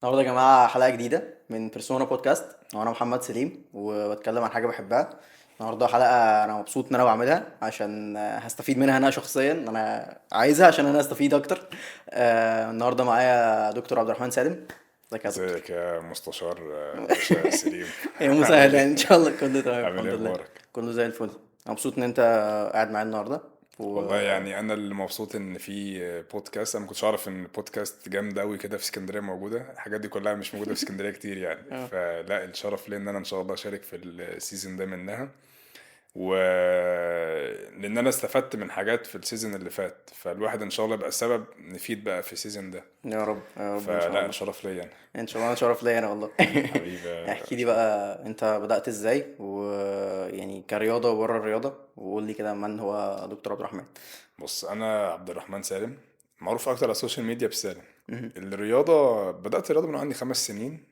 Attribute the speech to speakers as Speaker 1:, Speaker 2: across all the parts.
Speaker 1: النهارده يا جماعة حلقة جديدة من بيرسونا بودكاست، وأنا محمد سليم وبتكلم عن حاجة بحبها. النهارده حلقة أنا مبسوط إن أنا بعملها عشان هستفيد منها أنا شخصيا. أنا عايزها عشان أنا أستفيد أكتر. النهارده معايا دكتور عبد الرحمن سالم. ازيك يا دكتور؟
Speaker 2: ازيك يا مستشار باشا سليم.
Speaker 1: يا
Speaker 2: عامل
Speaker 1: مسهل
Speaker 2: ايه؟
Speaker 1: يعني، إن شاء الله كله تمام
Speaker 2: عامل
Speaker 1: الحمد
Speaker 2: ايه
Speaker 1: لله.
Speaker 2: اخبارك؟
Speaker 1: كله زي الفل. أنا مبسوط إن أنت قاعد معايا النهارده و
Speaker 2: والله يعني انا اللي مبسوط ان في بودكاست. انا ما كنتش اعرف ان بودكاست جامد قوي كده في اسكندريه موجوده. الحاجات دي كلها مش موجوده في اسكندريه كتير يعني،
Speaker 1: آه.
Speaker 2: فلا الشرف لي ان انا ان شاء الله اشارك في السيزون ده منها. و لان انا استفدت من حاجات في السيزون اللي فات، فالواحد ان شاء الله يبقى سبب نفيد بقى في السيزون ده.
Speaker 1: يا رب يا رب إن شاء
Speaker 2: فلا
Speaker 1: الله.
Speaker 2: الشرف ليا يعني.
Speaker 1: ان شاء الله، انا شرف ليا انا والله.
Speaker 2: حبيبي
Speaker 1: احكي
Speaker 2: يا
Speaker 1: لي
Speaker 2: شرف.
Speaker 1: بقى انت بدأت ازاي، ويعني كرياضة وبره الرياضة، وقول لي كده من هو دكتور عبد الرحمن.
Speaker 2: بص انا عبد الرحمن سالم، معروف اكتر على السوشيال ميديا بسالم.
Speaker 1: مهم.
Speaker 2: الرياضه بدات الرياضه من عندي 5 سنين.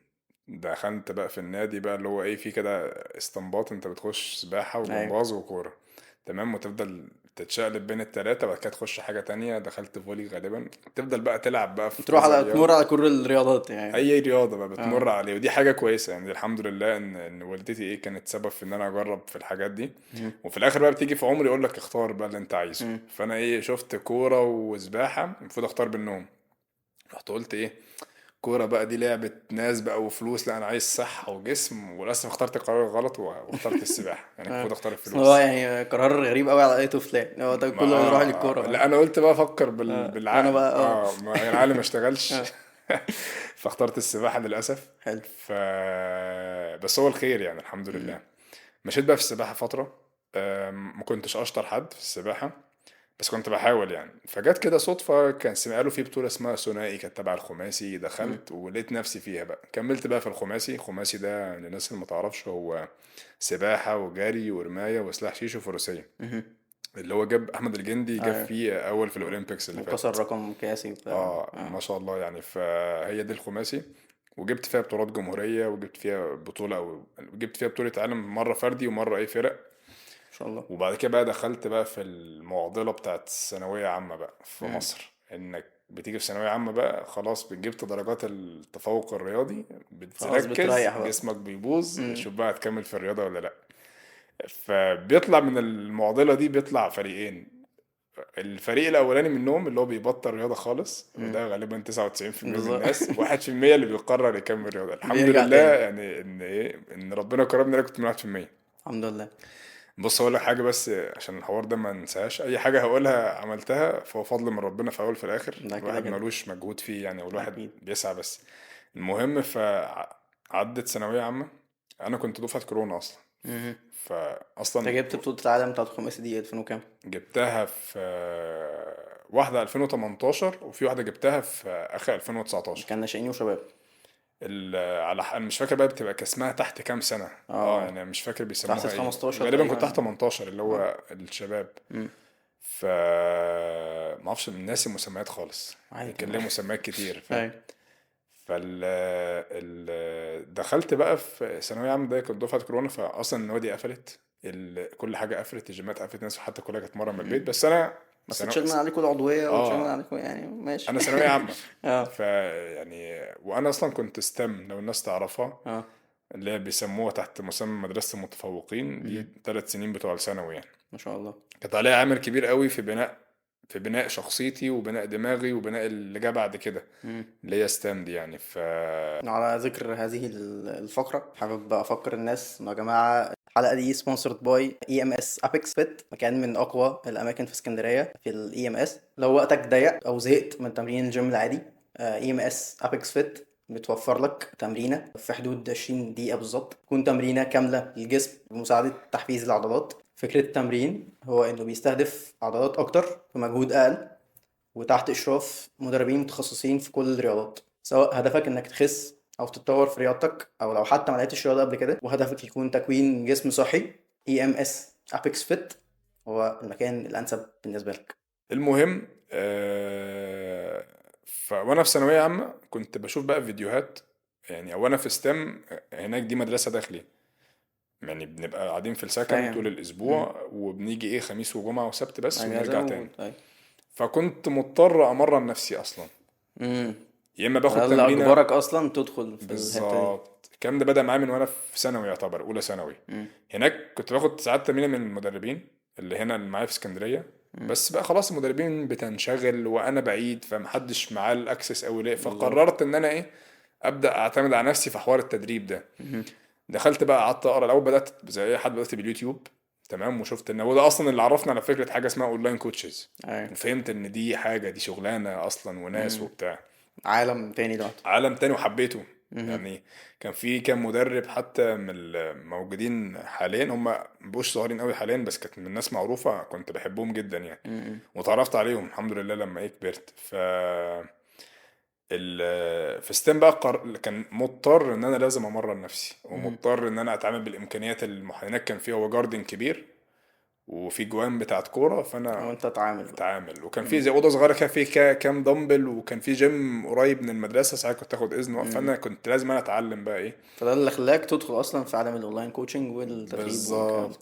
Speaker 2: دخلت بقى في النادي بقى اللي هو ايه، في كده استنباط، انت بتخش سباحه
Speaker 1: ايوه.
Speaker 2: وجمباز وكوره. تمام، وتفضل تتشقلب بين التلاتة، بعد كده تخش حاجة تانية، دخلت فولي غالبا. تفضل بقى تلعب بقى في
Speaker 1: تروح
Speaker 2: كذا
Speaker 1: على تمر
Speaker 2: رياضة.
Speaker 1: على كل الرياضات يعني.
Speaker 2: أي رياضة بقى
Speaker 1: اه.
Speaker 2: بتمر عليه، ودي حاجة كويسة يعني. الحمد لله إن والدتي إيه كانت سبب في إن أنا أجرب في الحاجات دي.
Speaker 1: مهم.
Speaker 2: وفي الآخر بقى بتيجي في عمري يقول لك اختار بقى اللي أنت عايزه.
Speaker 1: مهم.
Speaker 2: فأنا إيه، شفت كورة وسباحة المفروض أختار بينهم. رحت قلت إيه، كورة بقى دي لعبة ناس بقى وفلوس، لا أنا عايز صحة وجسم. وللأسف اخترت القرار الغلط واخترت السباحة، يعني
Speaker 1: اه.
Speaker 2: المفروض أختار
Speaker 1: بس هو
Speaker 2: الفلوس.
Speaker 1: يعني قرار غريب قوي على اي طفل، يعني هو ده
Speaker 2: ما
Speaker 1: كله يروح للكورة.
Speaker 2: لا انا قلت بقى افكر
Speaker 1: وانا
Speaker 2: بالعقل،
Speaker 1: بقى
Speaker 2: ما العقل ما اشتغلش.
Speaker 1: اه.
Speaker 2: فاخترت السباحة للأسف.
Speaker 1: حلو.
Speaker 2: ف بس هو الخير يعني، الحمد
Speaker 1: مم.
Speaker 2: لله. مشيت بقى في السباحة فترة. ما كنتش اشطر حد في السباحة، بس كنت بحاول يعني. فجت كده صدفة، كان قالوا في بطولة اسمها ثنائي كانت تبع الخماسي،
Speaker 1: مم.
Speaker 2: دخلت ولقيت نفسي فيها بقى. كملت بقى في الخماسي. الخماسي ده للناس اللي ما تعرفش، هو سباحة وجري ورماية وسلاح شيش وفروسية.
Speaker 1: مهم.
Speaker 2: اللي هو جاب احمد الجندي، جاب
Speaker 1: ايوه.
Speaker 2: فيه اول في الاولمبيكس اللي
Speaker 1: وكسر
Speaker 2: فاتت.
Speaker 1: رقم قياسي وبتاع.
Speaker 2: اه
Speaker 1: اه.
Speaker 2: ما شاء الله يعني. فهي دي الخماسي. وجبت فيها بطولات جمهورية، وجبت فيها بطولة، او جبت فيها بطولة عالم مرة فردي ومرة اي فرق.
Speaker 1: ان شاء الله.
Speaker 2: وبعد كده بقى دخلت بقى في المعضلة بتاعت الثانوية عامة بقى في
Speaker 1: مم.
Speaker 2: مصر، انك بتيجي في ثانوية عامة بقى خلاص، جبت درجات التفوق الرياضي،
Speaker 1: خلاص
Speaker 2: بتركز
Speaker 1: بتريح بقى.
Speaker 2: جسمك بيبوظ،
Speaker 1: مم.
Speaker 2: شوف بقى هتكمل في الرياضة ولا لا. فبيطلع من المعضلة دي بيطلع فريقين. الفريق الاولاني منهم اللي هو بيبطل رياضه خالص،
Speaker 1: مم.
Speaker 2: وده غالبا 99% من
Speaker 1: بالظبط.
Speaker 2: الناس. 1% اللي بيقرر يكمل رياضه. الحمد
Speaker 1: بيرجع
Speaker 2: لله
Speaker 1: تاني.
Speaker 2: يعني ان ايه، ان ربنا كرمني انا كنت من 1%.
Speaker 1: الحمد لله.
Speaker 2: بص هقول لك حاجه بس عشان الحوار ده ما ننساش. اي حاجه هقولها عملتها فهو فضل من ربنا في اول في الاخر.
Speaker 1: ده كده
Speaker 2: الواحد
Speaker 1: كده.
Speaker 2: ملوش مجهود فيه يعني، والواحد
Speaker 1: اكيد.
Speaker 2: بيسعى بس. المهم فعدت ثانويه عامه. انا كنت دفعه كورونا اصلا.
Speaker 1: مهم. انت
Speaker 2: فاصلا
Speaker 1: جبت بطولة العالم بتاعت الخماسي دي 2000 وكام؟
Speaker 2: جبتها في واحدة 2018، وفي واحدة جبتها في آخر 2019.
Speaker 1: كان ناشئين وشباب.
Speaker 2: أنا مش فاكر بقى بتبقى كاسمها تحت كام سنة.
Speaker 1: اه.
Speaker 2: يعني مش فاكر
Speaker 1: تحت ال
Speaker 2: بيسموها ايه.
Speaker 1: 15
Speaker 2: غالبا كنت تحت
Speaker 1: تقريبا.
Speaker 2: 18 اللي
Speaker 1: اه.
Speaker 2: هو الشباب.
Speaker 1: مم.
Speaker 2: ف ما اعرفش من ناسي المسميات خالص.
Speaker 1: عادي.
Speaker 2: كان ليها مسميات كتير فاهم.
Speaker 1: ايوه.
Speaker 2: دخلت بقى في ثانوية عامة، ده كنت دفعة كورونا، فأصلا النوادي قفلت. كل حاجة قفلت، الجيمات قفلت، الناس حتى كلها كانت مرة من البيت.
Speaker 1: مم.
Speaker 2: بس أنا
Speaker 1: بس اتشال من عليكم العضوية واتشال من
Speaker 2: اه
Speaker 1: عليكم يعني ماشي.
Speaker 2: انا ثانويه عامه.
Speaker 1: اه.
Speaker 2: يعني وانا اصلا كنت ستم، لو الناس تعرفها،
Speaker 1: اه.
Speaker 2: اللي هي بيسموها تحت مسمى مدرسه المتفوقين. دي
Speaker 1: مهم.
Speaker 2: 3 سنين بتوع الثانوي يعني.
Speaker 1: ما شاء الله.
Speaker 2: كانت عليها عامل كبير قوي في بناء شخصيتي وبناء دماغي وبناء اللي جه بعد كده،
Speaker 1: مم.
Speaker 2: اللي هي ستام دي يعني.
Speaker 1: على ذكر هذه الفقرة، حابب أفكر الناس إنه يا جماعة الحلقة دي سبونسرد باي اي ام اس ابيكس فيت، مكان من أقوى الأماكن في اسكندرية في الاي ام اس. لو وقتك ضيق أو زهقت من تمرين الجيم العادي، اي ام اس ابيكس فيت بتوفر لك تمرينة في حدود 20 دقيقة بالظبط، تكون تمرينة كاملة للجسم بمساعدة تحفيز العضلات. فكرة التمرين هو إنه بيستهدف عضلات أكتر في مجهود أقل، وتحت إشراف مدربين متخصصين في كل الرياضات. سواء هدفك إنك تخس أو تتطور في رياضتك، أو لو حتى ما لعبتش رياضة قبل كده وهدفك يكون تكوين جسم صحي، EMS Apex Fit هو المكان الأنسب بالنسبة لك.
Speaker 2: المهم وانا في ثانويه عامه كنت بشوف بقى فيديوهات. يعني او انا في ستام هناك، دي مدرسه داخلي. يعني بنبقى قاعدين في السكن طول
Speaker 1: فاهم. مم.
Speaker 2: الأسبوع، وبنيجي إيه خميس وجمعة وسبت بس
Speaker 1: أجازة
Speaker 2: ونرجع تاني.
Speaker 1: أي.
Speaker 2: فكنت مضطر أمرن نفسي أصلا.
Speaker 1: مم.
Speaker 2: يا اما
Speaker 1: ده
Speaker 2: باخد
Speaker 1: اللي
Speaker 2: تمرينه.
Speaker 1: اجبرك اصلا تدخل في الحته دي.
Speaker 2: بالظبط، الكلام ده بدأ معايا من وانا في ثانوي، يعتبر اولى ثانوي.
Speaker 1: مم.
Speaker 2: هناك كنت باخد ساعات تمرين من المدربين اللي هنا اللي معايا في اسكندريه.
Speaker 1: مم.
Speaker 2: بس بقى خلاص المدربين بتنشغل وانا بعيد، فمحدش معاه الاكسس قوي ليه،
Speaker 1: بالظبط.
Speaker 2: فقررت ان انا ايه، ابدا اعتمد على نفسي في حوار التدريب ده.
Speaker 1: مم.
Speaker 2: دخلت بقى قعدت اقرا الاول، بدات زي اي حد بدات باليوتيوب. تمام، وشفت ان هو ده اصلا اللي عرفنا على فكره حاجه اسمها اونلاين كوتشز.
Speaker 1: ايوه.
Speaker 2: وفهمت ان دي حاجه، دي شغلانه اصلا وناس
Speaker 1: مم.
Speaker 2: وبتاع.
Speaker 1: عالم تاني لوحده.
Speaker 2: عالم تاني وحبيته.
Speaker 1: مم.
Speaker 2: يعني كان في كام مدرب حتى من الموجودين حاليا، هم مبقوش ظاهرين قوي حاليا، بس كانت من ناس معروفة كنت بحبهم جدا يعني.
Speaker 1: مم.
Speaker 2: وتعرفت عليهم الحمد لله لما ايه كبرت. في ستيم بقى كان مضطر ان انا لازم امرن نفسي،
Speaker 1: مم.
Speaker 2: ومضطر ان انا اتعامل بالامكانيات هناك كان فيها هو جاردن كبير وفي جوان بتاعت كورة،
Speaker 1: او
Speaker 2: فانا
Speaker 1: انت تعامل بقى.
Speaker 2: اتعامل. وكان في
Speaker 1: مم.
Speaker 2: زي اوضه صغيره كده، في كام دمبل، وكان في جيم قريب من المدرسه، ساعات كنت اخد اذن وقت،
Speaker 1: مم.
Speaker 2: فانا كنت لازم انا اتعلم بقى ايه.
Speaker 1: فده اللي خلاك تدخل اصلا في عالم الاونلاين كوتشنج والتدريب والكلام ده.
Speaker 2: بالظبط.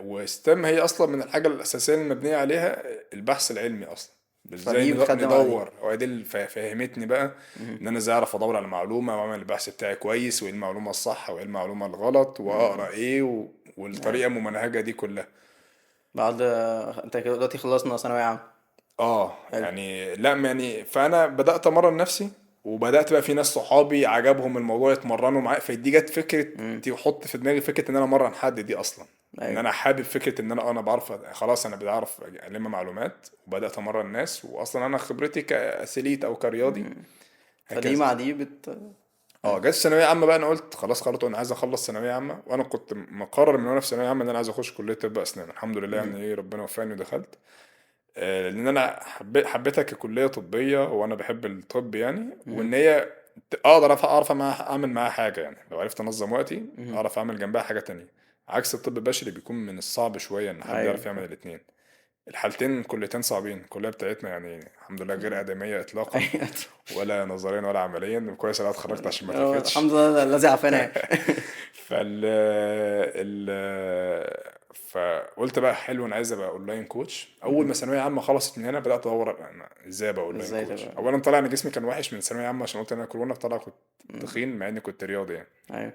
Speaker 2: وستم هي اصلا من الحاجه الاساسيه المبنيه عليها البحث العلمي اصلا. ازاي
Speaker 1: فدي بتخدم على دي.
Speaker 2: ندور، هو دي اللي فهمتني بقى
Speaker 1: مم.
Speaker 2: ان انا ازاي اعرف ادور على معلومه واعمل البحث بتاعي كويس، وايه المعلومه الصح وايه المعلومه الغلط،
Speaker 1: مم.
Speaker 2: واقرا ايه
Speaker 1: ايوه.
Speaker 2: والطريقه الممنهجه دي كلها.
Speaker 1: بعد انت كده دلوقتي خلصنا ثانوية عامة.
Speaker 2: اه
Speaker 1: حلو.
Speaker 2: يعني لا يعني فانا بدات امرن نفسي، وبدات بقى في ناس صحابي عجبهم الموضوع يتمرنوا معايا، فدي جت فكره.
Speaker 1: مم.
Speaker 2: تحط في دماغي فكره ان انا امرن حد دي اصلا. ان
Speaker 1: ايوه.
Speaker 2: انا حابب فكره ان انا بعرف، خلاص انا بعرف الم معلومات، وبدات امرن ناس، واصلا انا خبرتي كاثليت او كرياضي
Speaker 1: مم. فدي
Speaker 2: هكذا.
Speaker 1: مع دي
Speaker 2: اه جت ثانويه عامه بقى، انا قلت خلاص خلاص انا عايز اخلص ثانويه عامه، وانا كنت مقرر من وانا في ثانويه عامه ان انا عايز اخش كليه طب اسنان. الحمد لله
Speaker 1: مم.
Speaker 2: يعني ايه، ربنا وفقني ودخلت. لان انا حبيتها ككليه طبيه، وانا بحب الطب يعني،
Speaker 1: مم.
Speaker 2: وان هي اقدر اعرف اعمل معاها حاجه يعني، لو عرفت انظم وقتي
Speaker 1: مم.
Speaker 2: اعرف اعمل جنبها حاجه تانية. عكس الطب البشري بيكون من الصعب شويه ان حد
Speaker 1: ايوه
Speaker 2: يعرف يعمل
Speaker 1: فاهم.
Speaker 2: الاتنين. الحالتين كليتين صعبين. الكليه بتاعتنا يعني الحمد لله غير ادميه اطلاقا،
Speaker 1: ايوه.
Speaker 2: ولا نظريا ولا عمليا. كويس انا اتخرجت عشان ما
Speaker 1: الحمد
Speaker 2: ترفتش.
Speaker 1: لله الذي عافانا يعني.
Speaker 2: فال فقلت بقى حلو، انا عايز ابقى اونلاين كوتش. اول
Speaker 1: مم.
Speaker 2: ما ثانويه عامه خلصت من هنا بدات ادور انا ازاي ابقى اونلاين
Speaker 1: ازاي
Speaker 2: كوتش.
Speaker 1: تبقى.
Speaker 2: اولا طلع ان جسمي كان وحش من ثانويه عامه، عشان قلت انا كورونا، طلع كنت
Speaker 1: مم.
Speaker 2: تخين مع اني كنت رياضي يعني.
Speaker 1: ايوه.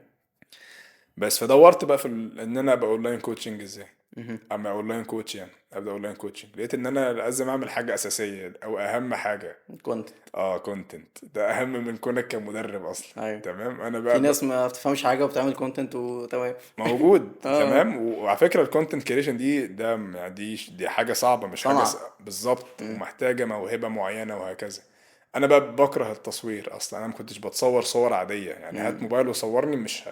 Speaker 2: بس فدورت بقى ان انا ابقى اونلاين كوتشنج ازاي.
Speaker 1: مم.
Speaker 2: اما اونلاين كوتش يعني ابدا اونلاين كوتشنج، لقيت ان انا لازم اعمل حاجه اساسيه او اهم حاجه.
Speaker 1: كنت.
Speaker 2: اه كونتنت ده اهم من كونك كمدرب اصلا.
Speaker 1: ايوه.
Speaker 2: تمام انا
Speaker 1: في
Speaker 2: بقى
Speaker 1: ناس ما بتفهمش حاجة وبتعمل كونتنت وتمام.
Speaker 2: موجود.
Speaker 1: اه.
Speaker 2: تمام. وعلى فكره الكونتنت كريشن يعني دي حاجه صعبه، مش حاجه
Speaker 1: صنعة.
Speaker 2: بالظبط،
Speaker 1: مم.
Speaker 2: ومحتاجه موهبه معينه وهكذا. انا بقى بكره التصوير اصلا، انا ما كنتش بتصور صور عاديه يعني. هات
Speaker 1: مم.
Speaker 2: موبايل وصورني، مش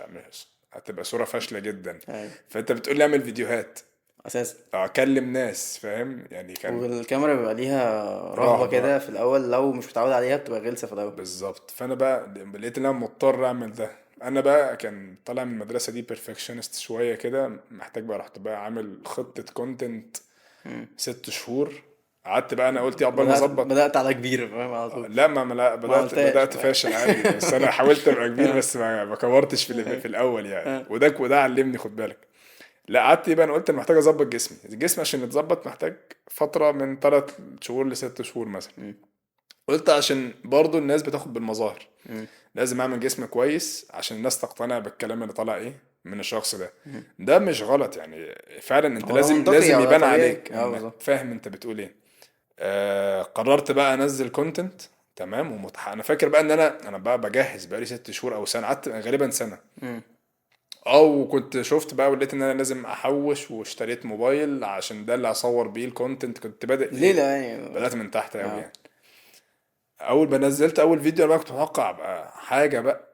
Speaker 2: هتبقى صوره فاشله جدا.
Speaker 1: ايوه.
Speaker 2: فانت بتقول لي اعمل فيديوهات،
Speaker 1: اساسا.
Speaker 2: اكلم ناس، فاهم يعني كان
Speaker 1: والكاميرا بيبقى ليها رهبة
Speaker 2: رهبه.
Speaker 1: كده في الأول، لو مش متعود عليها بتبقى غلسة في الأول.
Speaker 2: بالظبط. فانا بقى لقيت ان انا مضطر اعمل ده. انا بقى كان طالع من المدرسه دي بيرفكشنست شويه كده، محتاج بقى، رحت بقى عامل خطه كونتنت
Speaker 1: مم.
Speaker 2: 6 شهور. قعدت بقى انا قلت يا عقبال ما
Speaker 1: بدأت
Speaker 2: اظبط.
Speaker 1: بدأت على كبير فاهم على طول.
Speaker 2: لا لا
Speaker 1: ما
Speaker 2: بدات
Speaker 1: عملتهاش
Speaker 2: فاشل عادي، بس انا حاولت ابقى كبير،
Speaker 1: اه.
Speaker 2: بس ما كورتش في الاول يعني.
Speaker 1: اه.
Speaker 2: وده علمني، خد بالك. لا قعدت يبقى انا قلت انا محتاج اظبط جسمي. الجسم عشان يتظبط محتاج فتره من 3 شهور ل6 شهور مثلا.
Speaker 1: مم.
Speaker 2: قلت عشان برضو الناس بتاخد بالمظاهر،
Speaker 1: مم.
Speaker 2: لازم اعمل جسم كويس عشان الناس تقتنع بالكلام اللي طالع ايه من الشخص ده.
Speaker 1: مم.
Speaker 2: ده مش غلط يعني، فعلا انت
Speaker 1: هو ده
Speaker 2: لازم
Speaker 1: منطقي او ده
Speaker 2: يبان
Speaker 1: طبيعي،
Speaker 2: عليك
Speaker 1: اه
Speaker 2: انك
Speaker 1: بالظبط.
Speaker 2: فاهم انت بتقول ايه. قررت بقى انزل كونتنت. تمام. انا فاكر بقى ان انا بقى بجهز بقى لي 6 شهور او سنه، قعدت غالبا سنه.
Speaker 1: مم.
Speaker 2: وكنت شفت بقى ولقيت ان انا لازم احوش، واشتريت موبايل عشان ده اللي اصور بيه الكونتنت. كنت بادئ
Speaker 1: ليه
Speaker 2: ايه،
Speaker 1: لا يعني.
Speaker 2: بدأت من تحت قوي
Speaker 1: اه.
Speaker 2: يعني. اول ما نزلت اول فيديو انا بقى كنت متوقع بقى حاجه بقى.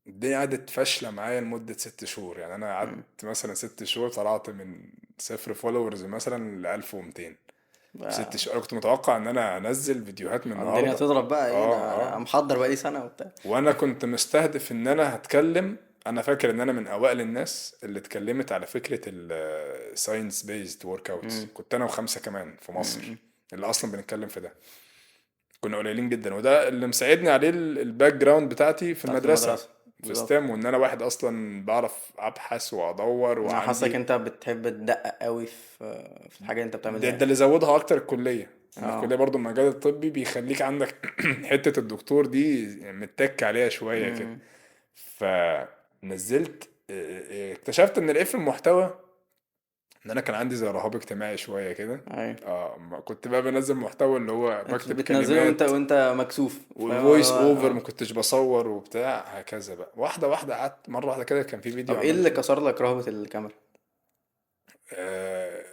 Speaker 2: الدنيا قعدت فاشلة معايا لمدة 6 شهور يعني. أنا
Speaker 1: مم.
Speaker 2: قعدت مثلا 6 شهور، طلعت من 0 فولورز مثلا ل1500 في ست
Speaker 1: بقى
Speaker 2: شهور أنا كنت متوقع إن أنا أنزل فيديوهات من
Speaker 1: الدنيا
Speaker 2: النهاردة.
Speaker 1: تضرب بقى، ايه ده،
Speaker 2: اه
Speaker 1: محضر بقالي سنة وبتاع.
Speaker 2: وأنا كنت مستهدف إن أنا هتكلم. أنا فاكر إن أنا من أوائل الناس اللي اتكلمت على فكرة ال science based workouts.
Speaker 1: مم.
Speaker 2: كنت أنا وخمسة كمان في
Speaker 1: مم.
Speaker 2: مصر اللي أصلا بنتكلم في ده. كنا قليلين جدا، وده اللي مساعدني عليه الباك جراوند بتاعتي في
Speaker 1: بتاعت
Speaker 2: المدرسة
Speaker 1: المدرسة.
Speaker 2: في
Speaker 1: بالظبط.
Speaker 2: ستام، وان انا واحد اصلا بعرف ابحث وادور
Speaker 1: انا حاسك
Speaker 2: وعندي.
Speaker 1: انت بتحب تدقق قوي في الحاجة اللي انت بتعملها
Speaker 2: ده
Speaker 1: يعني.
Speaker 2: اللي زودها اكتر الكلية. انا في
Speaker 1: اه.
Speaker 2: كليه برضو المجال الطبي بيخليك عندك حته الدكتور دي متك عليها شويه كده.
Speaker 1: امم.
Speaker 2: فنزلت اكتشفت ان الايه في المحتوى، ان انا كان عندي زي رهاب اجتماعي شويه كده.
Speaker 1: ايوه.
Speaker 2: اه كنت بقى بنزل محتوى اللي هو
Speaker 1: انت
Speaker 2: بكتب
Speaker 1: بتنزله وانت
Speaker 2: كلمات
Speaker 1: مكسوف، فاهم اللي
Speaker 2: وفويس
Speaker 1: هو
Speaker 2: اوفر، ما
Speaker 1: اه.
Speaker 2: كنتش بصور وبتاع هكذا بقى. واحده واحده قعدت مره واحده كده كان في فيديو
Speaker 1: طب ايه اللي
Speaker 2: عملته.
Speaker 1: كسر لك رهبة الكاميرا؟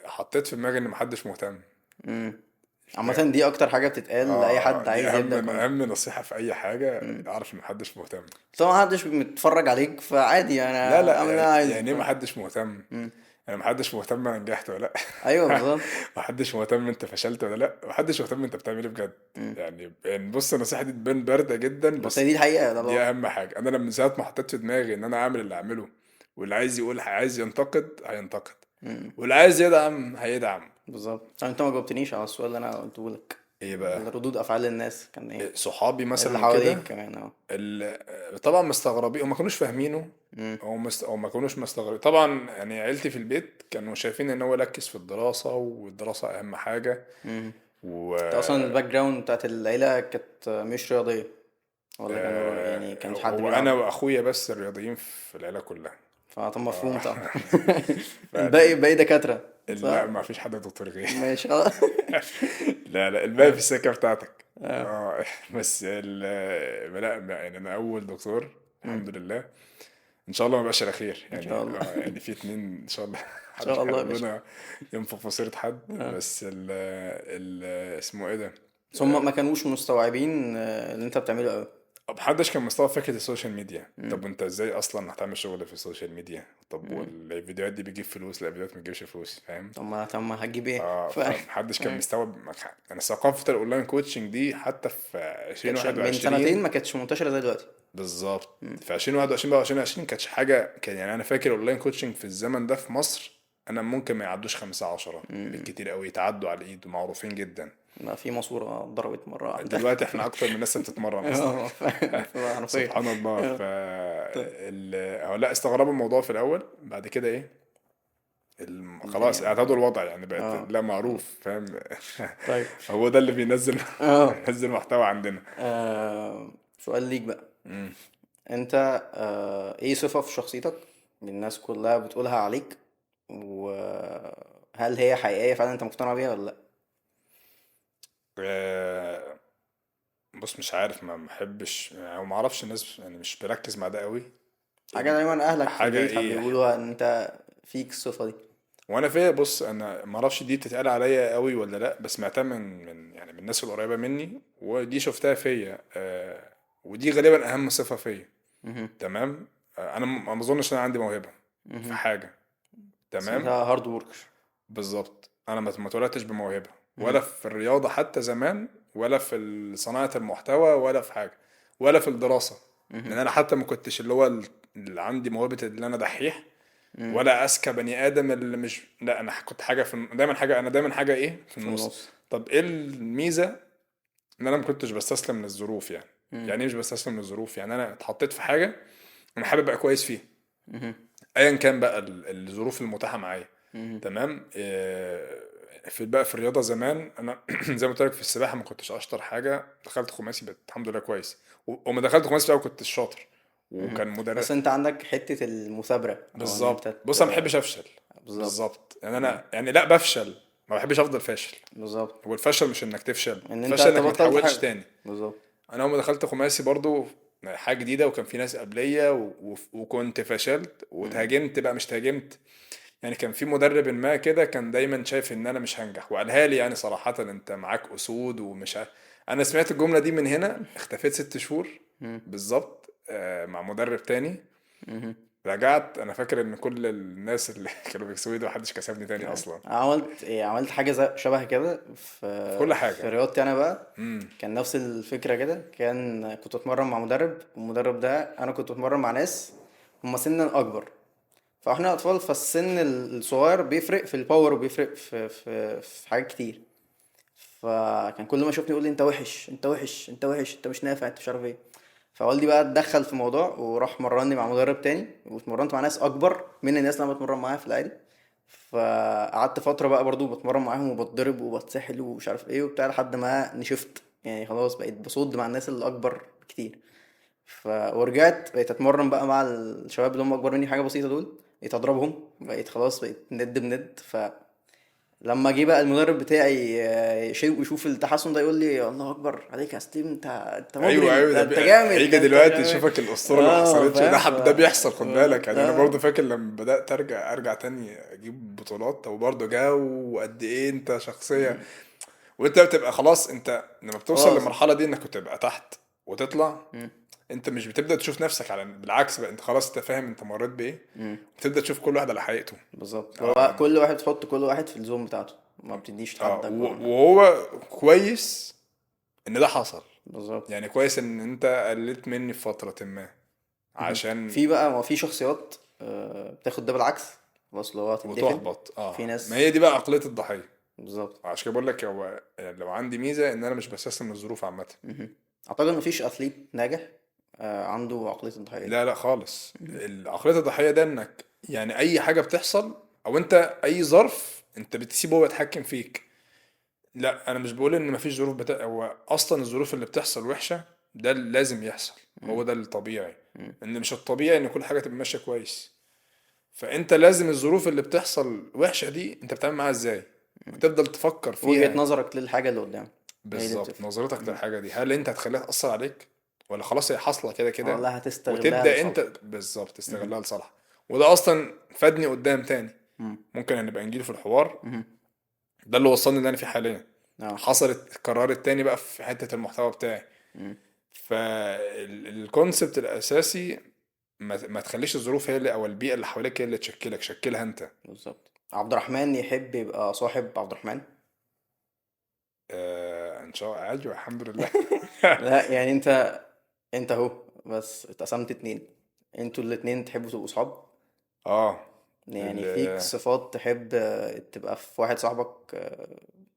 Speaker 2: حطيت في دماغي ان محدش مهتم.
Speaker 1: امم. عامة دي اكتر حاجة بتتقال لأي حد
Speaker 2: دي
Speaker 1: عايز يبدأ كونتنت.
Speaker 2: اهم نصيحه في اي حاجه، اعرف ان محدش مهتم.
Speaker 1: طبعا محدش متفرج عليك، فعادي يعني
Speaker 2: لا لا،
Speaker 1: اعمل اللي انا عايزه،
Speaker 2: يعني ايه
Speaker 1: فاهم.
Speaker 2: محدش مهتم؟
Speaker 1: امم.
Speaker 2: يعني محدش مهتم انا نجحت ولا لا.
Speaker 1: ايوه بالظبط.
Speaker 2: محدش مهتم انت فشلت ولا لا، محدش مهتم انت بتعمل ايه بجد.
Speaker 1: امم.
Speaker 2: يعني بص النصيحه دي تبان بارده جدا،
Speaker 1: بس هي
Speaker 2: بس
Speaker 1: دي الحقيقة، ده
Speaker 2: دي
Speaker 1: الواقع.
Speaker 2: اهم حاجه. انا لما من ساعه ما حطيت في دماغي ان انا اعمل اللي اعمله، واللي عايز يقول عايز ينتقد هينتقد،
Speaker 1: امم.
Speaker 2: واللي عايز يدعم هيدعم.
Speaker 1: بالظبط. طب انت ما جاوبتنيش على السؤال اللي انا قلته لك.
Speaker 2: ايه بقى؟
Speaker 1: ردود افعال الناس كان ايه؟
Speaker 2: صحابي
Speaker 1: اللي
Speaker 2: مثلا وكده،
Speaker 1: حواليك كمان اه.
Speaker 2: طبعا مستغربين، هم ما كانوش فاهمينه،
Speaker 1: امم.
Speaker 2: او ما كانوش مستغربين طبعا. يعني عيلتي في البيت كانوا شايفين ان هو يركز في الدراسة، والدراسة اهم حاجة.
Speaker 1: امم.
Speaker 2: و
Speaker 1: انت اصلا الباك جراوند بتاعت العيلة كانت مش رياضية، ولا كانوا يعني كانش حد
Speaker 2: هو انا
Speaker 1: بيلعب؟
Speaker 2: واخويا بس الرياضيين في العيلة كلها.
Speaker 1: فطب
Speaker 2: اه.
Speaker 1: مفهوم طبعا. الباقي
Speaker 2: فال...
Speaker 1: باقي دكاترة، صح؟
Speaker 2: لا، ما فيش حد دكتور غير.
Speaker 1: ماشي خلاص.
Speaker 2: لا لا، الباقي في السكة بتاعتك.
Speaker 1: اه.
Speaker 2: اه. بس لا يعني انا اول دكتور
Speaker 1: امم.
Speaker 2: الحمد لله. ان شاء الله ما بقاش الاخير
Speaker 1: ان
Speaker 2: يعني.
Speaker 1: شاء الله.
Speaker 2: يعني في اتنين ان شاء الله.
Speaker 1: ان شاء الله يا باشا.
Speaker 2: ربنا ينفخ في صورة حد.
Speaker 1: اه.
Speaker 2: بس ال اسمه ايه ده.
Speaker 1: بس هم ما كانوش مستوعبين اللي انت بتعمله قوي.
Speaker 2: محدش كان مستوعب فكرة السوشيال ميديا.
Speaker 1: امم.
Speaker 2: طب وانت ازاي اصلا هتعمل شغل في السوشيال ميديا؟ طب
Speaker 1: امم.
Speaker 2: والفيديوهات دي بتجيب فلوس؟ لا، الفيديوهات ما بتجيبش فلوس، فاهم.
Speaker 1: طب ما هتجيب ايه؟
Speaker 2: اه، فمحدش كان
Speaker 1: أيوة.
Speaker 2: مستوعب. يعني ثقافة الاونلاين كوتشنج دي حتى في
Speaker 1: كانتش من سنتين،
Speaker 2: 2021.
Speaker 1: ما كانتش منتشرة زي دلوقتي.
Speaker 2: بالظبط،
Speaker 1: امم.
Speaker 2: في 2021 بقى 2020 كانتش حاجة. كان يعني أنا فاكر أونلاين كوتشنج في الزمن ده في مصر، أنا ممكن ما يعدوش 5 10
Speaker 1: امم.
Speaker 2: بالكتير قوي، يتعدوا على الإيد ومعروفين جدا.
Speaker 1: ما في ماسورة ضربت مرة واحدة.
Speaker 2: دلوقتي إحنا أكتر من الناس اللي بتتمرن أصلا.
Speaker 1: اه حرفيا.
Speaker 2: سبحان الله.
Speaker 1: طيب.
Speaker 2: هو لا، استغربوا الموضوع في الأول، بعد كده إيه، خلاص
Speaker 1: الدنيا
Speaker 2: اعتادوا الوضع يعني، بقت
Speaker 1: اه.
Speaker 2: لا معروف، فاهم.
Speaker 1: طيب.
Speaker 2: هو ده اللي بينزل
Speaker 1: اه.
Speaker 2: بينزل محتوى عندنا.
Speaker 1: سؤال ليك بقى.
Speaker 2: مم.
Speaker 1: انت ايه صفة في شخصيتك الناس كلها بتقولها عليك، وهل هي حقيقية فعلا انت مقتنع بيها ولا لا؟
Speaker 2: آه، بص مش عارف، ما بحبش او ما اعرفش الناس، يعني مش بركز مع ده قوي.
Speaker 1: حاجة دايما اهلك في
Speaker 2: حاجه
Speaker 1: البيت
Speaker 2: ايه؟
Speaker 1: بيقولوا ان انت فيك الصفة دي.
Speaker 2: وانا فيا، بص انا ما اعرفش دي تتقال عليا قوي ولا لا، بس سمعتها من يعني من الناس القريبه مني، ودي شفتها فيا. ودي غالبا اهم صفه فيا.
Speaker 1: مهم.
Speaker 2: تمام. انا ما اظنش ان انا عندي موهبه في
Speaker 1: مهم.
Speaker 2: حاجه.
Speaker 1: بس انت
Speaker 2: تمام.
Speaker 1: هارد وركر.
Speaker 2: بالظبط، انا ما اتولدتش بموهبه،
Speaker 1: مهم.
Speaker 2: ولا في الرياضه حتى زمان، ولا في صناعه المحتوى، ولا في حاجه، ولا في الدراسه.
Speaker 1: مهم.
Speaker 2: لان انا حتى ما كنتش اللي هو اللي عندي موهبه اللي انا دحيح،
Speaker 1: مهم.
Speaker 2: ولا اذكى بني ادم اللي مش. لا، انا كنت حاجه دايما حاجه، انا دايما حاجه ايه في
Speaker 1: في
Speaker 2: النص.
Speaker 1: النص.
Speaker 2: طب ايه الميزه؟ ان انا ما كنتش بستسلم للظروف يعني.
Speaker 1: مهم.
Speaker 2: يعني ايه مش بستسلم للظروف؟ يعني انا اتحطيت في حاجه انا حابب ابقى كويس فيها،
Speaker 1: مهم.
Speaker 2: ايا كان بقى الظروف المتاحه معايا.
Speaker 1: مهم.
Speaker 2: تمام. في بقى في الرياضه زمان انا زي ما قلت لك في السباحه ما كنتش اشطر حاجه، دخلت خماسي بقيت الحمد لله كويس. وما دخلت خماسي بقى كنت شاطر،
Speaker 1: مهم.
Speaker 2: وكان مدرب.
Speaker 1: بس انت عندك حتة المثابرة، او ان انت
Speaker 2: بالظبط، بص انا ما بحبش افشل.
Speaker 1: بالظبط.
Speaker 2: بالظبط، يعني
Speaker 1: مم.
Speaker 2: انا يعني لا بفشل، ما بحبش افضل فاشل.
Speaker 1: بالظبط.
Speaker 2: هو الفشل مش انك تفشل،
Speaker 1: ان انت
Speaker 2: الفشل انك ما
Speaker 1: تبطل في
Speaker 2: تحاولش
Speaker 1: حاجة.
Speaker 2: تاني.
Speaker 1: بالظبط.
Speaker 2: انا اول ما دخلت خماسي برضو حاجه جديده، وكان في ناس قبليه وكنت فشلت
Speaker 1: مم.
Speaker 2: وتهاجمت بقى، مش تهاجمت. يعني كان في مدرب ما كده كان دايما شايف ان انا مش هنجح، وقالها لي يعني صراحه: انت معاك اسود ومش انا سمعت الجمله دي من هنا، اختفيت 6 شهور
Speaker 1: مم.
Speaker 2: بالظبط مع مدرب تاني.
Speaker 1: مم.
Speaker 2: رجعت انا فاكر ان كل الناس اللي كانوا بيكسبوا ده محدش كسبني تاني
Speaker 1: أيوة.
Speaker 2: اصلا.
Speaker 1: عملت حاجة شبه كده
Speaker 2: في كل
Speaker 1: في
Speaker 2: حاجه.
Speaker 1: رياضتي أنا بقى.
Speaker 2: امم.
Speaker 1: كان نفس الفكرة كده، كنت بتمرن مع مدرب، والمدرب ده أنا كنت بتمرن مع ناس هما سنا أكبر. فاحنا أطفال، فالسن الصغير بيفرق في الباور، وبيفرق في حاجات كتير. فكان كل ما يشوفني يقول لي انت وحش، انت وحش، انت وحش، انت مش نافع، انت مش عارف ايه. فوالدي بقى اتدخل في الموضوع، وراح مرني مع مدرب تاني، واتمرنت مع ناس اكبر من الناس اللي انا بتمرن معاها في العادي. فقعدت فترة بقى برضو بتمرن معاهم وبتضرب وبتسحل ومش عارف ايه وبتاع لحد ما نشفت، يعني خلاص بقيت بصد مع الناس اللي اكبر كتير. ورجعت بقيت اتمرن بقى مع الشباب اللي هم اكبر مني حاجة بسيطة دول، بقيت اضربهم، بقيت خلاص بقيت ند بند. فلما جه بقى المدرب بتاعي يشوف التحسن ده يقول لي الله اكبر عليك يا ستيف، انت
Speaker 2: ايوه
Speaker 1: مجرم،
Speaker 2: ايوه،
Speaker 1: ده
Speaker 2: ده
Speaker 1: انت جامد،
Speaker 2: هيجي
Speaker 1: ده انت مش
Speaker 2: دلوقتي
Speaker 1: عارف ايه.
Speaker 2: يشوفك الاسطوره اللي ما
Speaker 1: اه
Speaker 2: حصلتش. ده
Speaker 1: فاهم.
Speaker 2: ده بيحصل، خد بالك يعني. انا برضو
Speaker 1: اه
Speaker 2: فاكر لما بدات ارجع تاني اجيب بطولات، هو برضو جا وقد ايه انت شخصيه. وانت بتبقى خلاص، انت لما بتوصل
Speaker 1: خلاص.
Speaker 2: للمرحله دي انك بتبقى تحت وتطلع،
Speaker 1: مم.
Speaker 2: انت مش بتبدا تشوف نفسك على، بالعكس بقى، انت خلاص انت فاهم انت مريت بايه،
Speaker 1: مم.
Speaker 2: بتبدا تشوف كل واحد على حقيقته.
Speaker 1: بالظبط،
Speaker 2: اه
Speaker 1: هو
Speaker 2: يعني
Speaker 1: كل واحد تحط كل واحد في الزوم بتاعته، ما بتديش لحد اكبر من حد.
Speaker 2: وهو كويس ان ده حصل.
Speaker 1: بالظبط.
Speaker 2: يعني كويس ان انت قلت مني في فتره ما،
Speaker 1: مهم.
Speaker 2: عشان
Speaker 1: في بقى، ما في شخصيات بتاخد ده بالعكس، خلاص اللي هو تتدفن.
Speaker 2: وتحبط.
Speaker 1: في
Speaker 2: ما هي
Speaker 1: ناس.
Speaker 2: دي بقى عقليه الضحيه.
Speaker 1: بالظبط.
Speaker 2: عشان كده بقول لك، هو يعني لو عندي ميزه ان انا مش بستسلم للظروف عامه.
Speaker 1: مهم. اعتقد مفيش اثليت ناجح عنده عقلية الضحية دي.
Speaker 2: لا لا خالص،
Speaker 1: مهم.
Speaker 2: عقليه الضحيه ده انك يعني اي حاجه بتحصل، او انت اي ظرف انت بتسيبه هو يتحكم فيك. لا انا مش بقول ان مفيش ظروف هو اصلا الظروف اللي بتحصل وحشه، ده اللي لازم يحصل، هو
Speaker 1: مم.
Speaker 2: ده الطبيعي.
Speaker 1: مم.
Speaker 2: ان مش الطبيعي ان كل حاجه تبقى ماشيه كويس. فانت لازم الظروف اللي بتحصل وحشه دي انت بتتعامل معاها ازاي،
Speaker 1: مم.
Speaker 2: وتفضل تفكر
Speaker 1: وجهة
Speaker 2: فيها.
Speaker 1: نظرك للحاجة اللي قدامك هي اللي
Speaker 2: بالظبط،
Speaker 1: بتفرق.
Speaker 2: نظرتك
Speaker 1: مهم.
Speaker 2: للحاجه دي، هل انت هتخليها تاثر عليك، ولا خلاص هي حاصله كده كده،
Speaker 1: والله هتستغلها
Speaker 2: وتبدا انت
Speaker 1: لصالحك.
Speaker 2: بالظبط
Speaker 1: مهم.
Speaker 2: تستغلها لصالحك. وده اصلا فادني قدام تاني،
Speaker 1: مم.
Speaker 2: ممكن هنبقى نجيله في الحوار.
Speaker 1: مهم.
Speaker 2: ده اللي وصلني اللي انا فيه حاليا.
Speaker 1: اه.
Speaker 2: حصلت قررت تاني بقى في حته المحتوى بتاعي.
Speaker 1: مم.
Speaker 2: فالكونسبت الاساسي، ما تخليش الظروف هي اللي، او البيئه اللي حواليك هي اللي تشكلك، شكلها انت.
Speaker 1: بالظبط. عبد الرحمن يحب يبقى صاحب عبد الرحمن.
Speaker 2: ان شاء الله، ايوه الحمد لله.
Speaker 1: لا يعني انت اهو بس اتقسمت اتنين، انتوا الاتنين تحبوا تبقوا صحاب.
Speaker 2: اه
Speaker 1: يعني فيك
Speaker 2: ال-
Speaker 1: صفات تحب تبقى في واحد صاحبك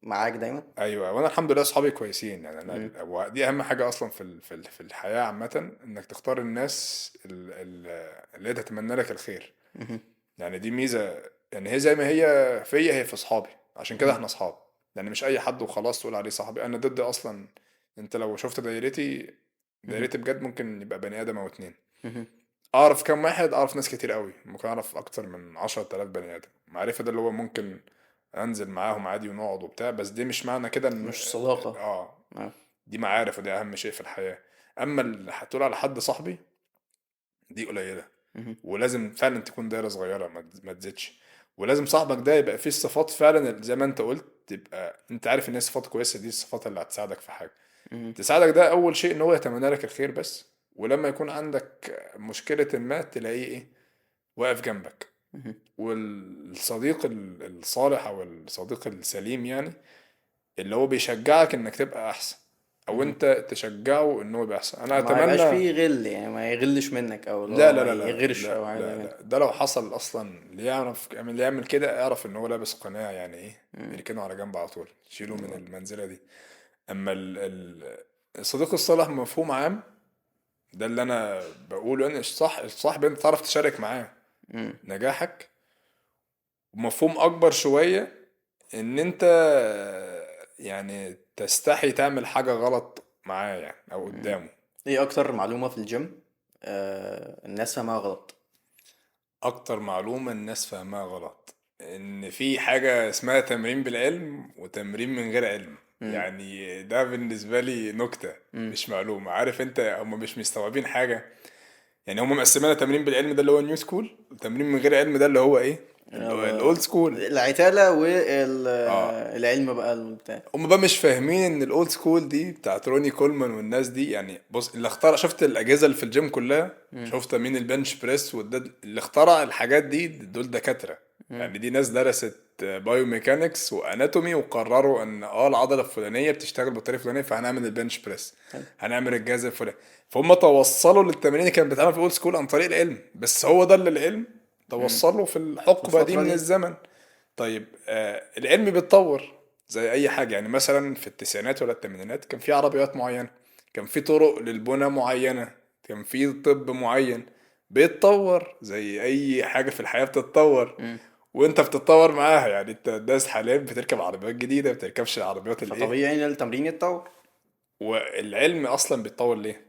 Speaker 1: معاك دايما.
Speaker 2: ايوه، وانا الحمد لله اصحابي كويسين يعني. انا
Speaker 1: مم.
Speaker 2: ودي اهم حاجه اصلا في الحياه عامه، انك تختار الناس اللي هي تتمنى لك الخير.
Speaker 1: مهم.
Speaker 2: يعني دي ميزه، يعني هي زي ما هي فيا هي في اصحابي، عشان كده
Speaker 1: مهم.
Speaker 2: احنا اصحاب. يعني مش اي حد وخلاص تقول عليه صاحبي. انا ضد اصلا. انت لو شفت دايرتي،
Speaker 1: مهم.
Speaker 2: دايرتي بجد ممكن يبقى بني ادم او اتنين.
Speaker 1: مهم.
Speaker 2: اعرف كام واحد؟ اعرف ناس كتير قوي، ممكن اعرف اكتر من 10,000 بني ادم معرفة. ده اللي هو ممكن انزل معاهم عادي ونقعد وبتاع، بس دي مش معنى كده ان
Speaker 1: مش صداقة.
Speaker 2: اه
Speaker 1: اه.
Speaker 2: دي معارف، ودي اهم شيء في الحياة. اما اللي هتقول على حد صاحبي، دي قليلة.
Speaker 1: مهم.
Speaker 2: ولازم فعلا تكون دايرة صغيرة، ما تزيدش. ولازم صاحبك ده يبقى فيه الصفات فعلا اللي زي ما انت قلت، تبقى انت عارف ان هي صفات كويسة، دي الصفات اللي هتساعدك في حاجة.
Speaker 1: مهم.
Speaker 2: تساعدك ده اول شيء ان هو يتمنى لك الخير بس. ولما يكون عندك مشكلة ما تلاقيه ايه، واقف جنبك.
Speaker 1: مهم.
Speaker 2: والصديق الصالح او الصديق السليم يعني، اللي هو بيشجعك انك تبقى احسن، او
Speaker 1: مهم.
Speaker 2: انت تشجعه ان هو يبقى احسن. انا
Speaker 1: ما يبقاش
Speaker 2: اتمنى.
Speaker 1: فيه غل، يعني ما يغلش منك او اللي
Speaker 2: لا
Speaker 1: هو
Speaker 2: لا
Speaker 1: ما
Speaker 2: لا لا
Speaker 1: يغيرش
Speaker 2: لا
Speaker 1: او حاجة زي
Speaker 2: لا
Speaker 1: كده.
Speaker 2: لا، ده لو حصل اصلا اللي يعرف يعني اللي يعمل كده، اعرف ان هو لابس قناع يعني ايه،
Speaker 1: مم.
Speaker 2: يركنه على جنب على طول، شيله من
Speaker 1: بالظبط.
Speaker 2: المنزلة دي. اما الصديق الصالح مفهوم عام، ده اللي انا بقوله، ان الصاحب انت تعرف تشارك معاه
Speaker 1: مم.
Speaker 2: نجاحك. ومفهوم اكبر شوية، ان انت يعني تستحي تعمل حاجة غلط معاه يعني او
Speaker 1: مم.
Speaker 2: قدامه.
Speaker 1: ايه اكتر معلومة في الجيم الناس فاهمها غلط؟
Speaker 2: اكتر معلومة الناس فاهمها غلط، ان في حاجة اسمها تمرين بالعلم وتمرين من غير علم.
Speaker 1: مم.
Speaker 2: يعني ده بالنسبة لي نكتة،
Speaker 1: مم.
Speaker 2: مش معلومة. عارف انت، هم مش مستوعبين حاجة. يعني هم مقسمينها تمرين بالعلم ده اللي هو النيو سكول، وتمرين من غير علم ده اللي هو ايه، الاولد سكول.
Speaker 1: العتالة
Speaker 2: اه
Speaker 1: والعلم بقى البتاع.
Speaker 2: هم بقى مش فاهمين ان الاولد سكول دي بتاعت روني كولمان والناس دي. يعني بص، اللي اخترع، شفت الاجهزه اللي في الجيم كلها،
Speaker 1: مم.
Speaker 2: شفت مين البنش بريس، وده اللي اخترع الحاجات دي، دول دكاتره.
Speaker 1: مم.
Speaker 2: يعني دي ناس درست بايو ميكانكس واناتومي، وقرروا ان العضله الفلانيه بتشتغل بالطريقه الفلانيه، فهنعمل البنش بريس،
Speaker 1: حلو.
Speaker 2: هنعمل الجهاز الفلاني. فهم توصلوا للتمارين اللي كانت بتتعمل في الاولد سكول عن طريق العلم، بس هو ده اللي العلم
Speaker 1: مم.
Speaker 2: توصله في
Speaker 1: في
Speaker 2: الحقبه دي
Speaker 1: الفترة
Speaker 2: من
Speaker 1: دي.
Speaker 2: الزمن. طيب العلم بيتطور زي اي حاجه. يعني مثلا في التسعينات ولا الثمانينات كان في عربيات معينه، كان في طرق للبنى معينه، كان في طب معين، بيتطور زي اي حاجه في الحياه بتتطور.
Speaker 1: مم.
Speaker 2: وانت بتتطور معاها. يعني انت الناس حاليا بتركب عربيات جديده، ما بتركبش العربيات الايه.
Speaker 1: فطبيعي ان التمرين يتطور.
Speaker 2: والعلم اصلا بيتطور ليه؟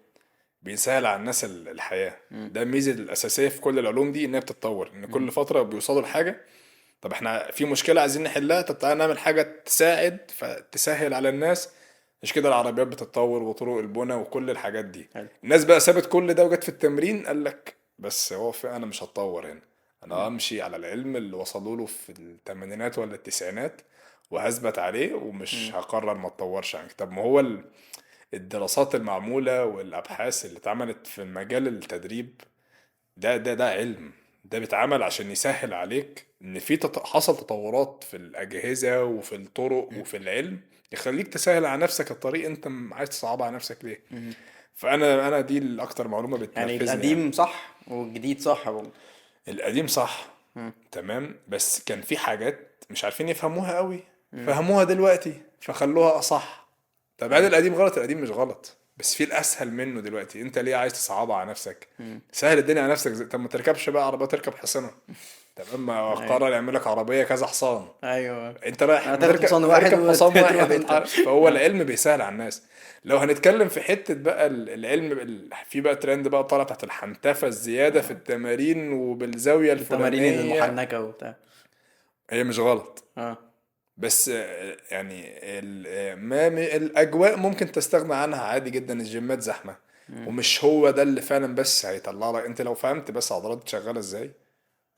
Speaker 2: بيسهل على الناس الحياه.
Speaker 1: مم.
Speaker 2: ده الميزه الاساسيه في كل العلوم دي، انها بتتطور، ان
Speaker 1: مم.
Speaker 2: كل فتره بيوصلوا لحاجه. طب احنا في مشكله عايزين نحلها، طب تعالى نعمل حاجه تساعد فتسهل على الناس. مش كده العربيات بتتطور وطرق البنى وكل الحاجات دي.
Speaker 1: حلو.
Speaker 2: الناس بقى سابت كل ده وجت في التمرين، قال لك بس هو انا مش هتطور هنا. انا
Speaker 1: مم.
Speaker 2: همشي على العلم اللي وصلوا له في الثمانينات ولا التسعينات، وهثبت عليه ومش
Speaker 1: مم.
Speaker 2: هقرر ما اتطورش عنك. طب ما هو الدراسات المعمولة والابحاث اللي اتعملت في مجال التدريب، ده علم. ده بيتعمل عشان يسهل عليك ان في حصل تطورات في الاجهزه وفي الطرق
Speaker 1: مم.
Speaker 2: وفي العلم، يخليك تسهل على نفسك الطريق. انت عايز تصعبها على نفسك ليه؟
Speaker 1: مم.
Speaker 2: فانا دي الاكتر معلومه
Speaker 1: يعني
Speaker 2: بتنرفزني يعني.
Speaker 1: القديم صح والجديد صح برضه.
Speaker 2: القديم صح،
Speaker 1: مم.
Speaker 2: تمام، بس كان في حاجات مش عارفين يفهموها قوي،
Speaker 1: مم.
Speaker 2: فهموها دلوقتي فخلوها اصح. طب هل
Speaker 1: حلو.
Speaker 2: القديم غلط؟ القديم مش غلط، بس في الاسهل منه دلوقتي. انت ليه عايز تصعبها على نفسك؟
Speaker 1: مم.
Speaker 2: سهل الدنيا على نفسك. طب ما تركبش بقى عربيه، تركب حصنه. تمام، ما
Speaker 1: ايوه.
Speaker 2: قرر يعمل لك عربيه كذا حصان.
Speaker 1: ايوه.
Speaker 2: انت رايح ما
Speaker 1: هتاخد حصان واحد
Speaker 2: اركب حصان
Speaker 1: وتروح
Speaker 2: واحد
Speaker 1: انت.
Speaker 2: فهو
Speaker 1: اه.
Speaker 2: العلم بيسهل على الناس. لو هنتكلم في حته بقى العلم في بقى ترند بقى طالع بتاعت الحنتفه الزياده في
Speaker 1: اه.
Speaker 2: التمارين وبالزاويه
Speaker 1: التمارين
Speaker 2: الفلانيه.
Speaker 1: المحنكة وبتاع.
Speaker 2: هي مش غلط،
Speaker 1: اه.
Speaker 2: بس يعني الاجواء ممكن تستغنى عنها عادي جدا. الجيمات زحمه،
Speaker 1: مم.
Speaker 2: ومش هو ده اللي فعلا بس هيطلع لك. انت لو فهمت بس عضلات شغاله ازاي،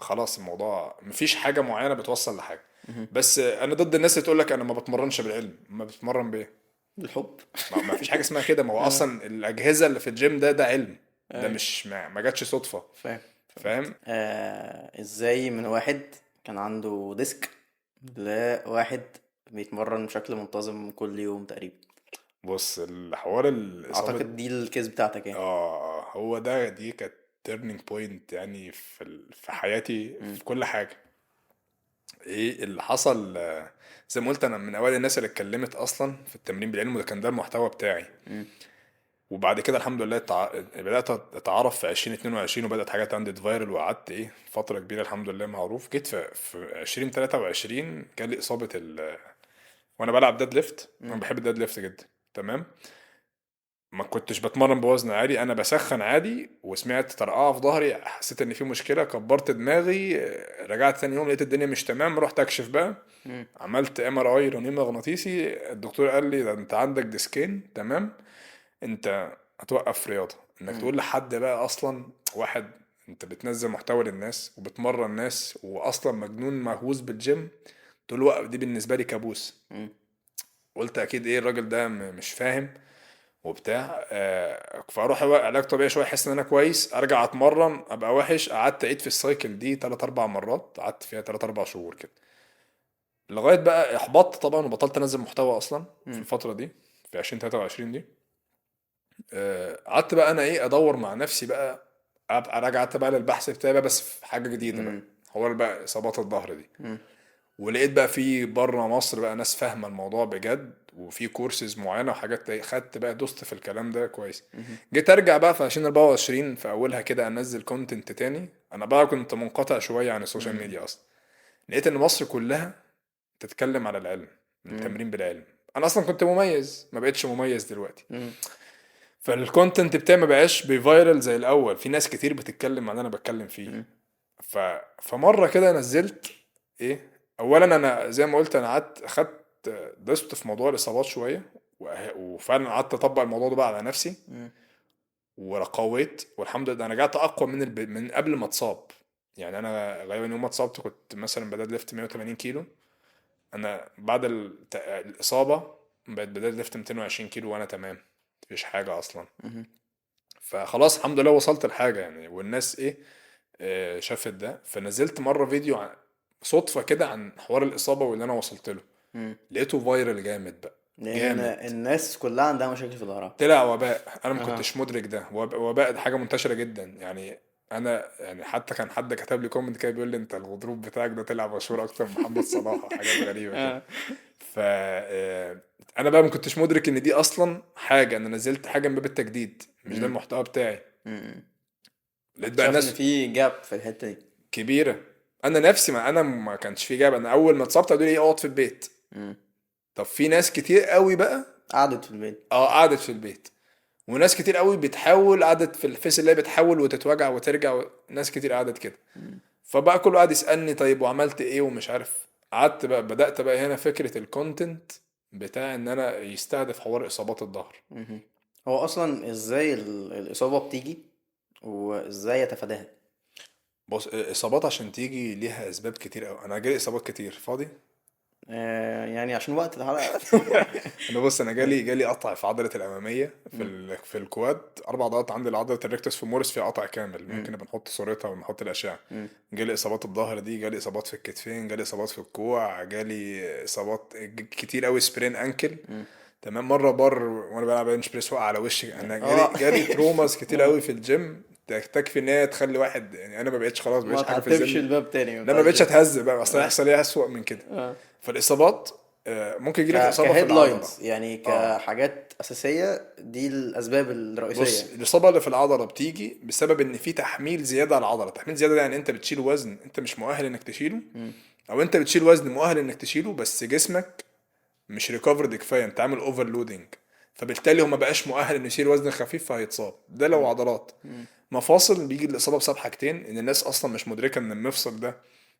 Speaker 2: خلاص الموضوع مفيش حاجه معينه بتوصل لحاجه.
Speaker 1: مم.
Speaker 2: بس انا ضد الناس اللي تقول لك انا ما بتمرنش بالعلم. ما بتتمرن بايه؟
Speaker 1: الحب.
Speaker 2: ما فيش حاجه اسمها كده. ما هو
Speaker 1: اه.
Speaker 2: اصلا الاجهزه اللي في الجيم ده علم. ده
Speaker 1: ايوه.
Speaker 2: مش ما جاتش صدفه.
Speaker 1: فاهم.
Speaker 2: فاهم.
Speaker 1: ازاي من واحد كان عنده ديسك لواحد بيتمرن بشكل منتظم كل يوم تقريبا.
Speaker 2: بص، الحوار الاصابه.
Speaker 1: اعتقد دي الكيس بتاعتك يعني.
Speaker 2: هو ده، دي كانت تيرنينج بوينت يعني في حياتي
Speaker 1: مم.
Speaker 2: في كل حاجه. ايه اللي حصل؟ زي ما قلت، انا من اوائل الناس اللي اتكلمت اصلا في التمرين بالعلم، وده كان ده المحتوى بتاعي.
Speaker 1: مم.
Speaker 2: وبعد كده الحمد لله بدات اتعرف في 2022، وبدات حاجات عندي تفايرل، وقعدت فتره كبيره الحمد لله معروف. جيت في 2023 جالي اصابه وانا بلعب ديد ليفت. انا
Speaker 1: مم.
Speaker 2: بحب الديد ليفت جدا، تمام. ما كنتش بتمرن بوزن عالي، انا بسخن عادي، وسمعت طرقعه في ظهري، حسيت ان في مشكله، كبرت دماغي. رجعت تاني يوم لقيت الدنيا مش تمام، رحت اكشف بقى.
Speaker 1: مم.
Speaker 2: عملت ام ار اي رنين مغناطيسي. الدكتور قال لي ده انت عندك ديسكين، تمام. انت هتوقف رياضه. انك
Speaker 1: مم.
Speaker 2: تقول لحد بقى اصلا واحد انت بتنزل محتوى للناس وبتمرن ناس واصلا مجنون مهووس بالجيم، تقول له وقف، دي بالنسبه لي كابوس.
Speaker 1: مم.
Speaker 2: قلت اكيد الراجل ده مش فاهم وبتاع. فاروح بقى علاج طبيعي شويه، احس ان انا كويس، ارجع اتمرن ابقى وحش. قعدت اعيد في السايكل دي 3 4 مرات، قعدت فيها 3 4 شهور كده، لغايه بقى احبطت طبعا وبطلت انزل محتوى اصلا في
Speaker 1: مم.
Speaker 2: الفتره دي، في 2023 دي. قعدت بقى انا ادور مع نفسي بقى، ابقى رجعت بقى للبحث بتاعي بقى، بس في حاجه جديده بقى.
Speaker 1: مم.
Speaker 2: هو بقى اصابات الظهر دي.
Speaker 1: مم.
Speaker 2: ولقيت بقى في بره مصر بقى ناس فاهمه الموضوع بجد، وفي كورسز معينه وحاجات خدت بقى دوست في الكلام ده كويس.
Speaker 1: مم.
Speaker 2: جيت ارجع بقى في 2024 في اولها كده انزل كونتنت تاني. انا بقى كنت منقطع شويه عن السوشيال
Speaker 1: مم.
Speaker 2: ميديا اصلا. لقيت ان مصر كلها تتكلم على العلم،
Speaker 1: مم.
Speaker 2: التمرين بالعلم. انا اصلا كنت مميز، ما بقتش مميز دلوقتي.
Speaker 1: مم.
Speaker 2: فالكونتنت بتاعي ما بقاش بيفايرل زي الاول، في ناس كتير بتتكلم عن اللي انا بتكلم فيه.
Speaker 1: مم.
Speaker 2: ف... فمره كده نزلت اولا انا زي ما قلت، انا قعدت اخدت دست في موضوع الاصابات شويه، وفعلا قعدت اطبق الموضوع ده بقى على نفسي،
Speaker 1: مم.
Speaker 2: وقويت. والحمد لله انا رجعت اقوى من قبل ما اتصاب. يعني انا غالبا يوم ما اتصبت كنت مثلا بدأت ليفت 180 كيلو. انا بعد الاصابه بقيت بدأت ليفت 220 كيلو وانا تمام، مفيش حاجه اصلا.
Speaker 1: مم.
Speaker 2: فخلاص الحمد لله وصلت لحاجه يعني. والناس شافت ده. فنزلت مره فيديو صدفه كده عن حوار الاصابه واللي انا وصلت له،
Speaker 1: مم.
Speaker 2: لقيته فايرال جامد بقى.
Speaker 1: لان
Speaker 2: جامد.
Speaker 1: الناس كلها عندها مشاكل في ظهرها.
Speaker 2: طلع وباء، انا ما
Speaker 1: اها.
Speaker 2: كنتش مدرك ده. وباء ده حاجه منتشره جدا يعني. انا يعني حتى كان حد كتب لي كومنت كده بيقول لي انت الغضروف بتاعك ده طلع مشهور اكتر من محمد صلاح وحاجات غريبه كده.
Speaker 1: اه.
Speaker 2: ف انا بقى ما كنتش مدرك ان دي اصلا حاجه. انا نزلت حاجه من باب التجديد، مش ده
Speaker 1: مم.
Speaker 2: المحتوى بتاعي.
Speaker 1: مم.
Speaker 2: لقيت بقى
Speaker 1: شايف ان
Speaker 2: ناس
Speaker 1: في جاب في الحتة دي.
Speaker 2: كبيره. انا نفسي ما كانش في جاب. انا اول ما اتصبت قالوا لي ايه اقعد في البيت.
Speaker 1: مم.
Speaker 2: طب في ناس كتير قوي بقى
Speaker 1: قعدت في البيت.
Speaker 2: قعدت في البيت، وناس كتير قوي بتحاول قعدت في الفيس اللي هي بتحاول وتتوجع وترجع ناس كتير قعدت كده.
Speaker 1: مم.
Speaker 2: فبقى كله قاعد يسألني طيب وعملت ايه ومش عارف. قعدت بقى بدأت بقى هنا فكرة الكونتنت بتاع ان انا يستهدف حوار اصابات الظهر.
Speaker 1: مهم. هو اصلا ازاي الاصابه بتيجي وازاي يتفاداها؟
Speaker 2: بص الاصابات عشان تيجي ليها اسباب كتير قوي. انا جالي اصابات كتير فاضي.
Speaker 1: يعني عشان وقت الحلقه.
Speaker 2: انا بص انا جالي قطع في عضله الاماميه
Speaker 1: مم.
Speaker 2: في الكواد. 4 عضلات عندي، عضله الريكتوس فيمورس فيها قطع كامل،
Speaker 1: مم.
Speaker 2: ممكن نبقى نحط صورتها ونحط الاشعه.
Speaker 1: مم.
Speaker 2: جالي اصابات الظهر دي، جالي اصابات في الكتفين، جالي اصابات في الكوع، جالي اصابات كتير قوي سبرين انكل.
Speaker 1: مم.
Speaker 2: تمام. مره وانا بلعب بنش بريس وقع على وشي. انا
Speaker 1: اه.
Speaker 2: جالي تروماس كتير قوي في الجيم تكفي ان هي تخلي واحد، يعني انا ما بقتش خلاص، ما
Speaker 1: ما
Speaker 2: بقتش حاجه في
Speaker 1: تعتبش
Speaker 2: الجيم.
Speaker 1: الباب تاني، ما
Speaker 2: لا ما
Speaker 1: ينفعش.
Speaker 2: بقتش اتهز بقى، اصل
Speaker 1: اه.
Speaker 2: هيحصل ايه اسوأ من كده.
Speaker 1: اه.
Speaker 2: فالاصابات ممكن يجيلك اصابه في العضله.
Speaker 1: كهيدلاينز يعني،
Speaker 2: اه
Speaker 1: كحاجات اساسيه، دي الاسباب الرئيسيه.
Speaker 2: بص الاصابه اللي في العضله بتيجي بسبب ان في تحميل زياده على العضله. تحميل زياده ده يعني انت بتشيل وزن انت مش مؤهل انك تشيله،
Speaker 1: مم.
Speaker 2: او انت بتشيل وزن مؤهل انك تشيله بس جسمك مش ريكفرد كفايه، انت عامل اوفرلودنج، فبالتالي هو ما بقاش مؤهل انه يشيل وزن خفيف فهيتصاب. ده لو
Speaker 1: مم.
Speaker 2: عضلات.
Speaker 1: مم.
Speaker 2: مفاصل بيجي الاصابه بسبب حاجتين، ان الناس اصلا مش مدركه ان المفصل ده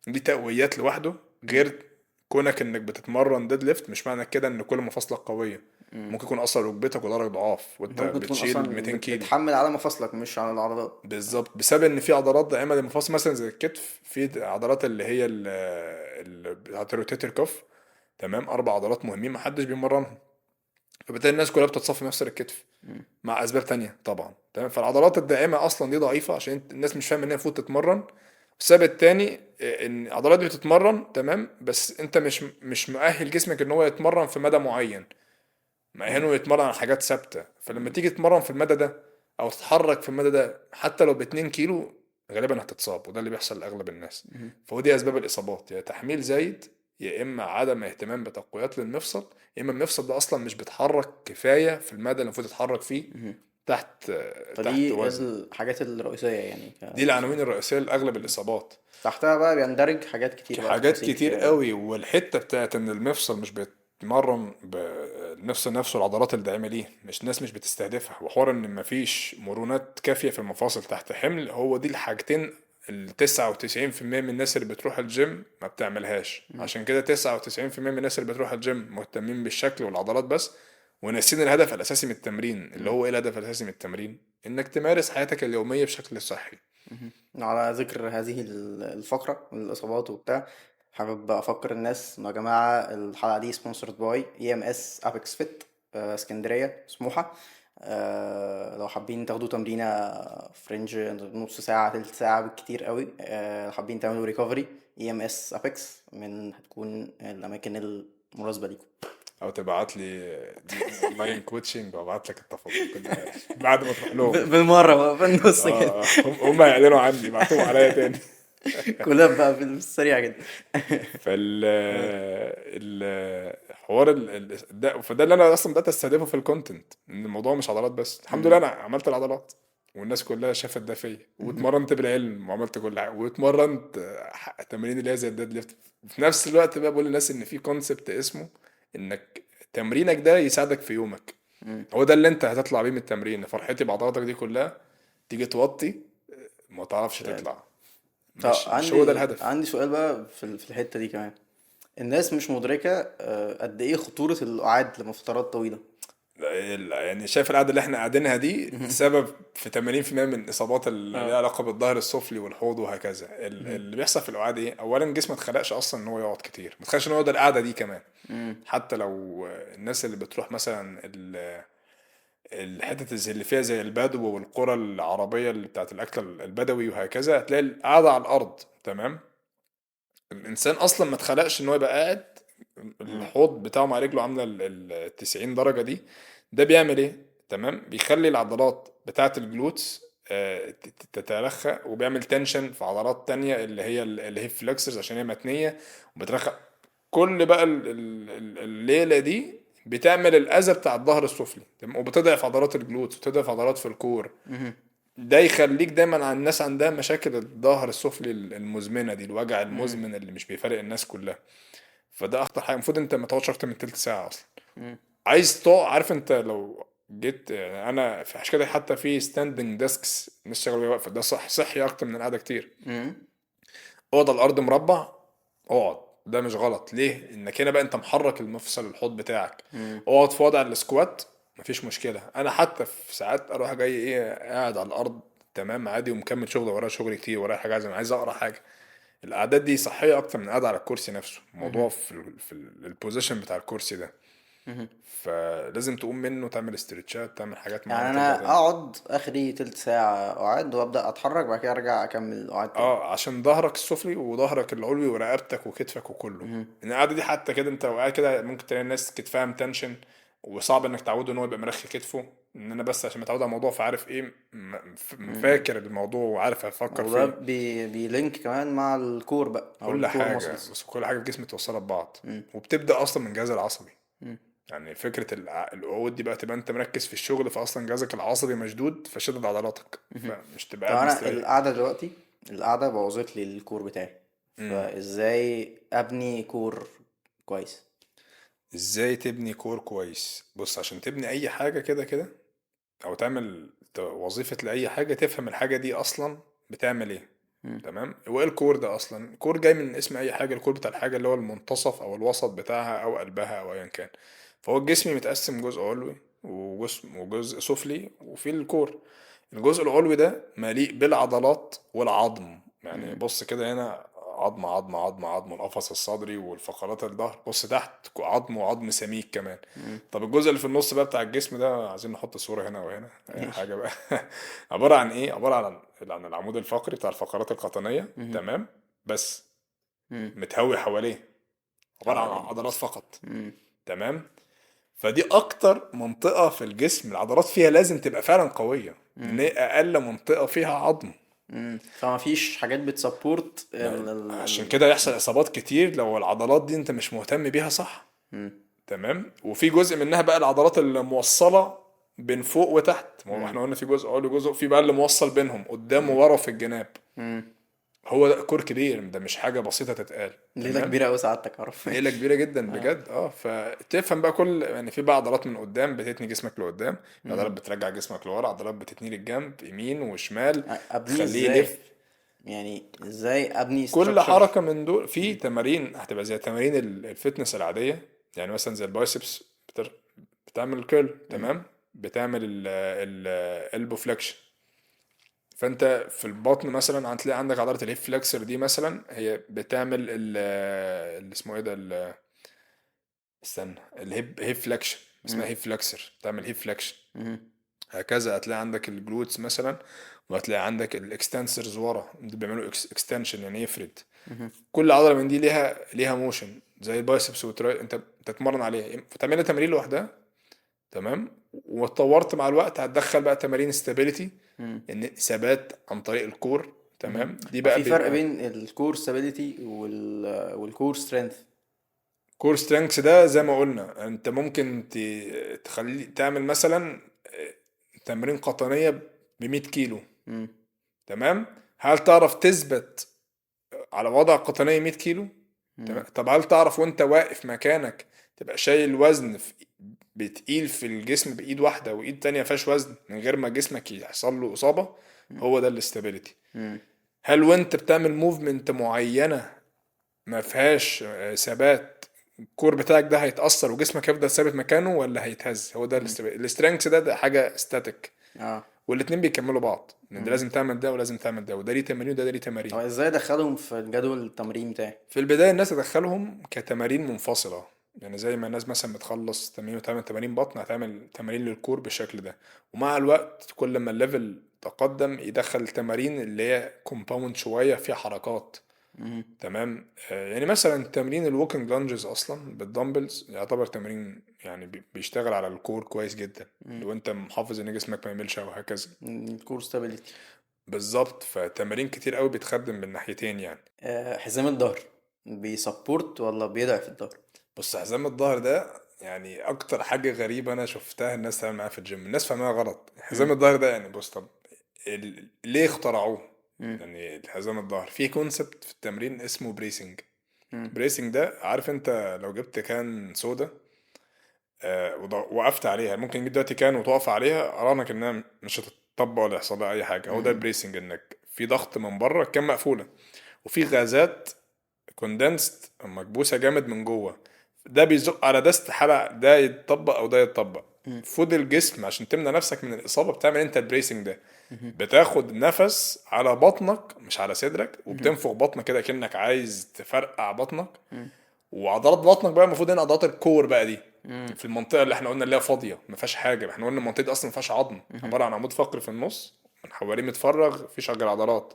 Speaker 2: ليه تقويات لوحده،
Speaker 1: مم.
Speaker 2: غير كونك انك بتتمرن ديد ليفت مش معنى كده ان كل مفاصلك قويه.
Speaker 1: مم.
Speaker 2: ممكن يكون اصلا ركبتك وضهرك ضعاف
Speaker 1: انت
Speaker 2: وانت
Speaker 1: ممكن تكون
Speaker 2: بتشيل
Speaker 1: اصلا
Speaker 2: 200 كيلو.
Speaker 1: بتحمل على مفاصلك مش على العضلات.
Speaker 2: بالظبط، بسبب ان في عضلات دائمه للمفاصل مثلا زي الكتف، في عضلات اللي هي بتاعت الروتيتور كف. تمام. 4 عضلات مهمين محدش بيمرنهم، فبالتالي الناس كلها بتتصاب في مفصل الكتف
Speaker 1: مم.
Speaker 2: مع اسباب تانية طبعا. تمام. فالعضلات الدائمه اصلا دي ضعيفه عشان الناس مش فاهمه ان هي المفروض تتمرن. السبب التاني ان العضلات دي بتتمرن تمام، بس انت مش مؤهل جسمك ان هو يتمرن في مدى معين،
Speaker 1: مم.
Speaker 2: مأهله يتمرن على حاجات ثابته. فلما تيجي تتمرن في المدى ده او تتحرك في المدى ده حتى لو ب2 كيلو غالبا هتتصاب، وده اللي بيحصل لاغلب الناس.
Speaker 1: مم.
Speaker 2: فودي اسباب الاصابات، يا تحميل زايد، يا اما عدم اهتمام بتقويات للمفصل، يا اما المفصل ده اصلا مش بيتحرك كفايه في المدى اللي المفروض يتحرك فيه
Speaker 1: مم.
Speaker 2: تحت تحت
Speaker 1: فدي
Speaker 2: وزن.
Speaker 1: الحاجات الرئيسيه يعني
Speaker 2: دي العناوين الرئيسيه لاغلب الاصابات.
Speaker 1: تحتها بقى بيندرج حاجات كتير بقى،
Speaker 2: حاجات
Speaker 1: تفاصيل
Speaker 2: كتير
Speaker 1: كتير قوي.
Speaker 2: قوي. والحته بتاعت ان المفصل مش بيتمرن المفصل نفسه، العضلات الداعمه ليه مش الناس مش بتستهدفها، وحوار ان مفيش مرونات كافيه في المفاصل تحت حمل، هو دي الحاجتين ال 99% من الناس اللي بتروح الجيم ما بتعملهاش.
Speaker 1: مم.
Speaker 2: عشان كده 99% من الناس اللي بتروح الجيم مهتمين بالشكل والعضلات بس، وناسين الهدف الاساسي من التمرين. اللي
Speaker 1: مم.
Speaker 2: هو ايه الهدف الاساسي من التمرين؟ انك تمارس حياتك اليوميه بشكل صحي.
Speaker 1: مهم. على ذكر هذه الفقرة الإصابات وبتاع، حابب أفكر الناس إنه يا جماعة الحلقة دي سبونسرد باي اي ام اس ابيكس فيت، اسكندرية سموحة. لو حابين تاخدوا تمرينة فرنج نص ساعة تلت ساعة بالكتير قوي، لو حابين تعملوا ريكفري، اي ام اس ابيكس هتكون الأماكن المناسبة ليكم.
Speaker 2: او تبعت لي دي ام اونلاين كوتشنج وابعت لك التفاصيل كلها بعد ما تروح لهم.
Speaker 1: بالمرة بقى في النص كده.
Speaker 2: هم هيعلنوا عني بعتهم عليا تاني.
Speaker 1: كلها بقى في السريع كده.
Speaker 2: الحوار ده، فده اللي انا اصلا بدات استهدفه في الكونتنت، ان الموضوع مش عضلات بس. الحمد لله انا عملت العضلات والناس كلها شافت ده فيا، واتمرنت بالعلم وعملت كل حاجه، واتمرنت تمارين اللي هي زي الديد ليفت. في نفس الوقت بقى بقول للناس ان في كونسبت اسمه انك تمرينك ده يساعدك في يومك. هو ده اللي انت هتطلع بيه من التمرين. فرحتي بعضلاتك دي كلها تيجي توطي ما تعرفش تطلع.
Speaker 1: طب
Speaker 2: مش هو ده الهدف.
Speaker 1: عندي سؤال بقى في الحتة دي كمان. الناس مش مدركة قد ايه خطورة القعاد لفترات طويلة.
Speaker 2: يعني شايف القعده اللي احنا قاعدينها دي سبب في 80% من الاصابات اللي ليها
Speaker 1: اه.
Speaker 2: علاقه بالظهر السفلي والحوض وهكذا. اللي بيحصل في القعده ايه؟ اولا الجسم ما اتخلقش اصلا ان هو يقعد كتير، ما اتخلقش ان هو ده القعده دي كمان.
Speaker 1: مم.
Speaker 2: حتى لو الناس اللي بتروح مثلا الحتت اللي فيها زي البدو والقرى العربيه اللي بتاعت الاكل البدوي وهكذا، هتلاقي القعده على الارض. تمام. الانسان اصلا ما اتخلقش ان هو يبقى قاعد.
Speaker 1: مم.
Speaker 2: الحوض بتاعه مع رجله عامله ال 90 درجه دي. ده بيعمل ايه؟ تمام. بيخلي العضلات بتاعه الجلوتس تترخى، وبيعمل تنشن في عضلات تانية اللي هي فلكسرز عشان هي متنيه وبترخى. كل بقى الليله دي بتعمل الاذى بتاع الظهر السفلي. تمام. وبتضعف عضلات الجلوتس وبتضعف عضلات في الكور.
Speaker 1: مم.
Speaker 2: ده يخليك دايما عن الناس عندها مشاكل الظهر السفلي المزمنة دي، الوجع
Speaker 1: مم.
Speaker 2: المزمن اللي مش بيفارق الناس كلها. فده اخطر حاجة، المفروض انت ما تقعدش اكتر من تلت ساعة اصلا.
Speaker 1: مم.
Speaker 2: عايز تقعد، عارف انت لو جيت يعني انا عشان كده حتى في ستاندنج ديسكس الناس شغاله بيها واقفه، ده صح صحي اكتر من القعده كتير.
Speaker 1: مم.
Speaker 2: اقعد على الارض مربع، اقعد، ده مش غلط. ليه؟ انك هنا بقى انت محرك المفصل الحوض بتاعك.
Speaker 1: مم.
Speaker 2: اقعد في وضع السكوات، مفيش مشكله. انا حتى في ساعات اروح جاي ايه قاعد على الارض تمام عادي ومكمل شغل، ورايا شغل كتير، ورايا حاجه عايز اقرا حاجه. القعدات دي صحيه اكتر من القعده على الكرسي نفسه. الموضوع
Speaker 1: مم.
Speaker 2: في البوزيشن بتاع الكرسي ده.
Speaker 1: مم.
Speaker 2: فلازم تقوم منه، تعمل استرتشات، تعمل حاجات معينه،
Speaker 1: يعني
Speaker 2: ترجع
Speaker 1: انا
Speaker 2: تاني.
Speaker 1: اقعد اخري تلت ساعة اقعد وابدأ اتحرك، بعد كده ارجع اكمل قعد تاني.
Speaker 2: اه عشان ظهرك السفلي وظهرك العلوي ورقبتك وكتفك وكله.
Speaker 1: مم.
Speaker 2: ان القعده دي حتى كده انت لو قاعد كده ممكن تلاقي الناس كتفها متنشن، وصعب انك تعوده ان هو يبقى مرخي كتفه. ان انا بس عشان متعود على الموضوع فعارف ايه
Speaker 1: مم.
Speaker 2: فاكر الموضوع وعارف افكر
Speaker 1: وده
Speaker 2: فيه.
Speaker 1: بيلينك كمان مع الكور بقى او
Speaker 2: كل
Speaker 1: الكور
Speaker 2: حاجه،
Speaker 1: ماسلز.
Speaker 2: بس كل حاجه في جسمي متوصله ببعض.
Speaker 1: مم.
Speaker 2: وبتبدا اصلا من الجهاز العصبي.
Speaker 1: مم.
Speaker 2: يعني فكره القعود دي بقى تبقى انت مركز في الشغل، فاصلا جهازك العصبي مشدود فشدد عضلاتك،
Speaker 1: مهم.
Speaker 2: فمش تبقى
Speaker 1: طب
Speaker 2: قاعد
Speaker 1: انا
Speaker 2: مستريح.
Speaker 1: القعده دلوقتي، القعده بوظت لي الكور بتاعي،
Speaker 2: امم
Speaker 1: فازاي ابني كور كويس؟
Speaker 2: ازاي تبني كور كويس؟ بص، عشان تبني اي حاجه كده كده او تعمل وظيفه لاي حاجه، تفهم الحاجه دي اصلا بتعمل ايه.
Speaker 1: مم.
Speaker 2: تمام. وايه الكور ده اصلا؟ الكور جاي من اسم اي حاجه، الكور بتاع الحاجه اللي هو المنتصف او الوسط بتاعها او قلبها او ايا كان. فهو الجسم متقسم جزء علوي وجزء سفلي، وفي الكور. الجزء العلوي ده مليء بالعضلات والعظم. يعني
Speaker 1: مم.
Speaker 2: بص كده هنا، عظم عظم عظم عظم، القفص الصدري والفقرات الظهر. بص تحت عظم وعظم سميك كمان.
Speaker 1: مم.
Speaker 2: طب الجزء اللي في النص بقى بتاع الجسم ده، عايزين نحط صورة هنا وهنا اي
Speaker 1: ماشي.
Speaker 2: حاجة بقى. عبارة عن ايه؟ عبارة عن العمود الفقري بتاع الفقرات القطنية،
Speaker 1: مم.
Speaker 2: تمام، بس
Speaker 1: مم.
Speaker 2: متهوي حواليه، عبارة عن
Speaker 1: حوالين
Speaker 2: عضلات
Speaker 1: بس.
Speaker 2: فقط.
Speaker 1: مم.
Speaker 2: تمام. فدي اكتر منطقة في الجسم العضلات فيها لازم تبقى فعلا قوية، لان
Speaker 1: مم.
Speaker 2: هي اقل منطقة فيها عظم.
Speaker 1: مم. فما فيش حاجات بتسبورت
Speaker 2: عشان كده يحصل اصابات كتير لو العضلات دي انت مش مهتم بيها صح.
Speaker 1: مم.
Speaker 2: تمام. وفي جزء منها بقى العضلات اللي موصله بين فوق وتحت. ما هو
Speaker 1: مم.
Speaker 2: احنا قلنا في جزء علوي، جزء في بقى اللي موصل بينهم قدام
Speaker 1: مم.
Speaker 2: وورا في الجناب.
Speaker 1: مم.
Speaker 2: هو ده كور كبير، ده مش حاجه بسيطه تتقال.
Speaker 1: ليلة
Speaker 2: تمام.
Speaker 1: كبيرة أوي سعادتك، أعرف.
Speaker 2: ليله
Speaker 1: ماشي.
Speaker 2: كبيره جدا
Speaker 1: اه.
Speaker 2: بجد. اه فتفهم بقى كل يعني في بقى عضلات من قدام بتتني جسمك لقدام، في عضلات
Speaker 1: مم.
Speaker 2: بترجع جسمك لورا، عضلات بتتني للجنب يمين وشمال،
Speaker 1: أبنيه
Speaker 2: تخليه
Speaker 1: إزاي؟
Speaker 2: يلف.
Speaker 1: يعني إزاي أبني
Speaker 2: كل حركة
Speaker 1: ستراكشر؟
Speaker 2: من دول في تمارين هتبقى زي تمارين الفتنس العادية. يعني مثلا زي البايسبس بتعمل كيرل، تمام، بتعمل الالبو فليكشن. فانت في البطن مثلا هتلاقي عندك عضلة الهيب فليكسر دي مثلا، هي بتعمل اللي اسمه ايه ده استنى، الهيب فليكشن، اسمها هيب فليكسر، بتعمل هيب فليكشن. هكذا هتلاقي عندك الجلوتس مثلا، وهتلاقي عندك الاكستنسرز ورا، دول بيعملوا اكستنشن يعني يفرد. كل عضله من دي ليها موشن زي البايسبس والتراي، انت بتتمرن عليها فتعملها تمارين لوحدها. تمام. واتطورت مع الوقت هتدخل بقى تمارين استابيليتي، ان ثبات عن طريق الكور. تمام. دي
Speaker 1: هو
Speaker 2: بقى
Speaker 1: في فرق
Speaker 2: بيبقى
Speaker 1: بين الكور ستابيليتي والكور سترينث؟
Speaker 2: كور سترينكس. ده زي ما قلنا انت ممكن تخلي تعمل مثلا تمرين قطنيه ب 100 كيلو. تمام. هل تعرف تثبت على وضع قطنية 100 كيلو؟ تمام. طب هل تعرف وانت واقف مكانك تبقى شايل وزن بتقيل في الجسم بإيد واحدة وإيد تانية فيهاش وزن من غير ما جسمك يحصل له إصابة؟ هو ده الاستابيليتي. هل وانت بتعمل موفمنت معينة ما فيهاش ثبات، الكور بتاعك ده هيتأثر وجسمك هيفضل ثابت مكانه ولا هيتهز؟ هو ده الاستابيليتي. السترينكس ده حاجة ستاتيك،
Speaker 1: اه.
Speaker 2: والاتنين بيكملوا بعض، ان ده
Speaker 1: مم.
Speaker 2: لازم تعمل ده ولازم تعمل ده، وده ليه تمارين وده ليه
Speaker 1: طب
Speaker 2: تمارين.
Speaker 1: ازاي ادخلهم في الجدول التمرين بتاعي؟
Speaker 2: في البداية الناس تدخلهم كتمارين منفصلة. يعني زي ما الناس مثلا بتخلص تمرين وتعمل تمارين بطن، هتعمل تمارين للكور بالشكل ده. ومع الوقت كل ما الليفل تقدم يدخل التمارين اللي هي كومباوند شوية فيها حركات.
Speaker 1: مم.
Speaker 2: تمام. يعني مثلا تمرين الووكينج لانجز اصلا بالدمبلز يعتبر تمرين يعني بيشتغل على الكور كويس جدا،
Speaker 1: مم.
Speaker 2: لو انت محافظ ان جسمك ما يملش او هكذا.
Speaker 1: الكور ستابيليتي.
Speaker 2: بالظبط. فتمارين كتير قوي بتخدم من ناحيتين يعني.
Speaker 1: حزام الظهر بيسبورت ولا بيضعف الظهر؟
Speaker 2: بص، حزام الظهر ده يعني اكتر حاجة غريبة انا شفتها الناس تعمل معاها في الجيم. الناس فاهمها غلط. حزام
Speaker 1: مم.
Speaker 2: الظهر ده يعني بص، طب ليه اخترعوه؟
Speaker 1: مم.
Speaker 2: يعني الحزام الظهر في كونسبت في التمرين اسمه بريسنج.
Speaker 1: مم.
Speaker 2: بريسنج ده، عارف انت لو جبت كان سودا وقفت عليها، ممكن تجيب دلوقتي كان وتقف عليها ارانك انها مش هتطبق ولا يحصل لها اي حاجه. هو ده
Speaker 1: مم.
Speaker 2: البريسنج، انك في ضغط من بره كان مقفوله، وفي غازات كوندنسد مكبوسه جامد من جوه، ده بيزق على ده، استحاله ده يتطبق او ده يتطبق.
Speaker 1: مم.
Speaker 2: فود الجسم عشان تمنع نفسك من الاصابه بتعمل انت البريسنج ده،
Speaker 1: مم.
Speaker 2: بتاخد نفس على بطنك مش على صدرك،
Speaker 1: مم.
Speaker 2: وبتنفخ بطنك كده كأنك عايز تفرقع بطنك.
Speaker 1: مم.
Speaker 2: وعضلات بطنك بقى المفروض هنا عضلات الكور بقى دي
Speaker 1: مم.
Speaker 2: في المنطقه اللي احنا قلنا اللي هي فاضيه ما فيهاش حاجه. احنا قلنا المنطقه دي اصلا ما فيهاش عظم،
Speaker 1: مم.
Speaker 2: عباره عن عمود فقري في النص من حواليه متفرغ في شجر عضلات.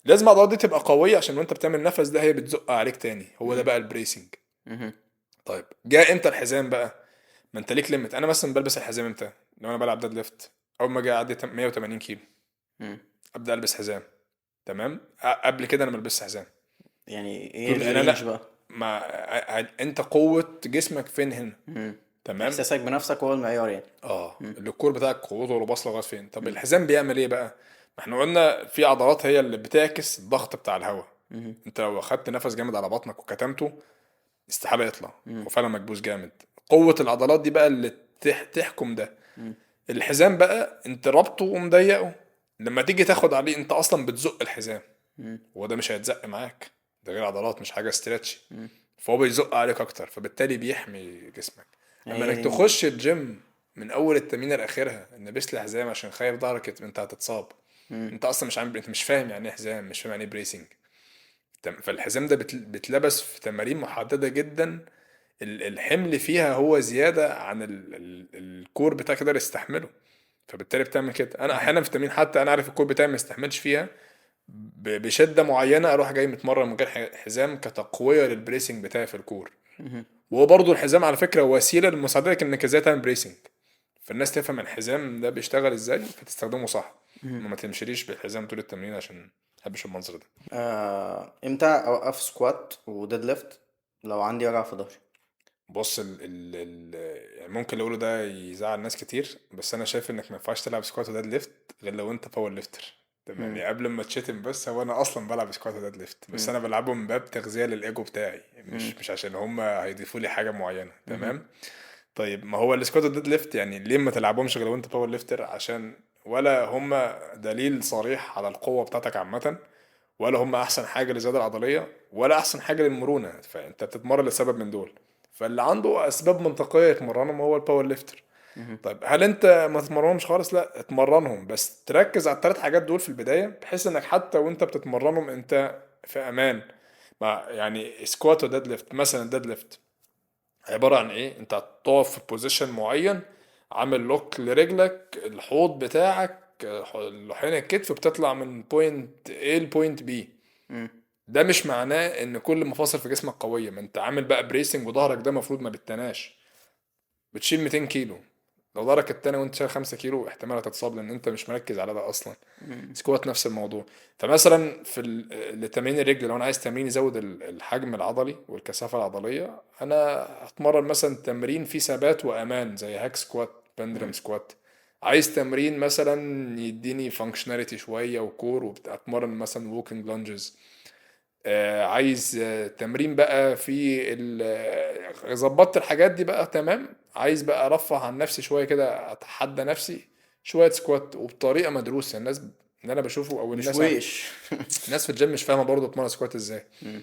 Speaker 2: لازم العضلات دي تبقى قويه عشان وانت بتعمل نفس ده هي بتزق عليك تاني. هو ده
Speaker 1: مم.
Speaker 2: بقى البريسنج.
Speaker 1: مم.
Speaker 2: طيب جاء امتى الحزام بقى؟ ما انت ليك ليميت. انا مثلا بلبس الحزام امتى؟ لو انا بلعب ديد ليفت، اول ما اجي اعدي 180 كيلو
Speaker 1: مم.
Speaker 2: ابدا البس حزام. تمام. قبل كده انا ما بلبسش حزام.
Speaker 1: يعني ايه
Speaker 2: طول يعني انا
Speaker 1: الرينج بقى؟
Speaker 2: ما انت قوه جسمك فين هنا؟
Speaker 1: مم.
Speaker 2: تمام.
Speaker 1: احساسك بنفسك هو المعيار يعني.
Speaker 2: اه الكور بتاعك قوته له باصله لغايه فين. طب الحزام بيعمل ايه بقى؟ ما احنا قلنا في عضلات هي اللي بتعكس الضغط بتاع الهواء.
Speaker 1: مم.
Speaker 2: انت لو اخدت نفس جامد على بطنك وكتمته استحاله يطلع،
Speaker 1: مم.
Speaker 2: هو فعلا مكبوس جامد. قوه العضلات دي بقى اللي تحكم ده.
Speaker 1: مم.
Speaker 2: الحزام بقى انت ربطه ومضيقه، لما تيجي تاخد عليه انت اصلا بتزق الحزام،
Speaker 1: مم.
Speaker 2: هو ده مش هيتزق معاك، ده غير عضلات مش حاجه استرتش،
Speaker 1: مم.
Speaker 2: فهو بيزق عليك اكتر فبالتالي بيحمي جسمك. اما
Speaker 1: هي
Speaker 2: انك
Speaker 1: دي.
Speaker 2: تخش الجيم من اول التمرين لاخرها ان لابس لي حزام عشان خايف ظهرك انت هتتصاب،
Speaker 1: مم.
Speaker 2: انت اصلا مش عامل، انت مش فاهم يعني ايه حزام، مش فاهم يعني ايه بريسنج. فالحزام ده بتلبس في تمارين محدده جدا، الحمل فيها هو زياده عن الكور بتاعك يقدر يستحمله، فبالتالي بتعمل كده. انا
Speaker 1: مم.
Speaker 2: احيانا في التمرين حتى انا عارف الكور بتاعي ما يستحملش فيها، بشده معينه اروح جاي متمرن من غير حزام كتقويه للبريسنج بتاعي في الكور.
Speaker 1: مم.
Speaker 2: وهو برضه الحزام على فكره وسيله لمساعدتك انك ازاي تعمل بريسنج، فالناس تفهم الحزام ده بيشتغل ازاي فتستخدمه صح.
Speaker 1: مم.
Speaker 2: ما تمشيليش بالحزام طول التمرين عشان ما بحبش المنظر ده.
Speaker 1: امتى اوقف سكوات وديد ليفت لو عندي وجع في ظهري؟
Speaker 2: بص يعني ممكن اللي اقوله ده يزعل ناس كتير، بس انا شايف انك ما ينفعش تلعب سكوات وديد ليفت غير لو انت باور ليفتر. تمام
Speaker 1: مم.
Speaker 2: يعني قبل ما تشتم، بس هو انا اصلا بلعب سكوات وديد ليفت، بس
Speaker 1: مم.
Speaker 2: انا بلعبه من باب تغذية للايجو بتاعي،
Speaker 1: مم.
Speaker 2: مش عشان هم هيضيفوا لي حاجة معينة.
Speaker 1: مم.
Speaker 2: تمام. طيب ما هو السكوات والديد ليفت يعني ليه ما تلعبهمش غير لو انت باور ليفتر؟ عشان ولا هم دليل صريح على القوة بتاعتك عامة، ولا هم احسن حاجه للزياده العضليه، ولا احسن حاجه للمرونه، فانت بتتمرن لسبب من دول. فاللي عنده اسباب منطقيه يتمرنهم هو الباور ليفتر.
Speaker 1: مم.
Speaker 2: طيب هل انت ما تتمرنهمش خالص؟ لا، اتمرنهم بس تركز على الثلاث حاجات دول في البدايه، بحيث انك حتى وانت بتتمرنهم انت في امان. ما يعني سكوات وديد ليفت مثلا، ديد ليفت عباره عن ايه؟ انت هتقف في بوزيشن معين، عامل لوك لرجلك، الحوض بتاعك لحين الكتف بتطلع من بوينت A لبوينت B.
Speaker 1: مم.
Speaker 2: ده مش معناه ان كل مفاصل في جسمك قويه، ما انت عامل بقى بريسنج وظهرك ده المفروض ما بتناش، بتشيل 200 كيلو، لو ظهرك التاني وانت شايل 5 كيلو احتمال هتتصاب لان انت مش مركز على ده اصلا.
Speaker 1: مم.
Speaker 2: سكوات نفس الموضوع. فمثلا في لتمرين الرجل لو انا عايز تمرين يزود الحجم العضلي والكثافه العضليه، انا هتمرن مثلا تمرين فيه ثبات وامان زي هاك سكوات، بندرم
Speaker 1: مم.
Speaker 2: سكوات. عايز تمرين مثلا يديني فانكشناليتي شويه وكور واتمرن مثلا ووكينج لانجز. عايز تمرين بقى في ظبطت الحاجات دي بقى تمام، عايز بقى ارفه عن نفسي شويه كده، اتحدى نفسي شويه سكوات وبطريقه مدروسه. الناس اللي انا بشوفه او
Speaker 1: مش
Speaker 2: الناس عارف،
Speaker 1: ويش.
Speaker 2: الناس في الجيم مش فاهمه برضه تمرن سكوات ازاي.
Speaker 1: مم.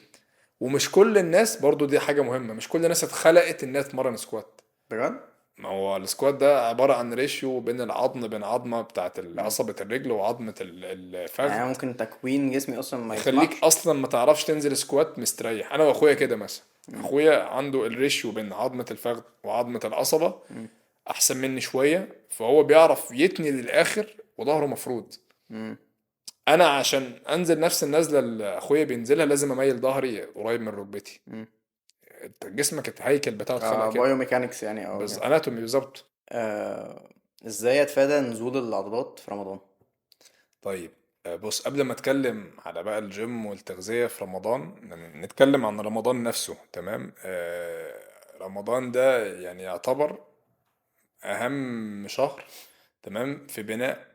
Speaker 2: ومش كل الناس برضه، دي حاجه مهمه، مش كل الناس اتخلقت انها تمرن سكوات.
Speaker 1: بجد؟
Speaker 2: ما هو السكوات ده عباره عن ريشيو بين العظم، بين عظمه بتاعت
Speaker 1: مم.
Speaker 2: عصبه الرجل وعظمه
Speaker 1: يعني
Speaker 2: الفخذ،
Speaker 1: أنا ممكن تكوين جسمي اصلا ما
Speaker 2: يخليك
Speaker 1: يسمحش.
Speaker 2: اصلا ما تعرفش تنزل سكوات مستريح. انا واخويا كده مثلا،
Speaker 1: مم.
Speaker 2: اخويا عنده الريشيو بين عظمة الفخذ وعظمة القصبة
Speaker 1: مم.
Speaker 2: احسن مني شوية، فهو بيعرف يتني للاخر وظهره مفروض.
Speaker 1: مم.
Speaker 2: انا عشان انزل نفس النزلة اللي اخويا بينزلها لازم اميل ظهري قريب من ركبتي.
Speaker 1: مم.
Speaker 2: جسمك الهيكل بتاعه اتخلق كده.
Speaker 1: بايو ميكانكس يعني او
Speaker 2: بس
Speaker 1: كده.
Speaker 2: اناتومي بالظبط.
Speaker 1: آه ازاي اتفادى نزول العضلات في رمضان؟
Speaker 2: طيب بص قبل ما اتكلم على بقى الجيم والتغذية في رمضان، نتكلم عن رمضان نفسه. تمام. رمضان ده يعني يعتبر اهم شهر، تمام، في بناء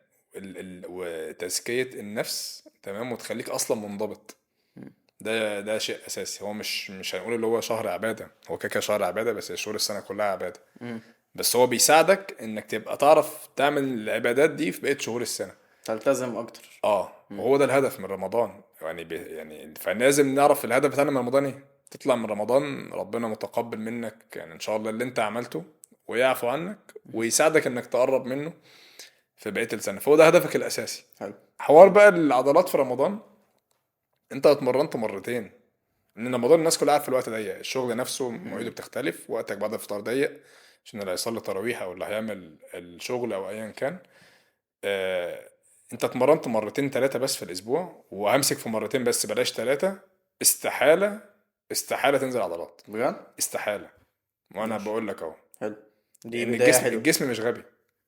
Speaker 2: وتزكية النفس، تمام، وتخليك اصلا منضبط. ده شيء اساسي. هو مش هنقول اللي هو شهر عبادة، هو كده كده شهر عبادة، بس شهور السنة كلها عبادة.
Speaker 1: مم.
Speaker 2: بس هو بيساعدك انك تبقى تعرف تعمل العبادات دي في بقية شهور السنة.
Speaker 1: تلتزم اكتر. مم.
Speaker 2: وهو ده الهدف من رمضان. يعني يعني فلازم نعرف الهدف بتاعنا من رمضان ايه. تطلع من رمضان ربنا متقبل منك يعني ان شاء الله اللي انت عملته، ويعفو عنك ويساعدك انك تقرب منه في بقية السنة. فهو ده هدفك الاساسي.
Speaker 1: حلو.
Speaker 2: حوار بقى العضلات في رمضان، انت اتمرنت مرتين. ان رمضان الناس كلها عارفه الوقت ضيق، الشغل نفسه مواعيده
Speaker 1: مم.
Speaker 2: بتختلف، وقتك بعد الفطار ضيق عشان اللي هيصلي تراويح او اللي هيعمل الشغل او ايا كان. آه، انت اتمرنت مرتين ثلاثة بس في الاسبوع، وهمسك في مرتين بس بلاش ثلاثة. استحالة، استحالة تنزل عضلات.
Speaker 1: بجد.
Speaker 2: استحالة. وانا
Speaker 1: ماشي.
Speaker 2: بقول لك اهو.
Speaker 1: حلو. دي
Speaker 2: لان
Speaker 1: بداية
Speaker 2: الجسم
Speaker 1: حلوة.
Speaker 2: الجسم مش غبي.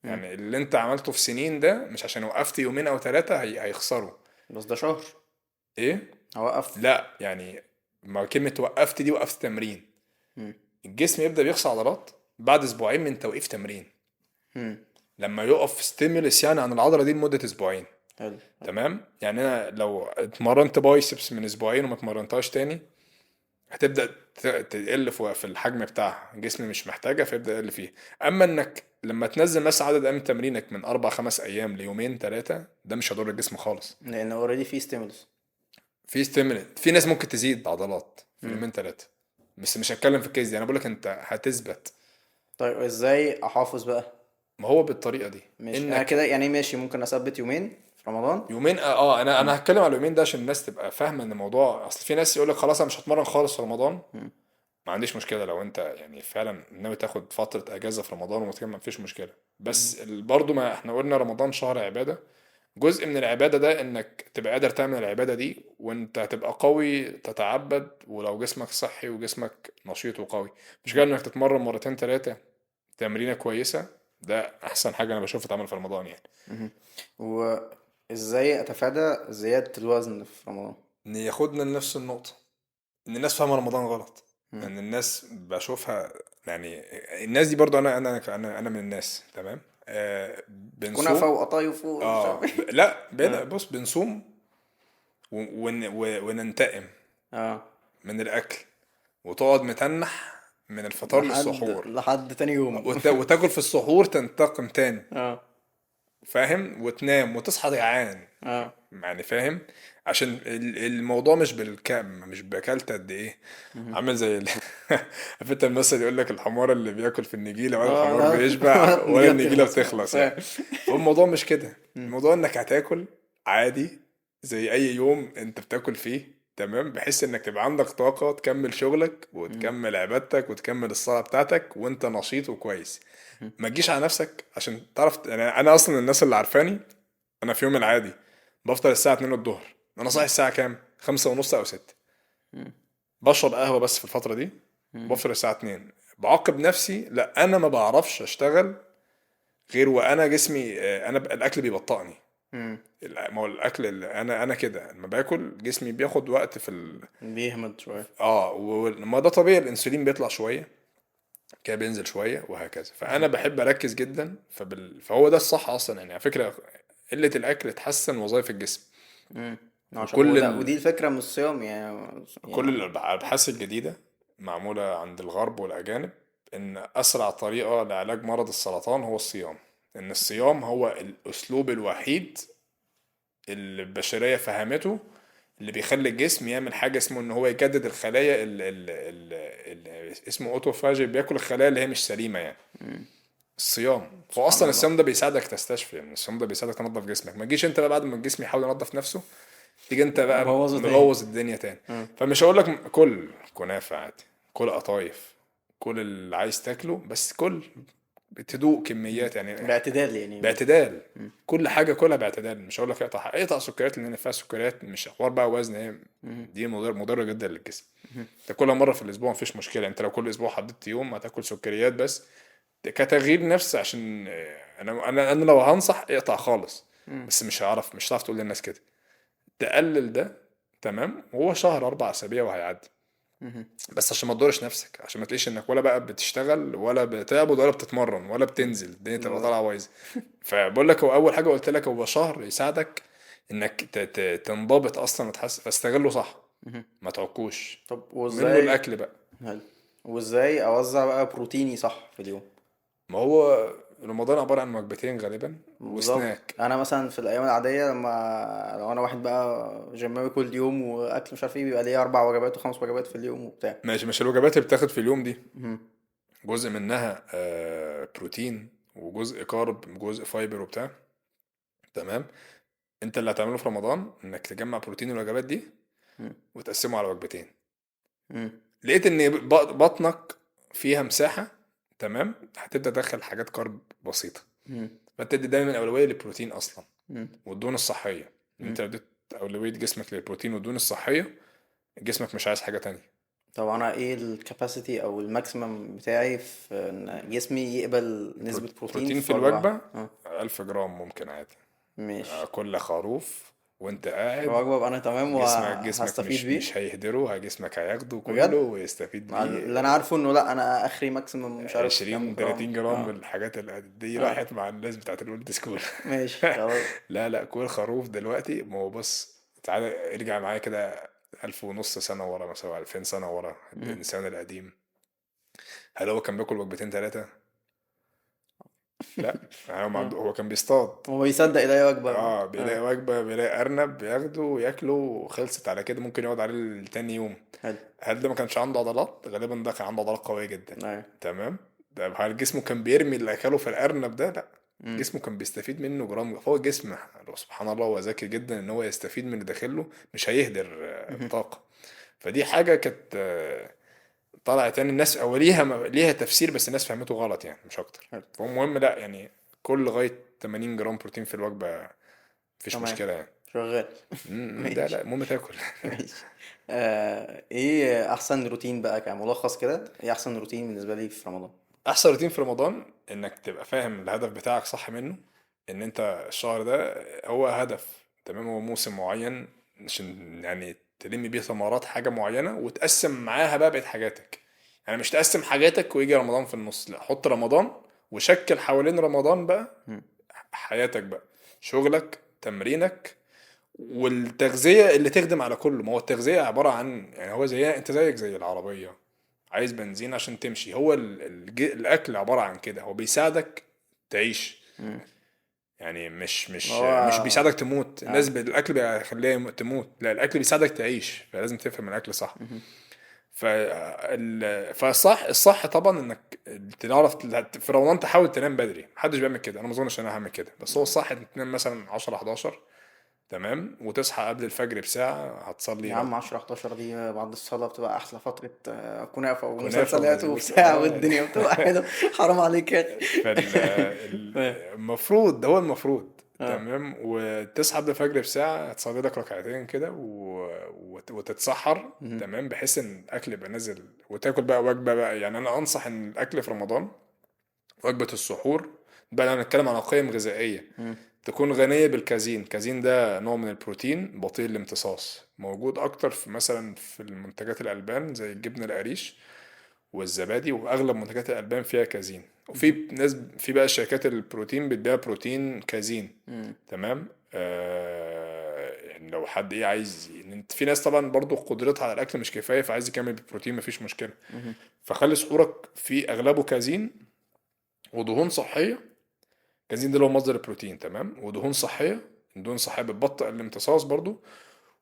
Speaker 1: مم.
Speaker 2: يعني اللي انت عملته في سنين ده مش عشان وقفت يومين او ثلاثة هيخسروا.
Speaker 1: بس ده شهر.
Speaker 2: ايه؟
Speaker 1: هوقف.
Speaker 2: لا يعني، ما كلمة وقفت دي وقفت تمرين.
Speaker 1: مم.
Speaker 2: الجسم يبدأ بيخسر عضلات بعد اسبوعين من توقيف تمرين.
Speaker 1: مم.
Speaker 2: لما يقف ستيمولس يعني عن العضلة دي لمدة اسبوعين.
Speaker 1: حلو.
Speaker 2: تمام. يعني انا لو اتمرنت بايسبس من اسبوعين وما اتمرنتهاش تاني، هتبدأ تقل في الحجم بتاعها، جسمي مش محتاجة فيبدأ يقل فيه. اما انك لما تنزل مثلا عدد ايام تمرينك من 4 5 ايام ليومين ثلاثة، ده مش هيضر الجسم خالص.
Speaker 1: لان اوريدي في ستيمولس.
Speaker 2: في ستيمولس، في ناس ممكن تزيد عضلات في
Speaker 1: مم.
Speaker 2: يومين ثلاثة، بس مش هتكلم في الكيس دي. انا بقول لك انت هتثبت.
Speaker 1: طيب ازاي احافظ بقى؟
Speaker 2: ما هو بالطريقة دي
Speaker 1: ماشي، انا
Speaker 2: انك
Speaker 1: كده يعني ماشي، ممكن اثبت يومين في رمضان.
Speaker 2: يومين. انا
Speaker 1: مم.
Speaker 2: هتكلم على اليومين ده عشان الناس تبقى فاهمه ان الموضوع. اصل في ناس يقول لك خلاص انا مش هتمرن خالص في رمضان.
Speaker 1: مم.
Speaker 2: ما عنديش مشكله لو انت يعني فعلا ناوي تاخد فتره اجازه في رمضان ومتكلم، ما فيش مشكله.
Speaker 1: مم.
Speaker 2: بس برضو ما احنا قلنا رمضان شهر عباده. جزء من العباده ده انك تبقى قادر تعمل العباده دي وانت هتبقى قوي تتعبد، ولو جسمك صحي وجسمك نشيط وقوي. مش كده انك تتمرن مرتين ثلاثه تمرينه كويسه. ده احسن حاجه انا بشوفها تتعمل في رمضان يعني.
Speaker 1: مم. وازاي اتفادى زيادة الوزن في رمضان؟
Speaker 2: ان ياخدنا لنفس النقطه، ان الناس فاهمه رمضان غلط.
Speaker 1: مم.
Speaker 2: ان الناس بشوفها يعني، الناس دي برضو انا من الناس، تمام.
Speaker 1: كنافة
Speaker 2: بنصوم.
Speaker 1: وقطايف ومش عارف ايه.
Speaker 2: لا
Speaker 1: اه.
Speaker 2: بص بنصوم وننتقم
Speaker 1: اه.
Speaker 2: من الاكل، وتقعد متنح من الفطار للسحور،
Speaker 1: لحد تاني يوم.
Speaker 2: وتاكل في السحور تنتقم تاني.
Speaker 1: اه.
Speaker 2: فاهم؟ وتنام وتصحى جعان.
Speaker 1: اه.
Speaker 2: يعني فاهم؟ عشان الموضوع مش بالكم، مش باكلت قد ايه.
Speaker 1: مم.
Speaker 2: عامل زي عارف انت المثل يقول لك الحمار اللي بياكل في النجيله ولا
Speaker 1: اه.
Speaker 2: الحمار
Speaker 1: لا.
Speaker 2: بيشبع ولا
Speaker 1: النجيلة
Speaker 2: النجيله
Speaker 1: بتخلص.
Speaker 2: بتخلص
Speaker 1: فاهم.
Speaker 2: يعني. هو الموضوع مش كده.
Speaker 1: مم.
Speaker 2: الموضوع انك هتاكل عادي زي اي يوم انت بتاكل فيه، تمام، بحيث انك تبقى عندك طاقه تكمل شغلك
Speaker 1: مم.
Speaker 2: وتكمل عبادتك وتكمل الصلاه بتاعتك وانت نشيط وكويس.
Speaker 1: مم.
Speaker 2: ما تجيش على نفسك عشان تعرف. يعني انا اصلا الناس اللي عارفاني، انا في يوم العادي بفطر الساعه 2 الظهر. انا صاحي الساعه كام؟ 5:30 او 6.
Speaker 1: مم.
Speaker 2: بشرب قهوه بس في الفتره دي.
Speaker 1: مم.
Speaker 2: بفطر الساعه 2. بعاقب نفسي، لا انا ما بعرفش اشتغل غير وانا جسمي، انا الاكل بيبطئني.
Speaker 1: مم.
Speaker 2: ما هو الاكل اللي انا كده لما باكل جسمي بياخد وقت في
Speaker 1: بيهمد شوية.
Speaker 2: وما ده طبيعي. الانسولين بيطلع شويه كده، بينزل شويه وهكذا. فانا
Speaker 1: مم.
Speaker 2: بحب اركز جدا. فهو ده الصح اصلا يعني على فكره. قله الاكل تحسن وظائف الجسم.
Speaker 1: مم. عشان
Speaker 2: وكل
Speaker 1: ودي الفكرة من الصيام يعني.
Speaker 2: كل
Speaker 1: يعني.
Speaker 2: الابحاث الجديده معموله عند الغرب والاجانب ان اسرع طريقه لعلاج مرض السرطان هو الصيام. ان الصيام هو الاسلوب الوحيد اللي البشريه فهمته اللي بيخلي الجسم يعمل حاجه اسمه ان هو يجدد الخلايا اسمه اوتوفاجي، بياكل الخلايا اللي هي مش سليمه يعني.
Speaker 1: مم.
Speaker 2: الصيام. هو
Speaker 1: سبحان
Speaker 2: اصلا
Speaker 1: الله.
Speaker 2: الصيام ده بيساعدك تستشفي. يعني الصيام ده بيساعدك تنظف جسمك. ما تجيش انت بقى بعد ما الجسم يحاول ينظف نفسه تيجي انت بقى
Speaker 1: بوظه تاني.
Speaker 2: مبوظ الدنيا تاني.
Speaker 1: مم.
Speaker 2: فمش هقول لك كل كنافه عادي، كل قطايف، كل اللي عايز تاكله، بس كل بتدوق
Speaker 1: مم.
Speaker 2: كميات يعني.
Speaker 1: باعتدال يعني.
Speaker 2: باعتدال.
Speaker 1: مم.
Speaker 2: كل حاجه كلها باعتدال. مش هقول لك اقطع سكريات لان فيها سكريات، مش حوار بقى وزن. هي
Speaker 1: مم.
Speaker 2: دي مضره جدا للجسم.
Speaker 1: مم.
Speaker 2: تاكلها مره في الاسبوع مفيش مشكله. انت لو كل اسبوع حددت يوم هتاكل سكريات بس كتغيير نفس. عشان انا لو هنصح اقطع خالص،
Speaker 1: مم.
Speaker 2: بس مش هتعرف تقول للناس كده. تقلل ده، تمام. وهو شهر 4 اسابيع وهيعدي.
Speaker 1: مهم.
Speaker 2: بس عشان ما تضرش نفسك، عشان ما تلاقيش انك ولا بقى بتشتغل ولا بتعبد ولا بتتمرن ولا بتنزل، الدنيا تبقى
Speaker 1: بالظبط.
Speaker 2: طالعه بايظه. فبقول لك، هو اول حاجه قلت لك هو شهر يساعدك انك تنضبط اصلا وتحس، فاستغله صح،
Speaker 1: مهم.
Speaker 2: ما تعكوش.
Speaker 1: طب
Speaker 2: ومنه
Speaker 1: وازاي؟
Speaker 2: الاكل بقى.
Speaker 1: حلو. وازاي اوزع بقى بروتيني صح في اليوم؟
Speaker 2: ما هو رمضان عباره عن وجبتين غالبا
Speaker 1: بالظبط.
Speaker 2: وسناك.
Speaker 1: انا مثلا في الايام العاديه، لما لو انا واحد بقى جيماوي كل يوم واكل مش عارف ايه، بيبقى ليا 4 وجبات و5 وجبات في اليوم وبتاع.
Speaker 2: ماشي، مش الوجبات اللي بتاخد في اليوم دي
Speaker 1: مهم.
Speaker 2: جزء منها بروتين وجزء كارب وجزء فايبر وبتاع، تمام. انت اللي هتعمله في رمضان انك تجمع بروتين الوجبات دي
Speaker 1: مم.
Speaker 2: وتقسمه على وجبتين.
Speaker 1: مم.
Speaker 2: لقيت ان بطنك فيها مساحة، تمام، هتبدأ تدخل حاجات كارب بسيطة.
Speaker 1: مم.
Speaker 2: فانت تدي دايما الأولوية للبروتين أصلا
Speaker 1: مم.
Speaker 2: والدهون الصحية.
Speaker 1: مم.
Speaker 2: انت اديت أولوية جسمك للبروتين والدهون الصحية، جسمك مش عايز حاجة تانية.
Speaker 1: طب انا ايه الكاباسيتي او الماكسيمم بتاعي في ان جسمي يقبل نسبة بروتين
Speaker 2: بروتين في
Speaker 1: في اربعة؟
Speaker 2: الوجبة 1000 جرام ممكن عادي.
Speaker 1: ماشي.
Speaker 2: كل خروف وانت
Speaker 1: في
Speaker 2: قاعد،
Speaker 1: وجبة ابقى انا تمام
Speaker 2: جسمك
Speaker 1: وهستفيد
Speaker 2: مش
Speaker 1: بيه؟
Speaker 2: هيهدره، جسمك هياخده كله
Speaker 1: بجد؟
Speaker 2: ويستفيد
Speaker 1: مع
Speaker 2: بيه.
Speaker 1: اللي انا عارفه انه لا، انا اخري ماكسيمم مش عارف كام
Speaker 2: 20
Speaker 1: جرام.
Speaker 2: 30 جرام
Speaker 1: اه.
Speaker 2: من الحاجات اللي دي
Speaker 1: اه.
Speaker 2: راحت مع الناس بتاعت الاولد سكول.
Speaker 1: ماشي خلاص.
Speaker 2: لا لا، كل خروف دلوقتي، ما هو بص، تعالى ارجع معايا كده 1500 سنة ورا مثلا، 2000 سنة ورا،
Speaker 1: مهم.
Speaker 2: الإنسان القديم، هل هو كان بياكل وجبتين ثلاثة؟ لا، يعني
Speaker 1: اه.
Speaker 2: هو كان بيصطاد.
Speaker 1: هو بيصدق يلاقي وجبة.
Speaker 2: اه، بيلاقي
Speaker 1: اه.
Speaker 2: وجبة، بيلاقي أرنب بياخده وياكله وخلصت على كده، ممكن يقعد عليه تاني يوم.
Speaker 1: حلو.
Speaker 2: هل ده ما كانش عنده عضلات؟ غالبا ده كان عنده عضلات قوية جدا.
Speaker 1: ايوه.
Speaker 2: تمام. ده هل جسمه كان بيرمي اللي أكله في الأرنب ده؟ لا،
Speaker 1: مم.
Speaker 2: جسمه كان بيستفيد منه جرام. فهو جسم سبحان الله هو ذكي جدا ان هو يستفيد من اللي داخله، مش هيهدر
Speaker 1: مهم.
Speaker 2: طاقة. فدي حاجة كانت طلعت يعني الناس، او ليها تفسير بس الناس فهمته غلط يعني مش اكتر.
Speaker 1: حلو.
Speaker 2: فهو مهم، لا يعني كل لغاية 80 جرام بروتين في الوجبة مفيش
Speaker 1: تمام.
Speaker 2: مشكلة يعني.
Speaker 1: شغال.
Speaker 2: لا لا،
Speaker 1: ماشي.
Speaker 2: المهم تاكل.
Speaker 1: ماشي. ايه احسن روتين بقى كملخص كده؟ ايه احسن روتين بالنسبة لي في رمضان؟
Speaker 2: احسن روتين في رمضان انك تبقى فاهم الهدف بتاعك صح منه، ان انت الشهر ده هو هدف، تمام، هو موسم معين عشان يعني تلم بيه ثمرات حاجة معينة وتقسم معاها بقى بقية حاجاتك. يعني مش تقسم حاجاتك ويجي رمضان في النص، لا، حط رمضان وشكل حوالين رمضان بقى
Speaker 1: مم.
Speaker 2: حياتك بقى، شغلك، تمرينك، والتغذية اللي تخدم على كله. ما هو التغذية عبارة عن يعني هو انت زيك زي العربية عايز بنزين عشان تمشي. هو الأكل عبارة عن كده، هو بيساعدك تعيش.
Speaker 1: مم.
Speaker 2: يعني مش
Speaker 1: هو.
Speaker 2: بيساعدك تموت. الناس
Speaker 1: اه.
Speaker 2: الأكل بيخليها تموت، لا، الأكل بيساعدك تعيش، فلازم تفهم الأكل صح.
Speaker 1: مهم.
Speaker 2: الصح طبعا انك تعرف في رمضان تحاول تنام بدري. محدش بيعمل كده، انا ما اظنش انا هعمل كده، بس هو الصح انك تنام مثلا 10 11، تمام، وتصحى قبل الفجر بساعة هتصلي
Speaker 1: يا عم 10 11 دي بعد الصلاة بتبقى أحلى فترة، كنافة
Speaker 2: كنافة
Speaker 1: ومسلسلات
Speaker 2: وبسبوسة،
Speaker 1: وبتاع والدنيا بتبقى حلوة. حرام عليك يا أخي.
Speaker 2: المفروض ده هو المفروض،
Speaker 1: اه.
Speaker 2: تمام، وتصحى قبل الفجر بساعة تصلي لك ركعتين كده وتتسحر،
Speaker 1: مهم.
Speaker 2: تمام، بحيث ان الاكل يبقى نازل وتاكل بقى وجبة بقى. يعني انا انصح ان الاكل في رمضان وجبة السحور بقى، لو هنتكلم عن قيم غذائية،
Speaker 1: مم.
Speaker 2: تكون غنية بالكازين. كازين ده نوع من البروتين بطيء الامتصاص، موجود أكتر في مثلا في المنتجات الألبان زي الجبنة القريش والزبادي، وأغلب منتجات الألبان فيها كازين. وفي
Speaker 1: مهم.
Speaker 2: ناس في بقى شركات البروتين بتبيع بروتين كازين،
Speaker 1: مم.
Speaker 2: تمام. يعني لو حد ايه عايز في ناس طبعا برضو قدرتها على الاكل مش كفايه، فعايز يكمل بالبروتين مفيش مشكله.
Speaker 1: مهم.
Speaker 2: فخلي سحورك فيه اغلبه كازين ودهون صحيه. كازين ده اللي هو مصدر البروتين، تمام، ودهون صحيه. الدهون الصحيه بتبطئ الامتصاص برضو،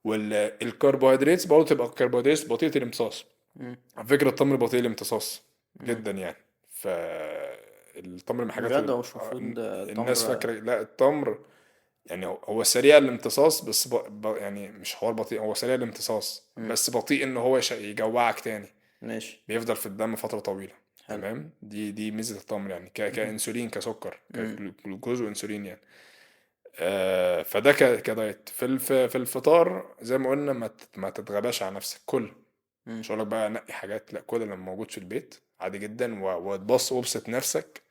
Speaker 2: والكربوهيدرات برضو تبقى كربوهيدرات بطيئه الامتصاص.
Speaker 1: مم.
Speaker 2: على فكره التمر بطيء الامتصاص
Speaker 1: مم.
Speaker 2: جدا يعني. فالتمر من الحاجات
Speaker 1: بجد هو مش المفروض
Speaker 2: الناس
Speaker 1: التمر؟
Speaker 2: فاكره لا، التمر يعني هو سريع الامتصاص بس يعني مش حوار بطيء، هو سريع الامتصاص
Speaker 1: مم.
Speaker 2: بس بطيء ان هو يجوعك تاني،
Speaker 1: ماشي.
Speaker 2: بيفضل في الدم فترة طويلة.
Speaker 1: حلو.
Speaker 2: تمام، دي ميزة التمر يعني
Speaker 1: مهم.
Speaker 2: كانسولين، كسكر،
Speaker 1: مم.
Speaker 2: كجلوكوز وانسولين يعني. فده كدايت في الفطار زي ما قلنا، ما تتغباش على نفسك. كل
Speaker 1: مم.
Speaker 2: مش هقولك بقى نقي حاجات، لا، كل اللي موجود في البيت عادي جدا، وتبص وابسط نفسك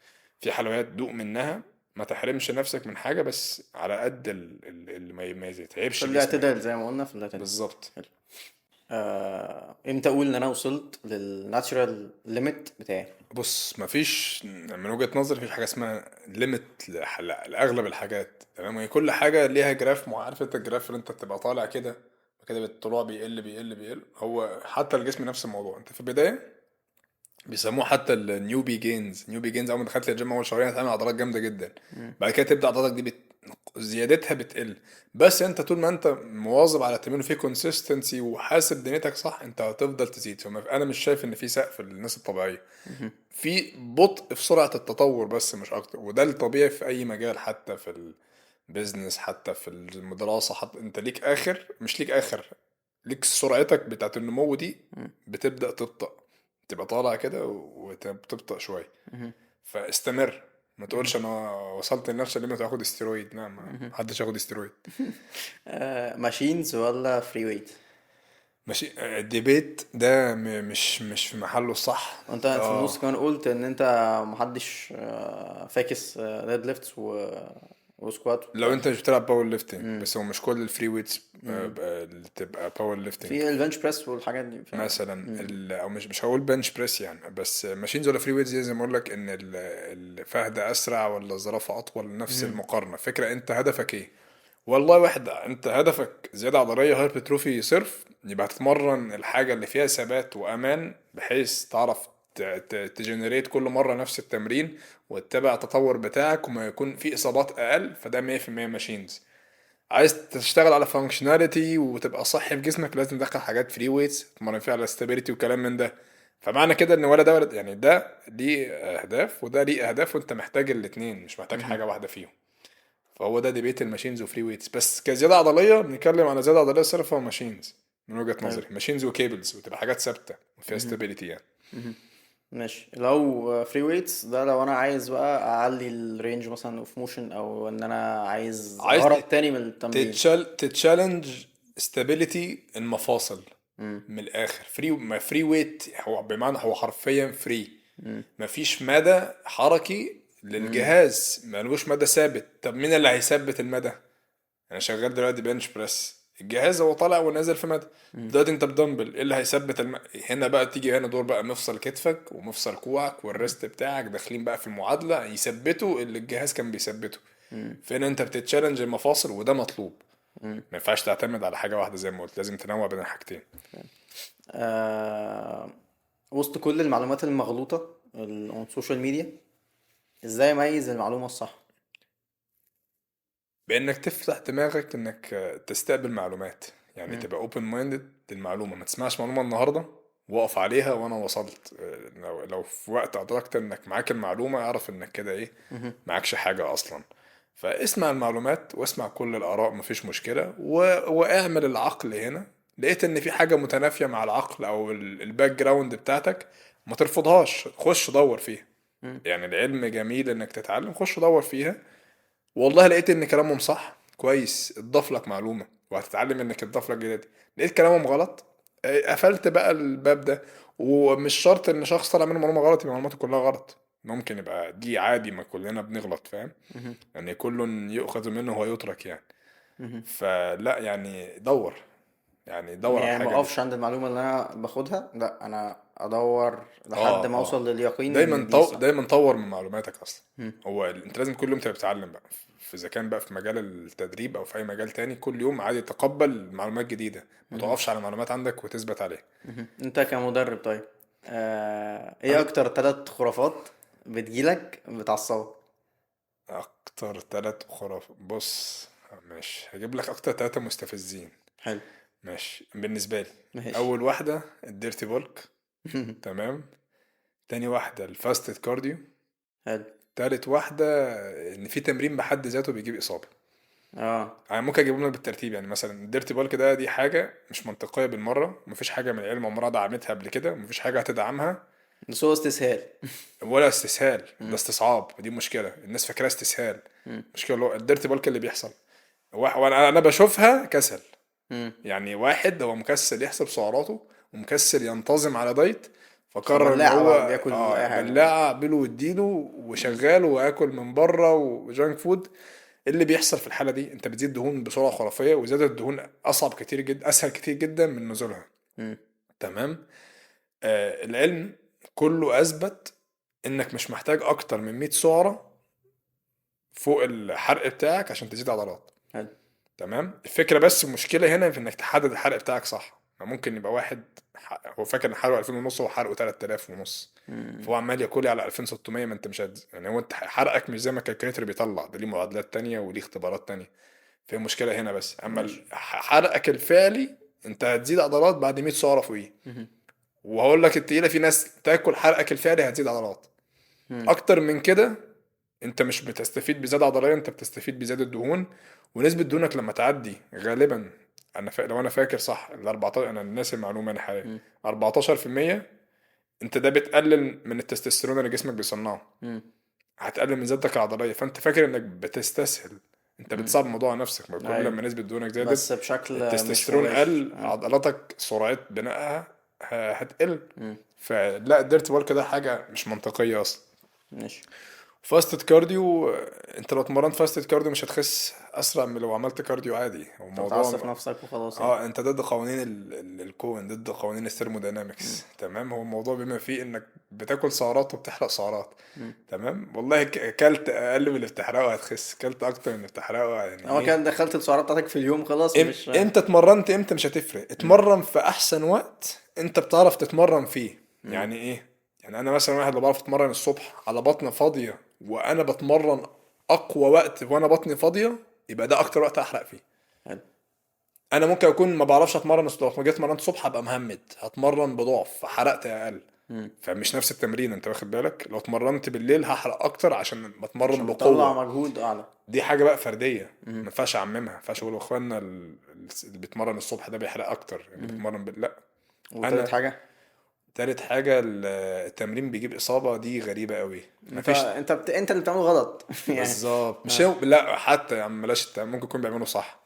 Speaker 2: في حلويات، دوق منها، ما تحرمش نفسك من حاجة، بس على قد اللي ما يتعبش
Speaker 1: في
Speaker 2: جسمك
Speaker 1: الاعتدال
Speaker 2: يعني.
Speaker 1: زي ما قلنا، في الاعتدال.
Speaker 2: بالظبط.
Speaker 1: حلو. امتى اقول ان انا وصلت للناتشرال ليميت بتاعي؟
Speaker 2: بص، مفيش من وجهة نظري مفيش حاجة اسمها ليميت لأغلب الحاجات، تمام؟ هي كل حاجة ليها جراف عارف انت الجراف اللي انت بتبقى طالع كده كده الطلوع بيقل بيقل بيقل، هو حتى الجسم نفس الموضوع. انت في البداية بيسموه حتى النيوبي جينز، نيوبي جينز اول ما دخلت الجيم اول شهرين هتعمل عضلات جامده جدا.
Speaker 1: مم.
Speaker 2: بعد كده تبدا عضلاتك دي زيادتها بتقل. بس انت طول ما انت مواظب على التمرين وفيه كونسيستنسي وحاسب دنيتك صح، انت هتفضل تزيد. انا مش شايف ان في سقف للناس الطبيعيه،
Speaker 1: مهم.
Speaker 2: في بطء في سرعه التطور بس مش اكتر، وده الطبيعي في اي مجال، حتى في البيزنس، حتى في الدراسه. حتى انت ليك اخر، مش ليك اخر، ليك سرعتك بتاعت النمو دي
Speaker 1: مم.
Speaker 2: بتبدأ تبطأ، تبقى طالع كده وتبطأ شوية.
Speaker 1: مهم.
Speaker 2: فاستمر، ما
Speaker 1: مهم.
Speaker 2: تقولش انا وصلت لنفس الليميت هاخد استرويد. لا، ما
Speaker 1: مهم.
Speaker 2: محدش ياخد استرويد.
Speaker 1: ماشينز ولا فري ويت؟
Speaker 2: ماشي. الديبيت ده مش في محله الصح.
Speaker 1: وانت في
Speaker 2: اه،
Speaker 1: النص كمان قلت ان انت محدش فاكس ديد ليفتس وسكوات
Speaker 2: لو
Speaker 1: وبتاع.
Speaker 2: انت مش بتلعب باور ليفتنج،
Speaker 1: مم.
Speaker 2: بس هو مش كل الفري ويتس
Speaker 1: مم.
Speaker 2: اللي تبقى باور ليفتنج.
Speaker 1: في البنش بريس والحاجات دي
Speaker 2: مثلا
Speaker 1: مم.
Speaker 2: او مش هقول بنش بريس يعني، بس ماشينز ولا فري ويتس دي زي ما اقول لك ان الفهد اسرع ولا الزرافه اطول، نفس
Speaker 1: مم.
Speaker 2: المقارنه. فكره انت هدفك ايه؟ والله واحد، انت هدفك زياده عضليه هايبرتروفي صرف، يبقى هتتمرن الحاجه اللي فيها ثبات وامان بحيث تعرف تجنريت كل مره نفس التمرين وتتابع التطور بتاعك وما يكون في اصابات اقل. فده 100% ماشينز. عايز تشتغل على فانكشناليتي وتبقى صحي في جسمك، لازم تدخل حاجات فري ويتس تتمرن فيها على stability وكلام من ده. فمعنى كده ان ولا ده ولا ده، يعني ده ليه اهداف وده ليه اهداف، وانت محتاج الاتنين، مش محتاج
Speaker 1: مم.
Speaker 2: حاجه واحده فيهم. فهو ده ديبيت الماشينز وفري ويتس. بس كزياده عضليه بنتكلم على زياده عضليه صرف، هو ماشينز من وجهه
Speaker 1: حلو.
Speaker 2: نظري، ماشينز وكيبلز وتبقى حاجات ثابته وفيها
Speaker 1: مهم.
Speaker 2: stability يعني.
Speaker 1: مهم. ماشي. لو فري ويتس ده لو انا عايز بقى اعلي الرينج مثلا اوف موشن، او ان انا عايز
Speaker 2: عايز
Speaker 1: غرض تاني من التمرين.
Speaker 2: تتشالنج stability المفاصل.
Speaker 1: مم.
Speaker 2: من الاخر فري، ما فري ويت هو بمعنى هو حرفيا فري،
Speaker 1: مم.
Speaker 2: مفيش مدى حركي
Speaker 1: مم.
Speaker 2: للجهاز، ملوش مدى ثابت. طب مين اللي هيثبت المدى؟ انا شغال دلوقتي بنش بريس، الجهاز هو طالع ونازل في مدى.
Speaker 1: مم.
Speaker 2: دلوقتي انت بدمبل، ايه اللي هيثبت هنا بقى تيجي هنا دور بقى مفصل كتفك ومفصل كوعك والريست بتاعك داخلين بقى في المعادلة يثبتوا اللي الجهاز كان بيثبته.
Speaker 1: مم.
Speaker 2: فهنا انت بتتشالنج المفاصل وده مطلوب.
Speaker 1: مم.
Speaker 2: ما ينفعش تعتمد على حاجة واحدة زي ما قلت، لازم تنوع بين الحاجتين.
Speaker 1: آه وسط كل المعلومات المغلوطة السوشيال ميديا، ازاي اميز المعلومة الصح؟
Speaker 2: بانك تفتح دماغك انك تستقبل معلومات، يعني
Speaker 1: مم.
Speaker 2: تبقى اوبن مايندد للمعلومه. ما تسمعش معلومه النهارده واقف عليها وانا وصلت. لو في وقت ادركت انك معاك المعلومه اعرف انك كده ايه،
Speaker 1: مهم.
Speaker 2: معكش حاجه اصلا. فاسمع المعلومات واسمع كل الاراء، مفيش مشكله، واعمل العقل هنا. لقيت ان في حاجه متنافيه مع العقل او الباك جراوند بتاعتك، ما ترفضهاش، خش دور فيها.
Speaker 1: مم.
Speaker 2: يعني العلم جميل انك تتعلم، خش دور فيها. والله لقيت ان كلامهم صح، كويس، اتضاف لك معلومه وهتتعلم انك اتضاف لك جديد. لقيت كلامهم غلط، قفلت بقى الباب ده. ومش شرط ان شخص طلع منه معلومه غلط يبقى معلوماته كلها غلط، ممكن يبقى دي عادي، ما كلنا بنغلط، فاهم؟
Speaker 1: مهم.
Speaker 2: يعني كل يؤخذ منه ويترك يعني.
Speaker 1: مهم.
Speaker 2: فلا يعني دور، يعني دور على
Speaker 1: يعني ما
Speaker 2: الحاجه دي.
Speaker 1: اقفش عند المعلومة اللي انا باخدها، لا انا ادور لحد ما
Speaker 2: اه اه،
Speaker 1: اوصل لليقين ان دي صح.
Speaker 2: دايما طور من معلوماتك اصلا.
Speaker 1: مم.
Speaker 2: هو انت لازم كل يوم تبقى بتتعلم بقى، في اذا كان بقى في مجال التدريب او في اي مجال تاني، كل يوم عادي تقبل معلومات جديدة، ما
Speaker 1: مهم.
Speaker 2: تقفش على معلومات عندك وتثبت عليها.
Speaker 1: مهم. انت كمدرب طيب، ايه
Speaker 2: انا
Speaker 1: اكتر 3 خرافات بتجيلك بتعصبك؟
Speaker 2: اكتر 3 خرافات، بص، ماشي هجيب لك اكتر 3 مستفزين.
Speaker 1: حلو.
Speaker 2: ماشي بالنسبة لي.
Speaker 1: ماشي.
Speaker 2: اول واحدة الديرتي بولك، تمام. تاني واحدة الفاستد كارديو.
Speaker 1: حلو.
Speaker 2: تالت واحدة ان في تمرين بحد ذاته بيجيب اصابة.
Speaker 1: اه.
Speaker 2: انا ممكن اجيبهم لك بالترتيب. يعني مثلا الديرتي بالك ده، دي حاجه مش منطقيه بالمره، مفيش حاجه من العلم عمرها دعمتها قبل كده، مفيش حاجه هتدعمها.
Speaker 1: بس هو استسهال.
Speaker 2: ولا استسهال، ده
Speaker 1: مم.
Speaker 2: استصعاب، ودي مشكله الناس فاكراها استسهال.
Speaker 1: مم.
Speaker 2: مشكله اللي هو الديرتي بالك اللي بيحصل، وانا بشوفها كسل.
Speaker 1: مم.
Speaker 2: يعني واحد هو مكسل يحسب سعراته ومكسل ينتظم على دايت، فقرر ان
Speaker 1: فبلاعة
Speaker 2: هو
Speaker 1: بقى بياكل اي حاجة بقى.
Speaker 2: بلاعه اعمله واديله
Speaker 1: مم.
Speaker 2: وشغال واكل من بره وجانك فود. إيه اللي بيحصل في الحالة دي؟ انت بتزيد دهون بسرعة خرافية، وزيادة الدهون اصعب كتير جدا، اسهل كتير جدا من نزولها.
Speaker 1: مم.
Speaker 2: تمام. العلم كله اثبت انك مش محتاج اكتر من 100 سعرة فوق الحرق بتاعك عشان تزيد عضلات.
Speaker 1: حلو.
Speaker 2: تمام. الفكرة بس المشكلة هنا في انك تحدد الحرق بتاعك صح. ممكن يبقى واحد هو فاكر ان حرقه 2000 ونص، هو حرقه 3000 ونص،
Speaker 1: مم.
Speaker 2: فهو عمال ياكل على 2600. ما انت مش يعني هو انت حرقك مش زي ما الكالكوليتر بيطلع، ده ليه معادلات تانية وليه اختبارات تانية. في مشكلة هنا بس. اما
Speaker 1: ماشي.
Speaker 2: حرقك الفعلي انت هتزيد عضلات بعد 100 سعرة فوقيه.
Speaker 1: مم.
Speaker 2: وهقول لك التقيلة، في ناس تاكل حرقك الفعلي هتزيد عضلات
Speaker 1: مم.
Speaker 2: اكتر من كده. انت مش بتستفيد بزيادة عضلية، انت بتستفيد بزيادة دهون. ونسبة دهونك لما تعدي غالبا، لو انا فاكر صح ال 14، انا الناس المعلومة انا حاليا
Speaker 1: مم.
Speaker 2: 14%، انت ده بتقلل من التستوستيرون اللي جسمك بيصنعه،
Speaker 1: مم.
Speaker 2: هتقلل من زيادتك العضلية. فانت فاكر انك بتستسهل، انت
Speaker 1: مم.
Speaker 2: بتصعب الموضوع على نفسك. ما كل
Speaker 1: ايوه،
Speaker 2: لما نسبة دهونك
Speaker 1: بس
Speaker 2: زادت
Speaker 1: بشكل مش
Speaker 2: التستوستيرون
Speaker 1: مباشر.
Speaker 2: قل، عضلاتك سرعة بنائها هتقل.
Speaker 1: مم.
Speaker 2: فلا، الديرت ورك ده حاجة مش منطقية اصلا.
Speaker 1: ماشي.
Speaker 2: فاستد كارديو، انت لو اتمرنت فاستد كارديو مش هتخس اسرع من لو عملت كارديو عادي. هو
Speaker 1: انت بتعصف
Speaker 2: الموضوع
Speaker 1: نفسك وخلاص يعني.
Speaker 2: اه انت ضد قوانين الكون، ضد قوانين
Speaker 1: مم.
Speaker 2: الثيرموداينامكس. تمام. هو الموضوع بما فيه انك بتاكل سعرات وبتحرق سعرات.
Speaker 1: مم.
Speaker 2: تمام. والله كلت اقل من اللي بتحرقه هتخس، كلت اكتر من اللي بتحرقه يعني
Speaker 1: هو
Speaker 2: ايه.
Speaker 1: كان دخلت السعرات بتاعتك في اليوم خلاص مش.
Speaker 2: امتى اتمرنت امتى مش هتفرق.
Speaker 1: مم.
Speaker 2: اتمرن في احسن وقت انت بتعرف تتمرن فيه.
Speaker 1: مم.
Speaker 2: يعني ايه؟ يعني انا مثلا واحد لو بعرف اتمرن الصبح على بطن فاضية وانا بتمرن اقوى وقت وانا بطني فاضية، يبقى ده اكتر وقت احرق فيه.
Speaker 1: حلو.
Speaker 2: انا ممكن اكون ما بعرفش اتمرن الصبح، لو جيت اتمرنت الصبح هبقى مهمد، هتمرن بضعف فحرقت اقل.
Speaker 1: مم.
Speaker 2: فمش نفس التمرين، انت واخد بالك. لو اتمرنت بالليل هحرق اكتر عشان بتمرن
Speaker 1: عشان بتطلع
Speaker 2: بقوة.
Speaker 1: مجهود اعلى.
Speaker 2: دي حاجة بقى فردية، ما
Speaker 1: مم.
Speaker 2: ينفعش اعممها. ما ينفعش اقول اخواننا اللي بيتمرن الصبح ده بيحرق اكتر اللي
Speaker 1: مم.
Speaker 2: بيتمرن لا.
Speaker 1: وتالت
Speaker 2: انا
Speaker 1: حاجة.
Speaker 2: تالت حاجة التمرين بيجيب اصابة، دي غريبة قوي.
Speaker 1: انت
Speaker 2: مفيش.
Speaker 1: انت اللي بتعمله غلط يعني.
Speaker 2: بالظبط. مش
Speaker 1: اه.
Speaker 2: هو لا، حتى يا عم بلاش ممكن يكون بيعملوا صح،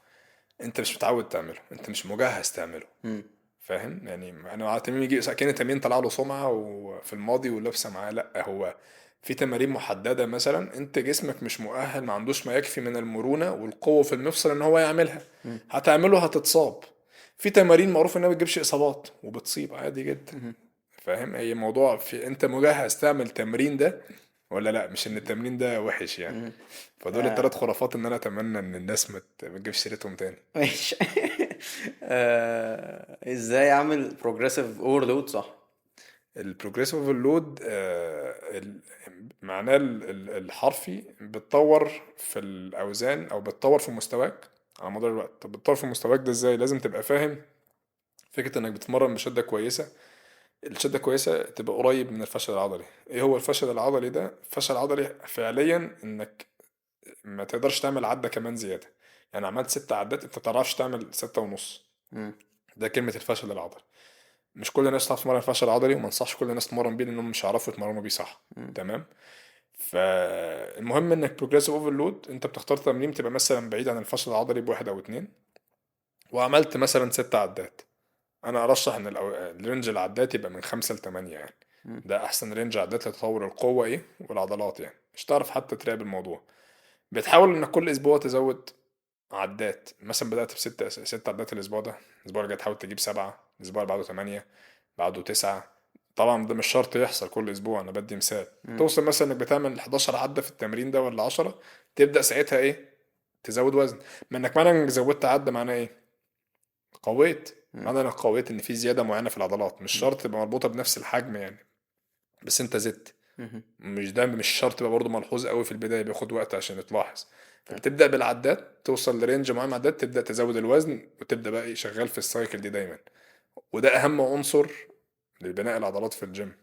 Speaker 2: انت مش متعود تعمله، انت مش مجهز تعمله.
Speaker 1: مم.
Speaker 2: فاهم يعني. انا على تمرين يجي كان تمرين طلع له سمعه وفي الماضي ولابسه معاه. لا، هو في تمارين محدده مثلا انت جسمك مش مؤهل، ما عندوش ما يكفي من المرونه والقوه في المفصل ان هو يعملها.
Speaker 1: مم.
Speaker 2: هتعمله هتتصاب. في تمارين معروف انها ما بتجيبش اصابات وبتصيب عادي جدا.
Speaker 1: مم.
Speaker 2: فاهم. هي موضوع في انت مجهز تعمل تمرين ده ولا لا، مش ان التمرين ده وحش يعني.
Speaker 1: مم.
Speaker 2: فدول الثلاث
Speaker 1: آه.
Speaker 2: خرافات ان انا اتمنى ان الناس ما تجيبش سيرتهم تاني.
Speaker 1: ماشي. ازاي اعمل بروجريسيف اوفرلود صح؟
Speaker 2: البروجريسيف اوفرلود معناه الحرفي بتطور في الاوزان او بتطور في مستواك على مدار الوقت. طب بتطور في مستواك ده ازاي؟ لازم تبقى فاهم فكرة انك بتتمرن بشدة كويسة. الشدة كويسة تبقى قريب من الفشل العضلي. ايه هو الفشل العضلي ده؟ الفشل العضلي فعليا انك ما تقدرش تعمل عدة كمان زيادة. يعني عملت 6 عدات انت متعرفش تعمل 6 ونص.
Speaker 1: مم.
Speaker 2: ده كلمة الفشل العضلي. مش كل الناس تعرف تتمرن فشل عضلي، وما انصحش كل الناس تتمرن بيه لانهم مش هيعرفوا يتمرنوا بيه صح.
Speaker 1: مم.
Speaker 2: تمام. فالمهم انك بروجريسيف اوفرلود انت بتختار تمرين تبقى مثلا بعيد عن الفشل العضلي بواحد او اتنين، وعملت مثلا 6 عدات. انا ارشح ان الرينج العدات يبقى من 5 ل8 يعني.
Speaker 1: مم.
Speaker 2: ده احسن رينج عدات لتطور القوة ايه والعضلات يعني. مش تعرف حتى تراقب الموضوع. بتحاول انك كل اسبوع تزود عدات. مثلا بدأت ب6 عدات الاسبوع ده، الاسبوع اللي جاي تحاول تجيب 7، الاسبوع اللي بعده 8، بعده 9. طبعا ده مش شرط يحصل كل اسبوع، انا بدي مثال.
Speaker 1: مم.
Speaker 2: توصل مثلا انك بتعمل 11 عدة في التمرين ده ولا 10، تبدأ ساعتها ايه؟ تزود وزن. ما انك معنى انك زودت عدة معناه ايه؟ قويت.
Speaker 1: مم.
Speaker 2: معنى انك قويت ان في زيادة معينة في العضلات، مش
Speaker 1: مم.
Speaker 2: شرط تبقى مربوطة بنفس الحجم يعني، بس انت زدت.
Speaker 1: مم.
Speaker 2: مش ده مش شرط يبقى برضه ملحوظ قوي في البداية، بياخد وقت عشان يتلاحظ.
Speaker 1: حلو.
Speaker 2: فبتبدأ بالعدات، توصل لرينج معين من العدات، تبدأ تزود الوزن وتبدأ بقى ايه شغال في السايكل دي دايما. وده أهم عنصر لبناء العضلات في الجيم.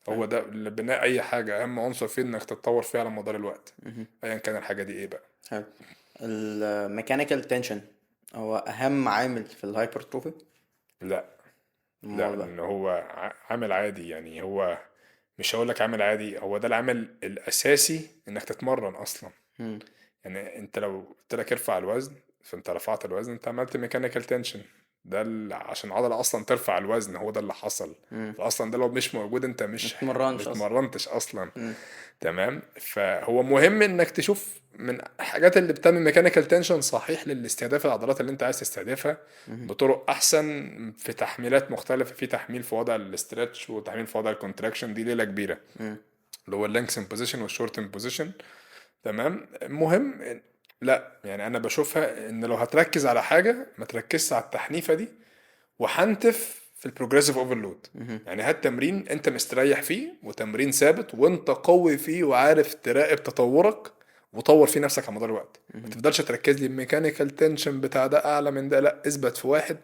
Speaker 1: حلو.
Speaker 2: هو ده لبناء أي حاجة أهم عنصر فيه إنك تتطور فيه على مدار الوقت،
Speaker 1: مم.
Speaker 2: أيا كان الحاجة دي ايه بقى.
Speaker 1: حلو. الميكانيكال تنشن هو اهم عامل في الهايبرتروفي؟
Speaker 2: لا. لا،
Speaker 1: امال بقى؟
Speaker 2: لأن هو عامل عادي يعني. هو مش هقول لك عامل عادي، هو ده العامل الأساسي إنك تتمرن أصلا.
Speaker 1: مم.
Speaker 2: يعني انت لو قلت لك ارفع الوزن، فانت رفعت الوزن، انت عملت ميكانيكال تنشن. ده عشان العضله اصلا ترفع الوزن، هو ده اللي حصل.
Speaker 1: مم.
Speaker 2: فاصلا ده لو مش موجود انت
Speaker 1: ما
Speaker 2: مش
Speaker 1: تتمرنش اصلا.
Speaker 2: اتمرنتش اصلا.
Speaker 1: مم.
Speaker 2: تمام. فهو مهم انك تشوف من الحاجات اللي بتعمل ميكانيكال تنشن صحيح للاستهداف العضلات اللي انت عايز تستهدفها
Speaker 1: مم.
Speaker 2: بطرق احسن، في تحميلات مختلفه، في تحميل في وضع الاسترتش وتحميل في وضع الكونتراكشن، دي ليله كبيره،
Speaker 1: مم.
Speaker 2: اللي هو اللانكسن بوزيشن والشورتن بوزيشن. تمام. مهم لا يعني انا بشوفها ان لو هتركز على حاجه ما تركزش على التحنيفه دي، وحنتف في البروجريسيف اوفرلود.
Speaker 1: مم.
Speaker 2: يعني هات تمرين انت مستريح فيه وتمرين ثابت وانت قوي فيه وعارف تراقب تطورك وطور فيه نفسك على مدار الوقت. ما
Speaker 1: مم.
Speaker 2: تفضلش تركز لي الميكانيكال تنشن بتاع ده اعلى من ده، لا اثبت في واحد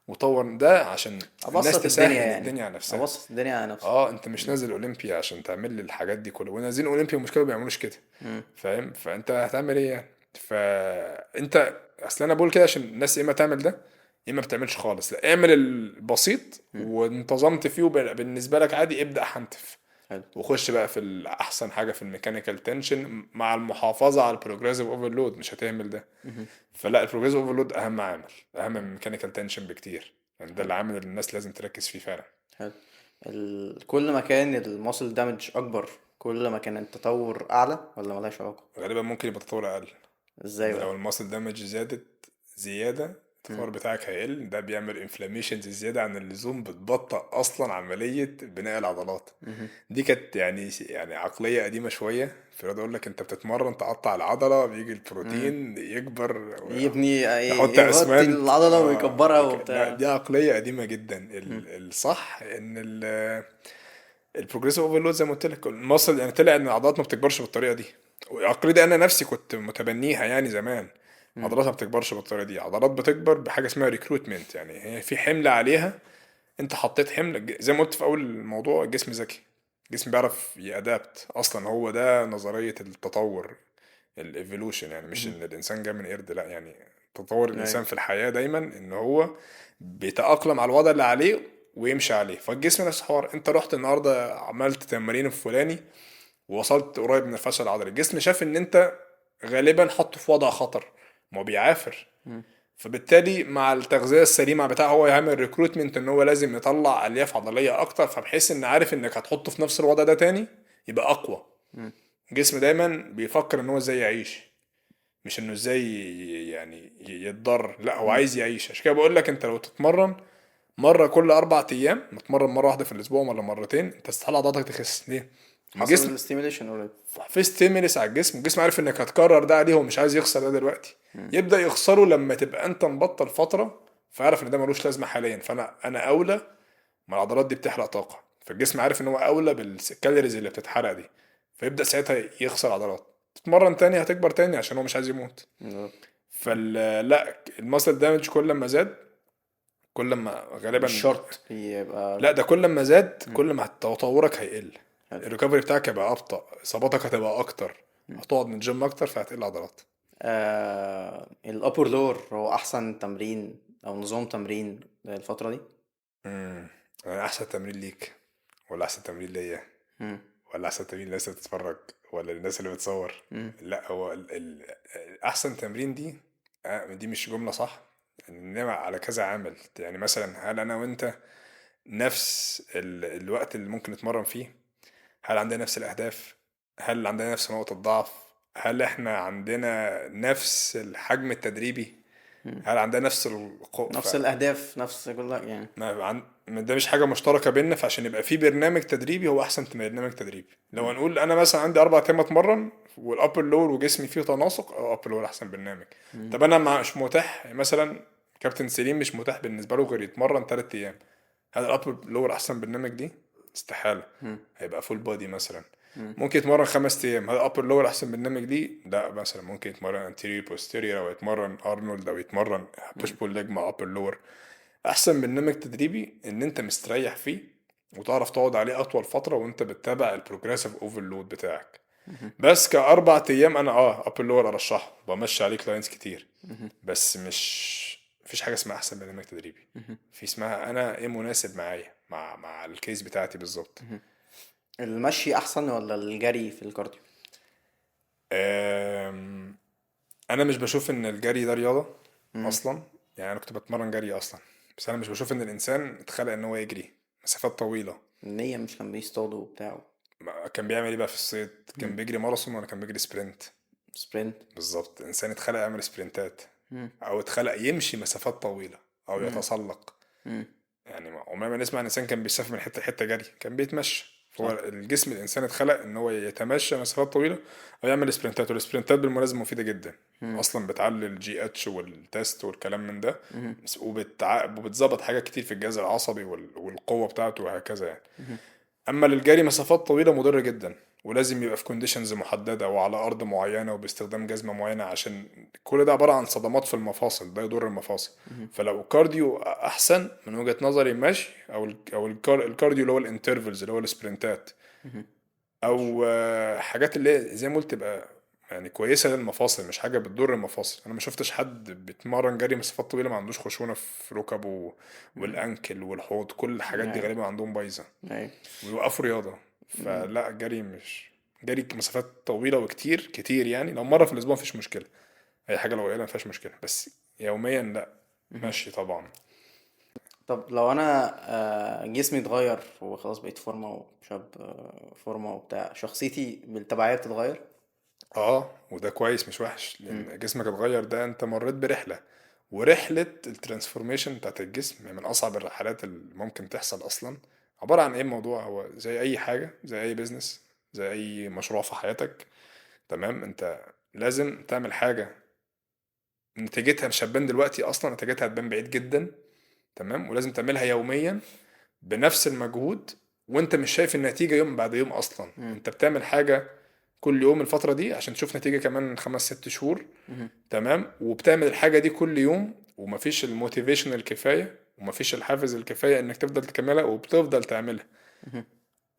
Speaker 2: وطور ده عشان الناس
Speaker 1: ابسط الدنيا
Speaker 2: تسهل
Speaker 1: يعني،
Speaker 2: الدنيا على نفسها.
Speaker 1: ابسط الدنيا على نفسي.
Speaker 2: اه انت مش نازل اولمبيا عشان تعمل لي الحاجات دي كلها، ونازلين اولمبيا المشكله ما بيعملوش كده.
Speaker 1: مم.
Speaker 2: فاهم؟ فانت هتعمل ايه يعني؟ فانت اصل انا بقول كده عشان الناس يا اما تعمل ده يا اما بتعملش خالص. لا اعمل البسيط
Speaker 1: مم.
Speaker 2: وانتظمت فيه بالنسبه لك عادي، ابدا حنتف
Speaker 1: حلو.
Speaker 2: وخش بقى في الاحسن حاجه في الميكانيكال تنشن مع المحافظه على البروجريسيف اوفرلود، مش هتهمل ده.
Speaker 1: مم.
Speaker 2: فلا البروجريسيف اوفرلود اهم عامل، اهم من الميكانيكال تنشن بكتير، يعني ده
Speaker 1: حلو.
Speaker 2: العامل اللي الناس لازم تركز فيه فعلا.
Speaker 1: حلو. كل ما كان الماسل دامج اكبر، كل ما كان التطور اعلى ولا ملهاش علاقة؟
Speaker 2: غالبا ممكن يبقى تطور اقل.
Speaker 1: ازاي
Speaker 2: ان
Speaker 1: بقى؟
Speaker 2: لو الماسل دامج زادت زياده
Speaker 1: مم.
Speaker 2: التطور بتاعك هيقل، ده بيعمل انفلاميشنز زياده عن اللزوم، بتبطئ اصلا عمليه بناء العضلات.
Speaker 1: مم.
Speaker 2: دي كانت يعني عقليه قديمه شويه، في رياضه يقول لك انت بتتمرن تقطع العضله بيجي
Speaker 1: مم.
Speaker 2: البروتين يكبر
Speaker 1: يبني،
Speaker 2: يحط
Speaker 1: يغطي
Speaker 2: اسمنت.
Speaker 1: العضلة ويكبرها
Speaker 2: لا
Speaker 1: وبتاع.
Speaker 2: دي عقليه قديمه جدا.
Speaker 1: مم.
Speaker 2: الصح ان البروجريسيف اوفرلود زي ما قلت لك المصل، يعني طلع ان العضلات ما بتكبرش بالطريقه دي. والعقليه دي انا نفسي كنت متبنيها يعني زمان.
Speaker 1: مم.
Speaker 2: عضلات ما بتكبرش بالطريقه دي، عضلات بتكبر بحاجه اسمها ريكروتمنت، يعني هي في حمل عليها. انت حطيت حمل زي ما قلت في اول الموضوع، الجسم ذكي، الجسم بيعرف يأدابت اصلا، هو ده نظريه التطور، الايفولوشن. يعني مش
Speaker 1: مم.
Speaker 2: ان الانسان جاي من قرد، لا يعني تطور الانسان
Speaker 1: ايوه.
Speaker 2: في الحياه دايما ان هو بيتأقلم على الوضع اللي عليه ويمشي عليه. فالجسم نفس الحوار، انت رحت النهارده عملت تمرين الفلاني ووصلت قريب من الفشل العضلي، الجسم شاف ان انت غالبا حطه في وضع خطر، ما هو بيعافر.
Speaker 1: مم.
Speaker 2: فبالتالي مع التغذية السليمة بتاعه هو يعمل ريكروتمنت ان هو لازم يطلع الياف عضلية اكتر، فبحيث ان عارف انك هتحطه في نفس الوضع ده تاني يبقى اقوى.
Speaker 1: مم.
Speaker 2: الجسم دايما بيفكر ان هو ازاي يعيش، مش انه ازاي يعني يتضر، لا هو
Speaker 1: مم.
Speaker 2: عايز يعيش. عشان كده بقول لك انت لو تتمرن مرة كل 4 أيام، نتمرن مرة واحدة في الأسبوع ولا مرتين، أنت استحالة عضلاتك تخس. ليه؟
Speaker 1: حصل
Speaker 2: الجسم
Speaker 1: الاستيميليشن اوريدي.
Speaker 2: في ستيمولس على الجسم، الجسم عارف إنك هتكرر ده عليه، هو مش عايز يخسر ده دلوقتي.
Speaker 1: مم.
Speaker 2: يبدأ يخسره لما تبقى أنت مبطل فترة، فعارف إن ده ملوش لازمة حاليا، فأنا أولى. ما العضلات دي بتحرق طاقة، فالجسم عارف إن هو أولى بالكالوريز اللي بتتحرق دي، فيبدأ ساعتها يخسر عضلات. تتمرن تاني هتكبر تاني عشان هو مش عايز يموت.
Speaker 1: بالظبط.
Speaker 2: لا الماسل دامج كل ما زاد كل ما
Speaker 1: مش
Speaker 2: غالبا،
Speaker 1: شرط يبقى.
Speaker 2: لا ده كل ما زاد
Speaker 1: مم.
Speaker 2: كل ما تطورك هيقل،
Speaker 1: حلو.
Speaker 2: الريكفري بتاعك هيبقى ابطأ، اصاباتك هتبقى اكتر،
Speaker 1: مم.
Speaker 2: هتقعد من الجيم اكتر فهتقل عضلات.
Speaker 1: الابر لور هو احسن تمرين او نظام تمرين الفترة دي؟
Speaker 2: امم انا احسن تمرين ليك ولا احسن تمرين ليا
Speaker 1: مم.
Speaker 2: ولا احسن تمرين للناس اللي بتتفرج ولا للناس اللي بتصور؟
Speaker 1: مم.
Speaker 2: لا هو احسن تمرين دي دي مش جملة صح، انما على كذا عامل. يعني مثلا هل انا وانت نفس الوقت اللي ممكن نتمرن فيه؟ هل عندنا نفس الأهداف؟ هل عندنا نفس نقطة ضعف؟ هل احنا عندنا نفس الحجم التدريبي؟
Speaker 1: مم.
Speaker 2: هل عندنا نفس
Speaker 1: نفس الاهداف، نفس كل يعني.
Speaker 2: ده مش حاجة مشتركة بيننا، فعشان يبقى في برنامج تدريبي هو أحسن برنامج تدريبي. لو
Speaker 1: مم.
Speaker 2: هنقول أنا مثلا عندي 4 أيام أتمرن والأبر لور وجسمي فيه تناسق، أو أبر لور أحسن برنامج.
Speaker 1: مم.
Speaker 2: طب أنا مش متاح مثلا، كابتن سليم مش متاح بالنسبة له غير يتمرن 3 أيام، هل الأبر لور أحسن برنامج دي؟ استحالة.
Speaker 1: مم.
Speaker 2: هيبقى فول بودي مثلا.
Speaker 1: مم.
Speaker 2: ممكن يتمرن 5 أيام، هل أبر لور أحسن برنامج دي؟ لا مثلا ممكن يتمرن انتيريور بوستيريور، أو يتمرن أرنولد، أو يتمرن بوش
Speaker 1: مم.
Speaker 2: بول ليج مع أبر لور. احسن برنامج تدريبي ان انت مستريح فيه وتعرف تقعد عليه اطول فتره وانت بتتابع البروجريسيف اوفرلود بتاعك.
Speaker 1: مم.
Speaker 2: بس ك4 ايام انا ابر لور ارشحه، بمشي عليه كلاينتس كتير،
Speaker 1: مم.
Speaker 2: بس مش مفيش حاجه اسمها احسن برنامج تدريبي.
Speaker 1: مم.
Speaker 2: في اسمها انا ايه مناسب معايا مع الكيس بتاعتي بالظبط.
Speaker 1: مم. المشي احسن ولا الجري في الكارديو؟
Speaker 2: أم، انا مش بشوف ان الجري ده رياضه
Speaker 1: مم.
Speaker 2: اصلا. يعني انا كنت بتمرن جري اصلا بس انا مش بشوف ان الانسان اتخلق ان هو يجري مسافات طويله.
Speaker 1: النية مش كان بيصطادوا وبتاع.
Speaker 2: كان بيعمل ايه بقى في الصيد؟ كان
Speaker 1: مم.
Speaker 2: بيجري ماراثون ولا كان بيجري سبرنت؟
Speaker 1: سبرنت.
Speaker 2: بالظبط، الانسان اتخلق يعمل سبرنتات،
Speaker 1: مم.
Speaker 2: او اتخلق يمشي مسافات طويله او
Speaker 1: مم.
Speaker 2: يتسلق.
Speaker 1: مم.
Speaker 2: يعني عمرنا ما نسمع ان الانسان كان بيسافر من حته لحته جري، كان بيتمشى. هو
Speaker 1: صح.
Speaker 2: الجسم الانسان اتخلق ان هو يتمشى مسافات طويله او يعمل سبرنتات، والسبرنتات بالمناسبه مفيده جدا.
Speaker 1: مم.
Speaker 2: اصلا بتعلي الجي اتش والتست والكلام من ده،
Speaker 1: مم.
Speaker 2: وبتظبط حاجات كتير في الجهاز العصبي والقوه بتاعته وهكذا يعني.
Speaker 1: مم.
Speaker 2: اما للجري مسافات طويله مضر جدا، ولازم يبقى في كونديشنز محدده وعلى ارض معينه وباستخدام جزمه معينه، عشان كل ده عباره عن صدمات في المفاصل، ده يضر المفاصل.
Speaker 1: مم.
Speaker 2: فلو كارديو احسن من وجهه نظري المشي، الكارديو اللي هو الانترفلز اللي هو السبرنتات،
Speaker 1: مم.
Speaker 2: او حاجات اللي هي زي ما قلت تبقى يعني كويسه للمفاصل، مش حاجه بتضر المفاصل. انا ما شفتش حد بيتمرن جري مسافات طويله ما عندوش خشونه في ركبه
Speaker 1: مم.
Speaker 2: والانكل والحوض، كل الحاجات دي
Speaker 1: أيوة.
Speaker 2: غالبا عندهم بايظه
Speaker 1: أيوة.
Speaker 2: ويوقفوا رياضة.
Speaker 1: مم.
Speaker 2: فلا جري مش جري مسافات طويلة وكتير كتير، يعني لو مرة في الأسبوع مفيش مشكلة، أي حاجة لو قليلة مفيش مشكلة، بس يوميا لا.
Speaker 1: مم.
Speaker 2: ماشي طبعا.
Speaker 1: طب لو أنا جسمي اتغير وخلاص بقيت فورمة وشاب، فورمة وبتاع، شخصيتي بالتبعية بتتغير؟
Speaker 2: اه وده كويس مش وحش،
Speaker 1: مم.
Speaker 2: لأن جسمك اتغير ده أنت مريت برحلة. ورحلة الترانسفورميشن بتاعت الجسم من أصعب الرحلات اللي ممكن تحصل أصلا. عبارة عن إيه الموضوع؟ هو زي أي حاجة، زي أي بيزنس، زي أي مشروع في حياتك. تمام، أنت لازم تعمل حاجة نتيجتها مش هتبان دلوقتي، اصلا نتيجتها هتبان بعيد جدا. تمام، ولازم تعملها يوميا بنفس المجهود، وانت مش شايف النتيجة يوم بعد يوم. اصلا
Speaker 1: مم.
Speaker 2: انت بتعمل حاجة كل يوم الفترة دي عشان تشوف نتيجة كمان 5 6 شهور.
Speaker 1: مم.
Speaker 2: تمام، وبتعمل الحاجة دي كل يوم ومفيش الموتيفيشن الكفاية ومفيش الحافز الكفاية انك تفضل تكملها وبتفضل تعملها.
Speaker 1: مم.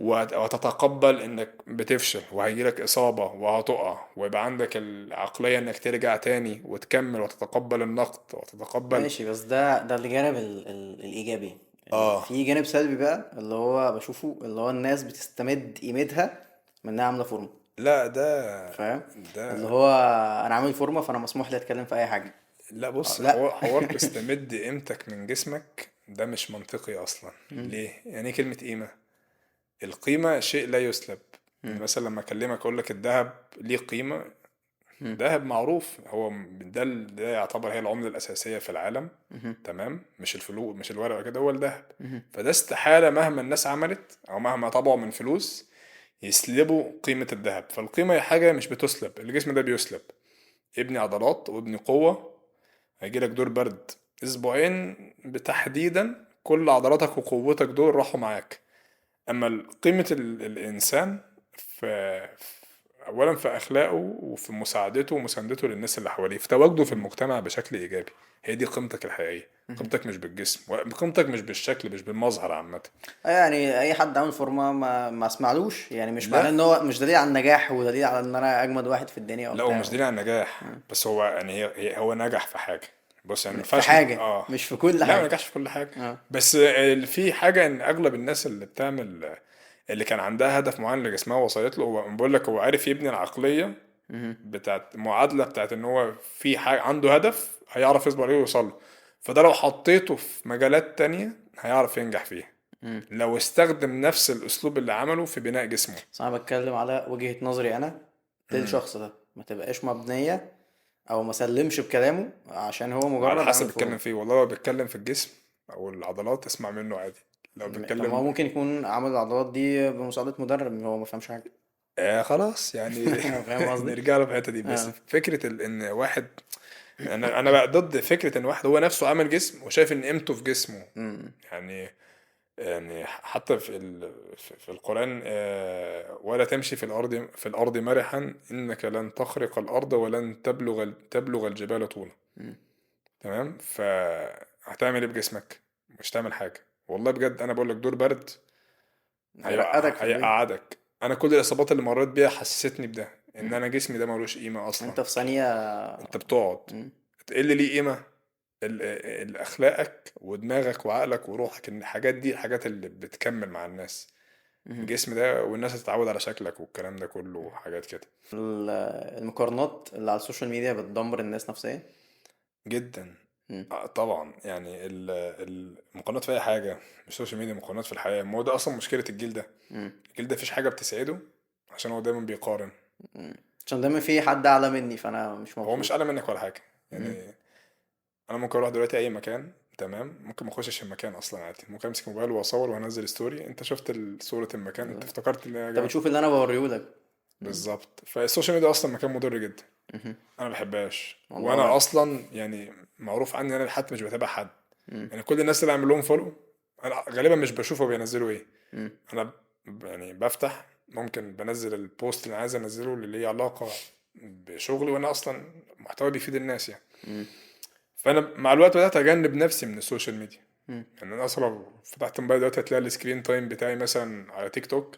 Speaker 2: وهتتقبل انك بتفشل وهيجيلك اصابة وهتقع، ويبقى عندك العقلية انك ترجع تاني وتكمل وتتقبل النقد وتتقبل.
Speaker 1: ماشي، بس ده الجانب الإيجابي.
Speaker 2: اه
Speaker 1: في جانب سلبي بقى اللي هو بشوفه، اللي هو الناس بتستمد قيمتها من إنها عاملة فورمة.
Speaker 2: لا ده
Speaker 1: فاهم؟ اللي
Speaker 2: ده
Speaker 1: هو أنا عامل فورمة فأنا مسموح لي أتكلم في أي حاجة.
Speaker 2: لا بص،
Speaker 1: لا.
Speaker 2: حوار تستمد قيمتك من جسمك ده مش منطقي اصلا.
Speaker 1: مم.
Speaker 2: ليه؟ يعني إيه كلمة قيمة؟ القيمة شيء لا يسلب. يعني
Speaker 1: مم.
Speaker 2: مثلا لما اكلمك اقول لك الذهب ليه قيمة،
Speaker 1: مم.
Speaker 2: دهب معروف هو ده يعتبر هي العملة الأساسية في العالم.
Speaker 1: مم.
Speaker 2: تمام، مش الفلوس مش الورق كده، هو الذهب.
Speaker 1: مم.
Speaker 2: فده استحالة مهما الناس عملت أو مهما طبعوا من فلوس يسلبوا قيمة الذهب. فالقيمة هي حاجة مش بتسلب، الجسم ده بيسلب. ابني عضلات وابني قوة، هيجيلك دور برد أسبوعين بتحديدا كل عضلاتك وقوتك دول راحوا معاك. اما قيمة الانسان في اولا في اخلاقه وفي مساعدته ومساندته للناس اللي حواليه، في تواجده في
Speaker 1: مم.
Speaker 2: المجتمع بشكل ايجابي. هي دي قيمتك الحقيقية.
Speaker 1: مم.
Speaker 2: قيمتك مش بالجسم، قيمتك مش بالشكل، مش بالمظهر عامة.
Speaker 1: يعني اي حد عامل فورمه ما اسمعلوش، يعني مش معناه
Speaker 2: لا
Speaker 1: ان هو مش دليل على النجاح ودليل على ان انا اجمد واحد في الدنيا
Speaker 2: لا، هو
Speaker 1: وبتاع
Speaker 2: مش دليل على النجاح،
Speaker 1: مم.
Speaker 2: بس هو يعني هو نجح في حاجة. بص يعني ما
Speaker 1: في
Speaker 2: ينفعش
Speaker 1: حاجه
Speaker 2: اه.
Speaker 1: مش في كل
Speaker 2: لا ما
Speaker 1: حاجه.
Speaker 2: نجحش في كل حاجة.
Speaker 1: اه.
Speaker 2: بس في حاجة ان اغلب الناس اللي بتعمل اللي كان عندها هدف معين لجسمها وصلت له، هو بقول لك هو عارف يبني العقلية
Speaker 1: مهم.
Speaker 2: بتاعت معادلة بتاعت ان هو في حاجة عنده هدف هيعرف يصبر عليه ويوصل له. فده لو حطيته في مجالات تانية هيعرف ينجح فيها،
Speaker 1: مم.
Speaker 2: لو استخدم نفس الاسلوب اللي عمله في بناء جسمه.
Speaker 1: بس انا بتكلم على وجهه نظري انا
Speaker 2: امم
Speaker 1: للشخص ده، ما تبقاش مبنيه او ما سلمش بكلامه عشان هو
Speaker 2: على
Speaker 1: مجرد
Speaker 2: حسب
Speaker 1: عامل
Speaker 2: بيتكلم
Speaker 1: فورمه.
Speaker 2: فيه، والله لو بيتكلم في الجسم او العضلات اسمع منه عادي. لو
Speaker 1: طب ما هو
Speaker 2: بيتكلم
Speaker 1: ممكن يكون عامل العضلات دي بمساعده مدرب هو ما فهمش حاجه.
Speaker 2: خلاص يعني.
Speaker 1: فاهم قصدي؟
Speaker 2: نرجع له في الحته دي. بس
Speaker 1: اه.
Speaker 2: فكره ان واحد، انا بقى ضد فكره ان واحد هو نفسه عامل جسم وشايف ان قيمته في جسمه.
Speaker 1: مم.
Speaker 2: يعني حتى في القرآن ولا تمشي في الأرض مرحا إنك لن تخرق الأرض ولن تبلغ الجبال طولا.
Speaker 1: مم.
Speaker 2: تمام، فهتعمل إيه بجسمك؟ مش تعمل حاجة. والله بجد أنا بقول لك دور برد
Speaker 1: هيرقدك في البيت.
Speaker 2: هيقعدك. أنا كل الإصابات اللي مريت بيها حسستني بده، إن أنا جسمي ده ملوش قيمة أصلا.
Speaker 1: انت في ثانيه.
Speaker 2: أنت بتقعد.
Speaker 1: مم.
Speaker 2: إيه اللي ليه قيمة؟ أخلاقك ودماغك وعقلك وروحك، إن الحاجات دي الحاجات اللي بتكمل مع الناس.
Speaker 1: مم.
Speaker 2: الجسم ده والناس تتعود على شكلك والكلام ده كله حاجات كده.
Speaker 1: ال- المقارنات اللي على السوشيال ميديا بتدمر الناس نفسيا.
Speaker 2: جدا.
Speaker 1: مم.
Speaker 2: طبعا يعني المقارنات في اي حاجه، مش سوشيال ميديا، مقارنات في الحياه. ما هو ده اصلا مشكله الجيل ده.
Speaker 1: مم.
Speaker 2: الجيل ده مفيش حاجه بتسعده عشان هو دايما بيقارن.
Speaker 1: مم. عشان دايما في حد اعلى مني فانا مش
Speaker 2: هو مش
Speaker 1: مبسوط.
Speaker 2: اعلى منك ولا حاجه
Speaker 1: مم.
Speaker 2: يعني. انا ممكن اروح دلوقتي اي مكان، تمام، ممكن ما اخشش المكان اصلا عادي، ممكن امسك موبايل واصور وانزل ستوري، انت شفت صوره المكان، انت
Speaker 1: بالظبط.
Speaker 2: افتكرت ان
Speaker 1: انت بتشوف اللي انا بوريهولك. مم.
Speaker 2: بالظبط. فالسوشيال ميديا اصلا مكان مضر جدا،
Speaker 1: مهم.
Speaker 2: انا ما بحبهاش.
Speaker 1: والله
Speaker 2: وانا
Speaker 1: وانا.
Speaker 2: اصلا يعني معروف عني ان انا حتى مش بتابع حد.
Speaker 1: مم.
Speaker 2: يعني كل الناس اللي اعمل لهم فولو انا غالبا مش بشوفه بينزلوا ايه.
Speaker 1: مم.
Speaker 2: انا يعني بفتح، ممكن بنزل البوست اللي عايز انزله اللي ليه علاقة بشغلي، وانا اصلا محتوى بيفيد الناس يعني.
Speaker 1: مم.
Speaker 2: فانا مع الوقت بدات اجنب نفسي من السوشيال ميديا.
Speaker 1: مم.
Speaker 2: يعني انا اصلا لو فتحت موبايل دلوقتي هتلاقي السكرين تايم بتاعي مثلا على تيك توك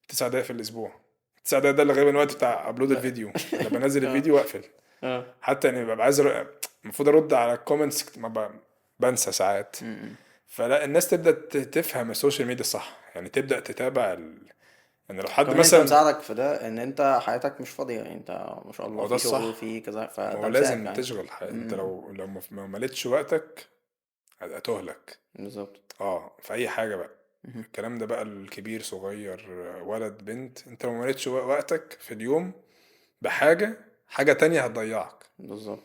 Speaker 2: 9 دقايق في الاسبوع. 9 دقايق ده اللي غالبا الوقت بتاع ابلود
Speaker 1: لا.
Speaker 2: الفيديو، انا بنزل
Speaker 1: اه.
Speaker 2: الفيديو واقفل.
Speaker 1: اه.
Speaker 2: حتى يعني ببقى عايز المفروض ارد على الكومنتس، ما بنسى ساعات.
Speaker 1: مم.
Speaker 2: فلا الناس تبدا تفهم السوشيال ميديا صح، يعني تبدا تتابع يعني لو حد
Speaker 1: كمان انت
Speaker 2: مثلا.
Speaker 1: مساعدك في ده ان انت حياتك مش فاضية، يعني انت ما شاء
Speaker 2: ما
Speaker 1: الله
Speaker 2: هو ده
Speaker 1: في شغل
Speaker 2: الصح.
Speaker 1: وفي كذا،
Speaker 2: ما
Speaker 1: فده
Speaker 2: هو
Speaker 1: مساعد
Speaker 2: لازم
Speaker 1: يعني.
Speaker 2: تشغل انت
Speaker 1: مم.
Speaker 2: لو ما مليتش وقتك هتهلك.
Speaker 1: بالظبط.
Speaker 2: اه في اي حاجه بقى.
Speaker 1: مهم.
Speaker 2: الكلام ده بقى الكبير صغير، ولد بنت، انت لو مليتش وقتك في اليوم حاجه تانية هتضيعك.
Speaker 1: بالظبط. بالظبط.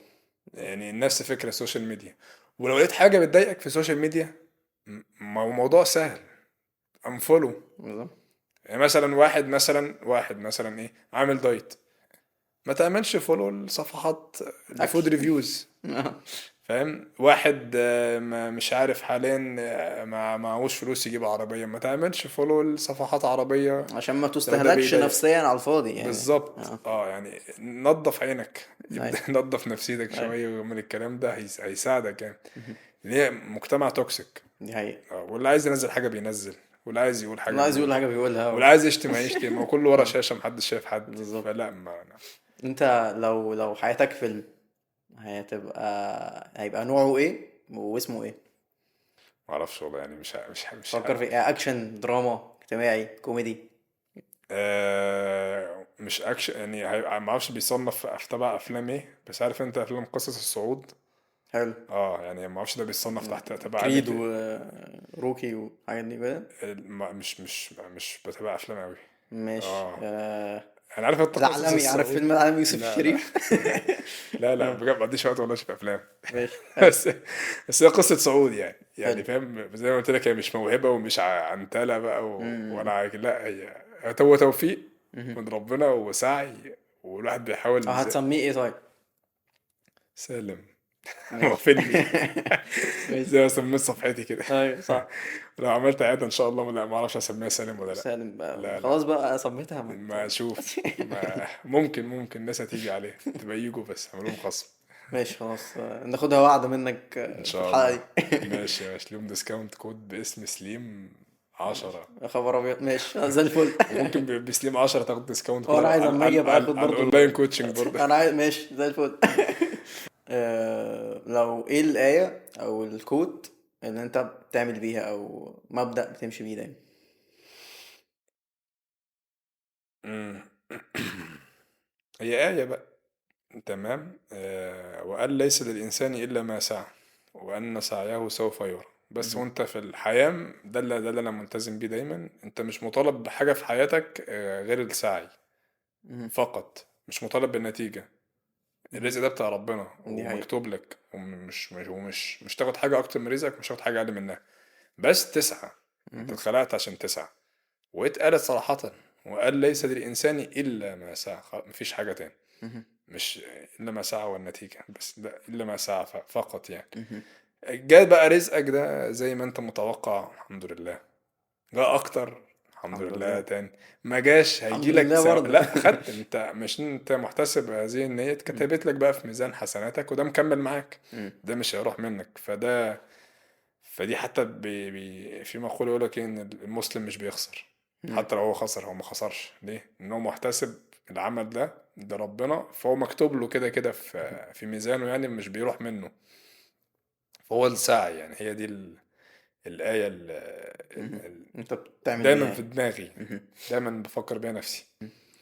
Speaker 2: يعني نفس فكره السوشيال ميديا. ولو لقيت حاجه بتضايقك في السوشيال ميديا، ما هو موضوع سهل، انفولو.
Speaker 1: بالظبط.
Speaker 2: يعني مثلا واحد مثلا ايه عامل دايت، ما تعملش فولو الصفحات
Speaker 1: اكل.
Speaker 2: الفود ريفيوز. فاهم؟ واحد مش عارف حاليا معهوش فلوس يجيب عربية، ما تعملش فولو الصفحات عربية
Speaker 1: عشان ما
Speaker 2: لو ده
Speaker 1: تستهلكش
Speaker 2: بيضايق.
Speaker 1: نفسيا على الفاضي يعني.
Speaker 2: بالظبط.
Speaker 1: اه.
Speaker 2: اه يعني نظف عينك،
Speaker 1: اي.
Speaker 2: ابدأ نظف نفسيتك
Speaker 1: اي.
Speaker 2: شوية من الكلام ده، هيساعدك يعني.
Speaker 1: مهم.
Speaker 2: ليه مجتمع توكسيك.
Speaker 1: دي حقيقة.
Speaker 2: واللي عايز ينزل حاجة بينزل، واللي عايز يقول حاجة
Speaker 1: اللي عايز يقول
Speaker 2: بيقولها،
Speaker 1: حاجة بيقولها
Speaker 2: واللي عايز يشتم هيشتم، وكله ورا
Speaker 1: اه.
Speaker 2: شاشة محدش شايف حد.
Speaker 1: بالظبط.
Speaker 2: فلا ما
Speaker 1: انت لو حياتك فيلم، هيبقى نوعه ايه واسمه ايه؟
Speaker 2: معرفش والله يعني، مش
Speaker 1: فكر في ايه، اكشن، دراما، اجتماعي، كوميدي؟
Speaker 2: مش اكشن يعني، ما اعرفش بيصنف في تبع افلام ايه، بس عارف انت افلام قصص الصعود.
Speaker 1: حلو.
Speaker 2: اه يعني ما اعرفش ده بيصنف تحت تبع
Speaker 1: كريد
Speaker 2: انهي.
Speaker 1: وروكي والحاجات دي كده.
Speaker 2: مش بتابع افلام قوي.
Speaker 1: ماشي.
Speaker 2: اه انا عارف انت قصص
Speaker 1: العالمي، عارف فيلم
Speaker 2: الصعود.
Speaker 1: العالمي يوسف
Speaker 2: لا لا
Speaker 1: الشريف؟
Speaker 2: لا لا
Speaker 1: اه.
Speaker 2: بجد ما عنديش وقت والله اشوف افلام.
Speaker 1: ماشي حلو.
Speaker 2: بس بس هي قصة صعود يعني،
Speaker 1: حلو.
Speaker 2: فاهم زي ما قلت لك، هي مش موهبة ومش عنتلة بقى
Speaker 1: امم.
Speaker 2: ولا لا هو توفيق
Speaker 1: امم.
Speaker 2: من ربنا وسعي، والواحد بيحاول
Speaker 1: هتسميه ايه طيب؟
Speaker 2: سالم. هو
Speaker 1: ماشي.
Speaker 2: فيلمي.
Speaker 1: ماشي.
Speaker 2: زي ما سميت صفحتي كده.
Speaker 1: ايوه صح.
Speaker 2: لو عملت عادة ان شاء الله لا ما اعرفش اسميها سالم ولا لا.
Speaker 1: سالم بقى،
Speaker 2: لا لا
Speaker 1: خلاص بقى سميتها
Speaker 2: ما اشوف، ما ممكن الناس هتيجي عليه تبقى يجوا بس اعملهم خصم.
Speaker 1: ماشي خلاص، ناخدها وعد منك
Speaker 2: ان
Speaker 1: في
Speaker 2: شاء
Speaker 1: الحلقة
Speaker 2: الله.
Speaker 1: دي.
Speaker 2: ماشي ماشي، ليهم ديسكاونت كود باسم سليم
Speaker 1: ماشي
Speaker 2: 10.
Speaker 1: يا خبر ابيض، ماشي زي الفل.
Speaker 2: وممكن بسليم 10 تاخد ديسكاونت
Speaker 1: هو
Speaker 2: كود
Speaker 1: انا عايز اما اجي ابقى اخد
Speaker 2: على
Speaker 1: برضو.
Speaker 2: الاونلاين كوتشنج برضه.
Speaker 1: انا عايز، ماشي زي الفل. لو ايه الآية او الكود اللي انت بتعمل بيها او مبدأ بتمشي بيه دايما؟
Speaker 2: مم. هي آية بقى. تمام. وقال ليس للإنسان إلا ما سعى، وأن سعيه سوف يرى. بس
Speaker 1: مهم.
Speaker 2: وانت في الحياة ده اللي انا ملتزم بيه دايما، انت مش مطالب بحاجة في حياتك غير السعي
Speaker 1: مهم.
Speaker 2: فقط، مش مطالب بالنتيجة.
Speaker 1: مهم.
Speaker 2: الرزق ده بتاع ربنا
Speaker 1: دي حقيقة.
Speaker 2: ومكتوب لك، ومش تاخد حاجة اكتر من رزقك، مش تاخد حاجة اقل منها، بس تسعى. انت
Speaker 1: مهم.
Speaker 2: اتخلقت عشان تسعى. واتقالت صراحة، وقال ليس للإنسان إلا ما سعى، مفيش حاجة تاني.
Speaker 1: مهم.
Speaker 2: مش إلا ما سعى والنتيجة، بس ده إلا ما سعى فقط يعني.
Speaker 1: مهم.
Speaker 2: جاء بقى رزقك ده زي ما انت متوقع الحمد لله، جاء اكتر الحمد
Speaker 1: الحمد
Speaker 2: لله
Speaker 1: لله.
Speaker 2: تاني، ما جاش
Speaker 1: الحمد
Speaker 2: هيجيلك
Speaker 1: لله برضه.
Speaker 2: لا خدت انت، مش انت محتسب هذه النية،
Speaker 1: مم.
Speaker 2: اتكتبت لك بقى في ميزان حسناتك، وده مكمل معاك.
Speaker 1: مم.
Speaker 2: ده مش هيروح منك. فدي حتى في مقولة يقول لك ان المسلم مش بيخسر.
Speaker 1: مم.
Speaker 2: حتى لو هو خسر هو ما خسرش ليه، ان هو محتسب العمل ده ربنا، فهو مكتوب له كده كده في ميزانه يعني، مش بيروح منه. فهو السعي يعني، هي دي الآية
Speaker 1: مهم. انت بتعمل بيها
Speaker 2: دايما في
Speaker 1: يعني.
Speaker 2: دماغي،
Speaker 1: مهم.
Speaker 2: دايما بفكر بيها نفسي.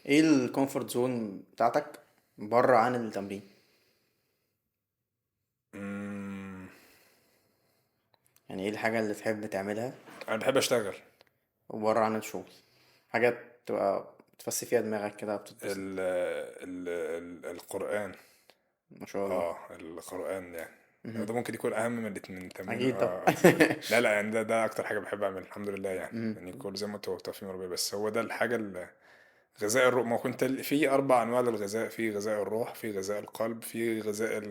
Speaker 1: ايه الكومفورت زون بتاعتك بره عن التمرين؟ يعني ايه الحاجة اللي تحب تعملها
Speaker 2: انا بحب اشتغل.
Speaker 1: وبره عن الشغل؟ حاجة تبقى بتفسي فيها دماغك كده بتتبسط.
Speaker 2: القرآن.
Speaker 1: ما شاء الله.
Speaker 2: اه القرآن يعني.
Speaker 1: مهم.
Speaker 2: ده ممكن يكون اهم من الاتنين تمرين
Speaker 1: اكيد طبعا.
Speaker 2: لا لا يعني ده اكتر حاجة بحب اعملها الحمد لله يعني.
Speaker 1: مهم.
Speaker 2: يعني كل زي ما انت قلت في ربنا، بس هو ده الحاجة غذاء الروح. ما كنت في اربع انواع للغذاء: في غذاء الروح، في غذاء القلب، في غذاء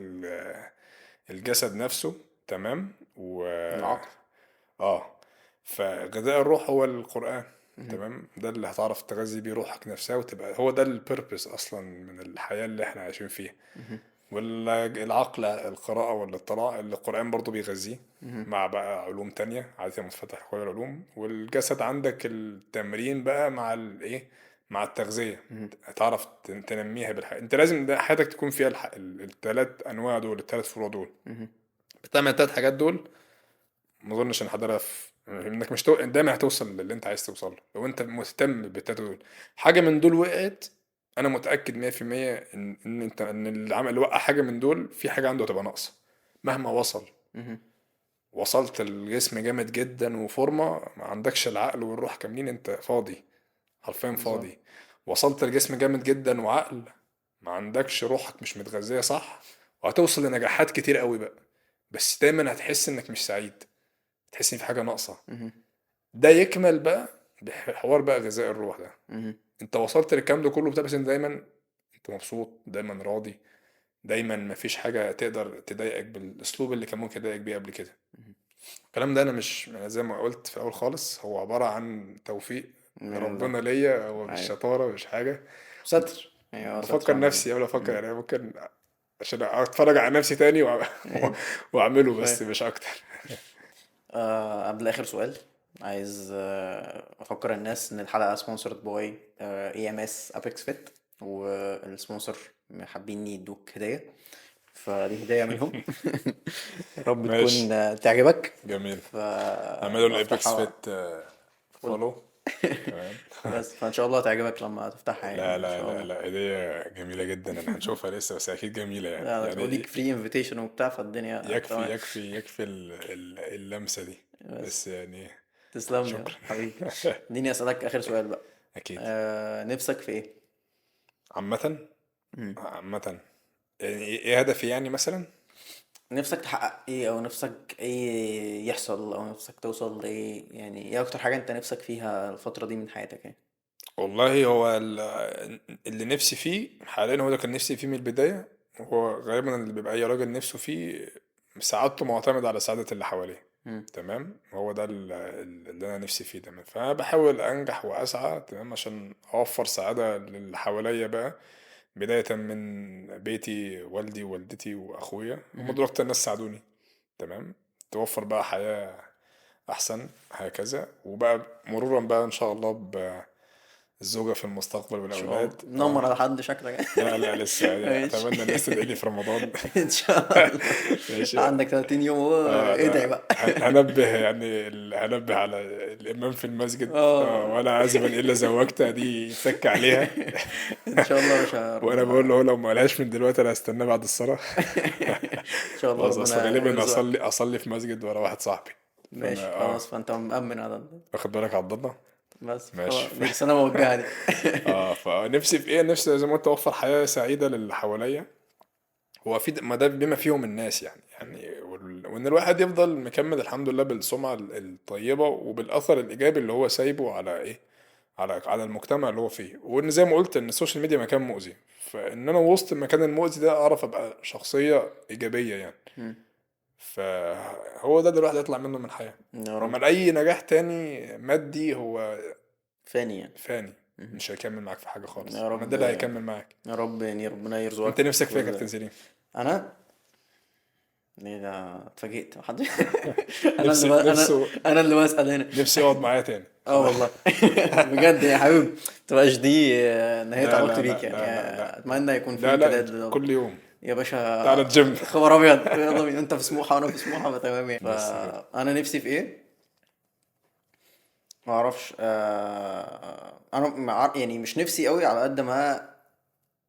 Speaker 2: الجسد نفسه. تمام
Speaker 1: العقل.
Speaker 2: اه فغذاء الروح هو القرآن.
Speaker 1: مهم.
Speaker 2: تمام، ده اللي هتعرف تغذي بيه روحك نفسها، وتبقى هو ده البيربس اصلا من الحياة اللي احنا عايشين فيها.
Speaker 1: مهم.
Speaker 2: والعقل القراءة والاطلاع اللي القرآن برضو بيغذيه،
Speaker 1: مهم.
Speaker 2: مع بقى علوم تانية عادة متفتح كل العلوم. والجسد عندك التمرين بقى مع الايه، مع التغذية.
Speaker 1: مهم.
Speaker 2: تعرف تنميها بالحياة. انت لازم ده حياتك تكون فيها التلات انواع دول، التلات فروع دول.
Speaker 1: مهم.
Speaker 2: بتعمل التلات حاجات دول، ما اظنش ان حضرتك انك مش دايما هتوصل للي انت عايز توصل له لو انت مهتم بالتلاتة دول. حاجة من دول وقعت، انا متأكد 100% ان انت ان العمل اللي وقع حاجة من دول في حاجة عنده هتبقى ناقصة. مهما وصل،
Speaker 1: مهم.
Speaker 2: وصلت الجسم جامد جدا وفورمة، ما عندكش العقل والروح كاملين، انت فاضي، حرفيا
Speaker 1: بالظبط.
Speaker 2: فاضي. وصلت الجسم جامد جدا وعقل، ما عندكش روحك مش متغذية صح، وهتوصل لنجاحات كتير قوي بقى، بس دايما هتحس انك مش سعيد، تحس ان في حاجة ناقصة.
Speaker 1: مهم.
Speaker 2: ده يكمل بقى بحوار بقى غذاء الروح ده.
Speaker 1: مهم.
Speaker 2: انت وصلت للكلام ده كله بتاع، بس انت دايما انت مبسوط، دايما راضي، دايما مفيش حاجة تقدر تضايقك بالاسلوب اللي كان ممكن يضايقك بيه قبل كده.
Speaker 1: مهم.
Speaker 2: الكلام ده انا مش أنا زي ما قلت في الاول خالص، هو عبارة عن توفيق
Speaker 1: من الله.
Speaker 2: ربنا ليا، هو مش
Speaker 1: ايوه.
Speaker 2: شطارة مش حاجة.
Speaker 1: ستر، ايوه ستر
Speaker 2: بفكر
Speaker 1: على الله.
Speaker 2: نفسي قبل افكر،
Speaker 1: مهم.
Speaker 2: يعني ممكن عشان اتفرج على نفسي تاني
Speaker 1: ايوه.
Speaker 2: واعمله،
Speaker 1: فاهم.
Speaker 2: بس مش اكتر.
Speaker 1: قبل آخر سؤال، عايز أفكر الناس إن الحلقة سبونسرد باي اي ام اس ابيكس فيت، والسبونسر حابين يدوك هدية، فدي هدية منهم. يا رب تكون
Speaker 2: ماشي،
Speaker 1: تعجبك.
Speaker 2: جميل. اعملوا الايبكس
Speaker 1: فبفتحها
Speaker 2: فيت
Speaker 1: فل.
Speaker 2: فولو. تمام.
Speaker 1: بس فإن شاء الله تعجبك لما تفتحها،
Speaker 2: لا
Speaker 1: يعني إن
Speaker 2: لا
Speaker 1: شاء
Speaker 2: لا
Speaker 1: الله.
Speaker 2: لا، هدية جميلة جدا، انا هنشوفها لسه، بس اكيد جميلة يعني
Speaker 1: لا لا، وليك
Speaker 2: يعني
Speaker 1: فري انفيتيشن وبتاع، فالدنيا
Speaker 2: يكفي
Speaker 1: تمام.
Speaker 2: يكفي يكفي اللمسة دي،
Speaker 1: بس
Speaker 2: بس يعني.
Speaker 1: تسلم لي يا
Speaker 2: شكرا.
Speaker 1: حبيبي. اديني أسألك آخر سؤال بقى.
Speaker 2: اكيد.
Speaker 1: نفسك في إيه؟
Speaker 2: عامة،
Speaker 1: مم.
Speaker 2: عامة يعني ايه هدفي يعني مثلا؟
Speaker 1: نفسك تحقق ايه، او نفسك ايه يحصل، او نفسك توصل لايه؟ يعني ايه اكتر حاجة انت نفسك فيها الفترة دي من حياتك يعني؟
Speaker 2: والله هو اللي نفسي فيه حاليا هو ده كان نفسي فيه من البداية. هو غالبا اللي بيبقى أي راجل نفسه فيه سعادته معتمدة على سعادة اللي حواليه.
Speaker 1: مم.
Speaker 2: تمام، هو ده اللي أنا نفسي فيه دايما، فأنا بحاول أنجح وأسعى تمام عشان أوفر سعادة للي حواليا بقى، بداية من بيتي، والدي ووالدتي وأخويا، هم
Speaker 1: مم.
Speaker 2: دول أكتر ناس ساعدوني. تمام، توفر بقى حياة أحسن هكذا، وبقى مرورا بقى إن شاء الله الزوجة في المستقبل
Speaker 1: ان شاء الله
Speaker 2: والأولاد.
Speaker 1: منمر على حد شكلك.
Speaker 2: لا لا لسه يعني،
Speaker 1: ماشي.
Speaker 2: أتمنى الناس تدعي لي في رمضان.
Speaker 1: ان شاء الله.
Speaker 2: ماشي.
Speaker 1: عندك 30 يوم اهو، ادعي
Speaker 2: أنا
Speaker 1: بقى.
Speaker 2: هنبه يعني هنبه على الإمام في المسجد،
Speaker 1: اه.
Speaker 2: ولا عازبا إلا زوجته دي يتك عليها.
Speaker 1: ان شاء الله يا باشا،
Speaker 2: وأنا بقول
Speaker 1: ربنا.
Speaker 2: له لو ما قالهاش من دلوقتي أنا هستناه بعد الصلاة.
Speaker 1: ان شاء الله
Speaker 2: خلاص، أصل
Speaker 1: ربنا
Speaker 2: غالبا
Speaker 1: يرزقك.
Speaker 2: أصلي في مسجد ورا واحد صاحبي.
Speaker 1: ماشي
Speaker 2: فأنا
Speaker 1: خلاص، فانت مأمن على
Speaker 2: واخد بالك عبد الله.
Speaker 1: بس
Speaker 2: ماشي
Speaker 1: خلاص، دي رسالة موجهة دي.
Speaker 2: فنفسي في ايه؟ نفسي زي ما انت اوفر حياة سعيدة للي حواليا، هو في ما ده بما فيهم الناس يعني وان الواحد يفضل مكمل الحمد لله بالسمعة الطيبة وبالاثر الايجابي اللي هو سايبه على ايه، على المجتمع اللي هو فيه. وان زي ما قلت ان السوشيال ميديا مكان مؤذي، فان انا وسط المكان المؤذي ده اعرف ابقى شخصية ايجابية يعني.
Speaker 1: مم.
Speaker 2: فهو ده اللي الواحد يطلع منه من الحياة.
Speaker 1: يا رب.
Speaker 2: اما اي نجاح تاني مادي هو
Speaker 1: فاني يعني.
Speaker 2: فاني،
Speaker 1: مم.
Speaker 2: مش هيكمل معاك في حاجة خالص،
Speaker 1: يا
Speaker 2: اما
Speaker 1: رب.
Speaker 2: ده اللي هيكمل معاك.
Speaker 1: يا رب يعني ربنا
Speaker 2: انت
Speaker 1: يرزقك
Speaker 2: نفسك فيها كابتن
Speaker 1: كل.
Speaker 2: سليم؟
Speaker 1: انا ليه ده؟ اتفاجئت محد.
Speaker 2: نفسي نفسه
Speaker 1: انا اللي بسأل هنا.
Speaker 2: نفسي يقعد معايا تاني
Speaker 1: اه
Speaker 2: خلاص.
Speaker 1: والله. بجد يا حبيبي، متبقاش دي نهاية
Speaker 2: لا
Speaker 1: علاقتي
Speaker 2: لا
Speaker 1: بيك
Speaker 2: لا
Speaker 1: يعني.
Speaker 2: لا لا لا
Speaker 1: اتمنى يكون في
Speaker 2: لا لا،
Speaker 1: امتداد
Speaker 2: انت كل يوم
Speaker 1: يا
Speaker 2: تعالى الجيم.
Speaker 1: باشا. خبر ابيض، يلا بينا. انت في سموحة وانا في سموحة، فتمام يعني.
Speaker 2: بس كده.
Speaker 1: فانا نفسي في ايه؟ ما اعرفش. انا يعني مش نفسي قوي على قد ما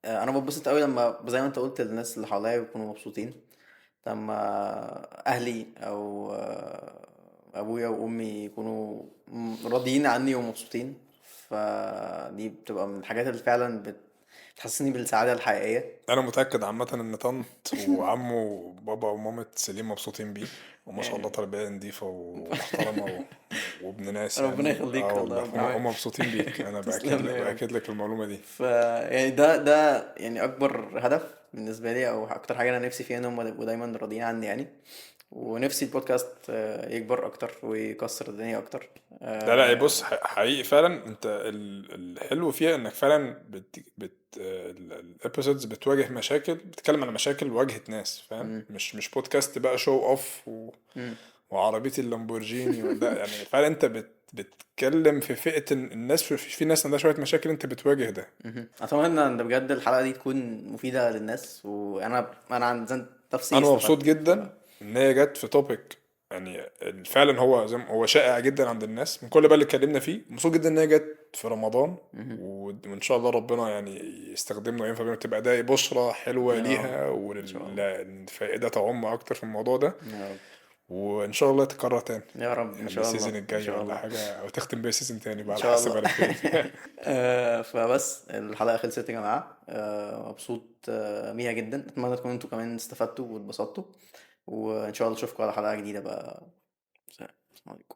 Speaker 1: انا بتبسط قوي لما زي ما انت قلت الناس اللي حواليا بيكونوا مبسوطين، لما اهلي او ابويا وامي يكونوا راضيين عني ومبسوطين، فدي بتبقى من الحاجات اللي فعلا بتحسسني بالسعادة الحقيقية.
Speaker 2: انا متاكد عامه ان طنط وعمه وبابا ومامة سليم مبسوطين بيه، وما شاء الله
Speaker 1: يعني
Speaker 2: تربيه نظيفه ومحترمه وابن ناس
Speaker 1: ربنا
Speaker 2: يعني.
Speaker 1: يخليك،
Speaker 2: اه والله
Speaker 1: والله ربنا
Speaker 2: هم مبسوطين بيك، انا
Speaker 1: تسلم
Speaker 2: باكد
Speaker 1: لي
Speaker 2: لك
Speaker 1: يا رب.
Speaker 2: باكد لك المعلومه دي.
Speaker 1: ف يعني ده يعني اكبر هدف بالنسبه لي، او اكتر حاجه انا نفسي فيها، ان هم يبقوا دايما راضيين عني يعني. ونفسي البودكاست يكبر اكتر ويكسر الدنيا اكتر.
Speaker 2: لا لا، بص،
Speaker 1: آه،
Speaker 2: حقيقي فعلا انت الحلو فيها انك فعلا الابيسودز بتواجه مشاكل، بتتكلم على مشاكل واجهت ناس، فاهم؟
Speaker 1: مم،
Speaker 2: مش بودكاست بقى شو اوف
Speaker 1: مم،
Speaker 2: وعربية اللامبورجيني وده يعني. فعلا انت بتتكلم في فئة الناس، في ناس عندها شوية مشاكل، انت بتواجه ده.
Speaker 1: مهم. اتمنى ان بجد الحلقه دي تكون مفيده للناس، وانا عن ذات نفسي
Speaker 2: انا مبسوط
Speaker 1: استفدت.
Speaker 2: جدا ان هي جت في توبيك يعني فعلا هو زي هو شائع جدا عند الناس من كل بقى اللي اتكلمنا فيه. مبسوط جدا ان هي جت في رمضان،
Speaker 1: مهم.
Speaker 2: وان شاء الله ربنا يعني يستخدمنا وينفع بينا، تبقى ده بشرة حلوة
Speaker 1: يا رب
Speaker 2: ليها
Speaker 1: ان شاء الله.
Speaker 2: والفائدة تعم اكتر في الموضوع ده.
Speaker 1: يا رب.
Speaker 2: وان شاء الله يتكرر تاني،
Speaker 1: يا رب ان
Speaker 2: يعني
Speaker 1: شاء
Speaker 2: السيزون
Speaker 1: الله ان
Speaker 2: الجاي
Speaker 1: شاء
Speaker 2: ولا
Speaker 1: الله.
Speaker 2: حاجة، او تختم بيه سيزون تاني بقى
Speaker 1: ان
Speaker 2: على
Speaker 1: شاء
Speaker 2: حسب
Speaker 1: الله.
Speaker 2: انا فين.
Speaker 1: فبس الحلقه خلصت يا جماعه. مبسوط بيها جدا. اتمنى تكونوا انتوا كمان استفدتوا واتبسطتوا، وان شاء الله اشوفكم على حلقه جديده بقى. سلام. السلام عليكم.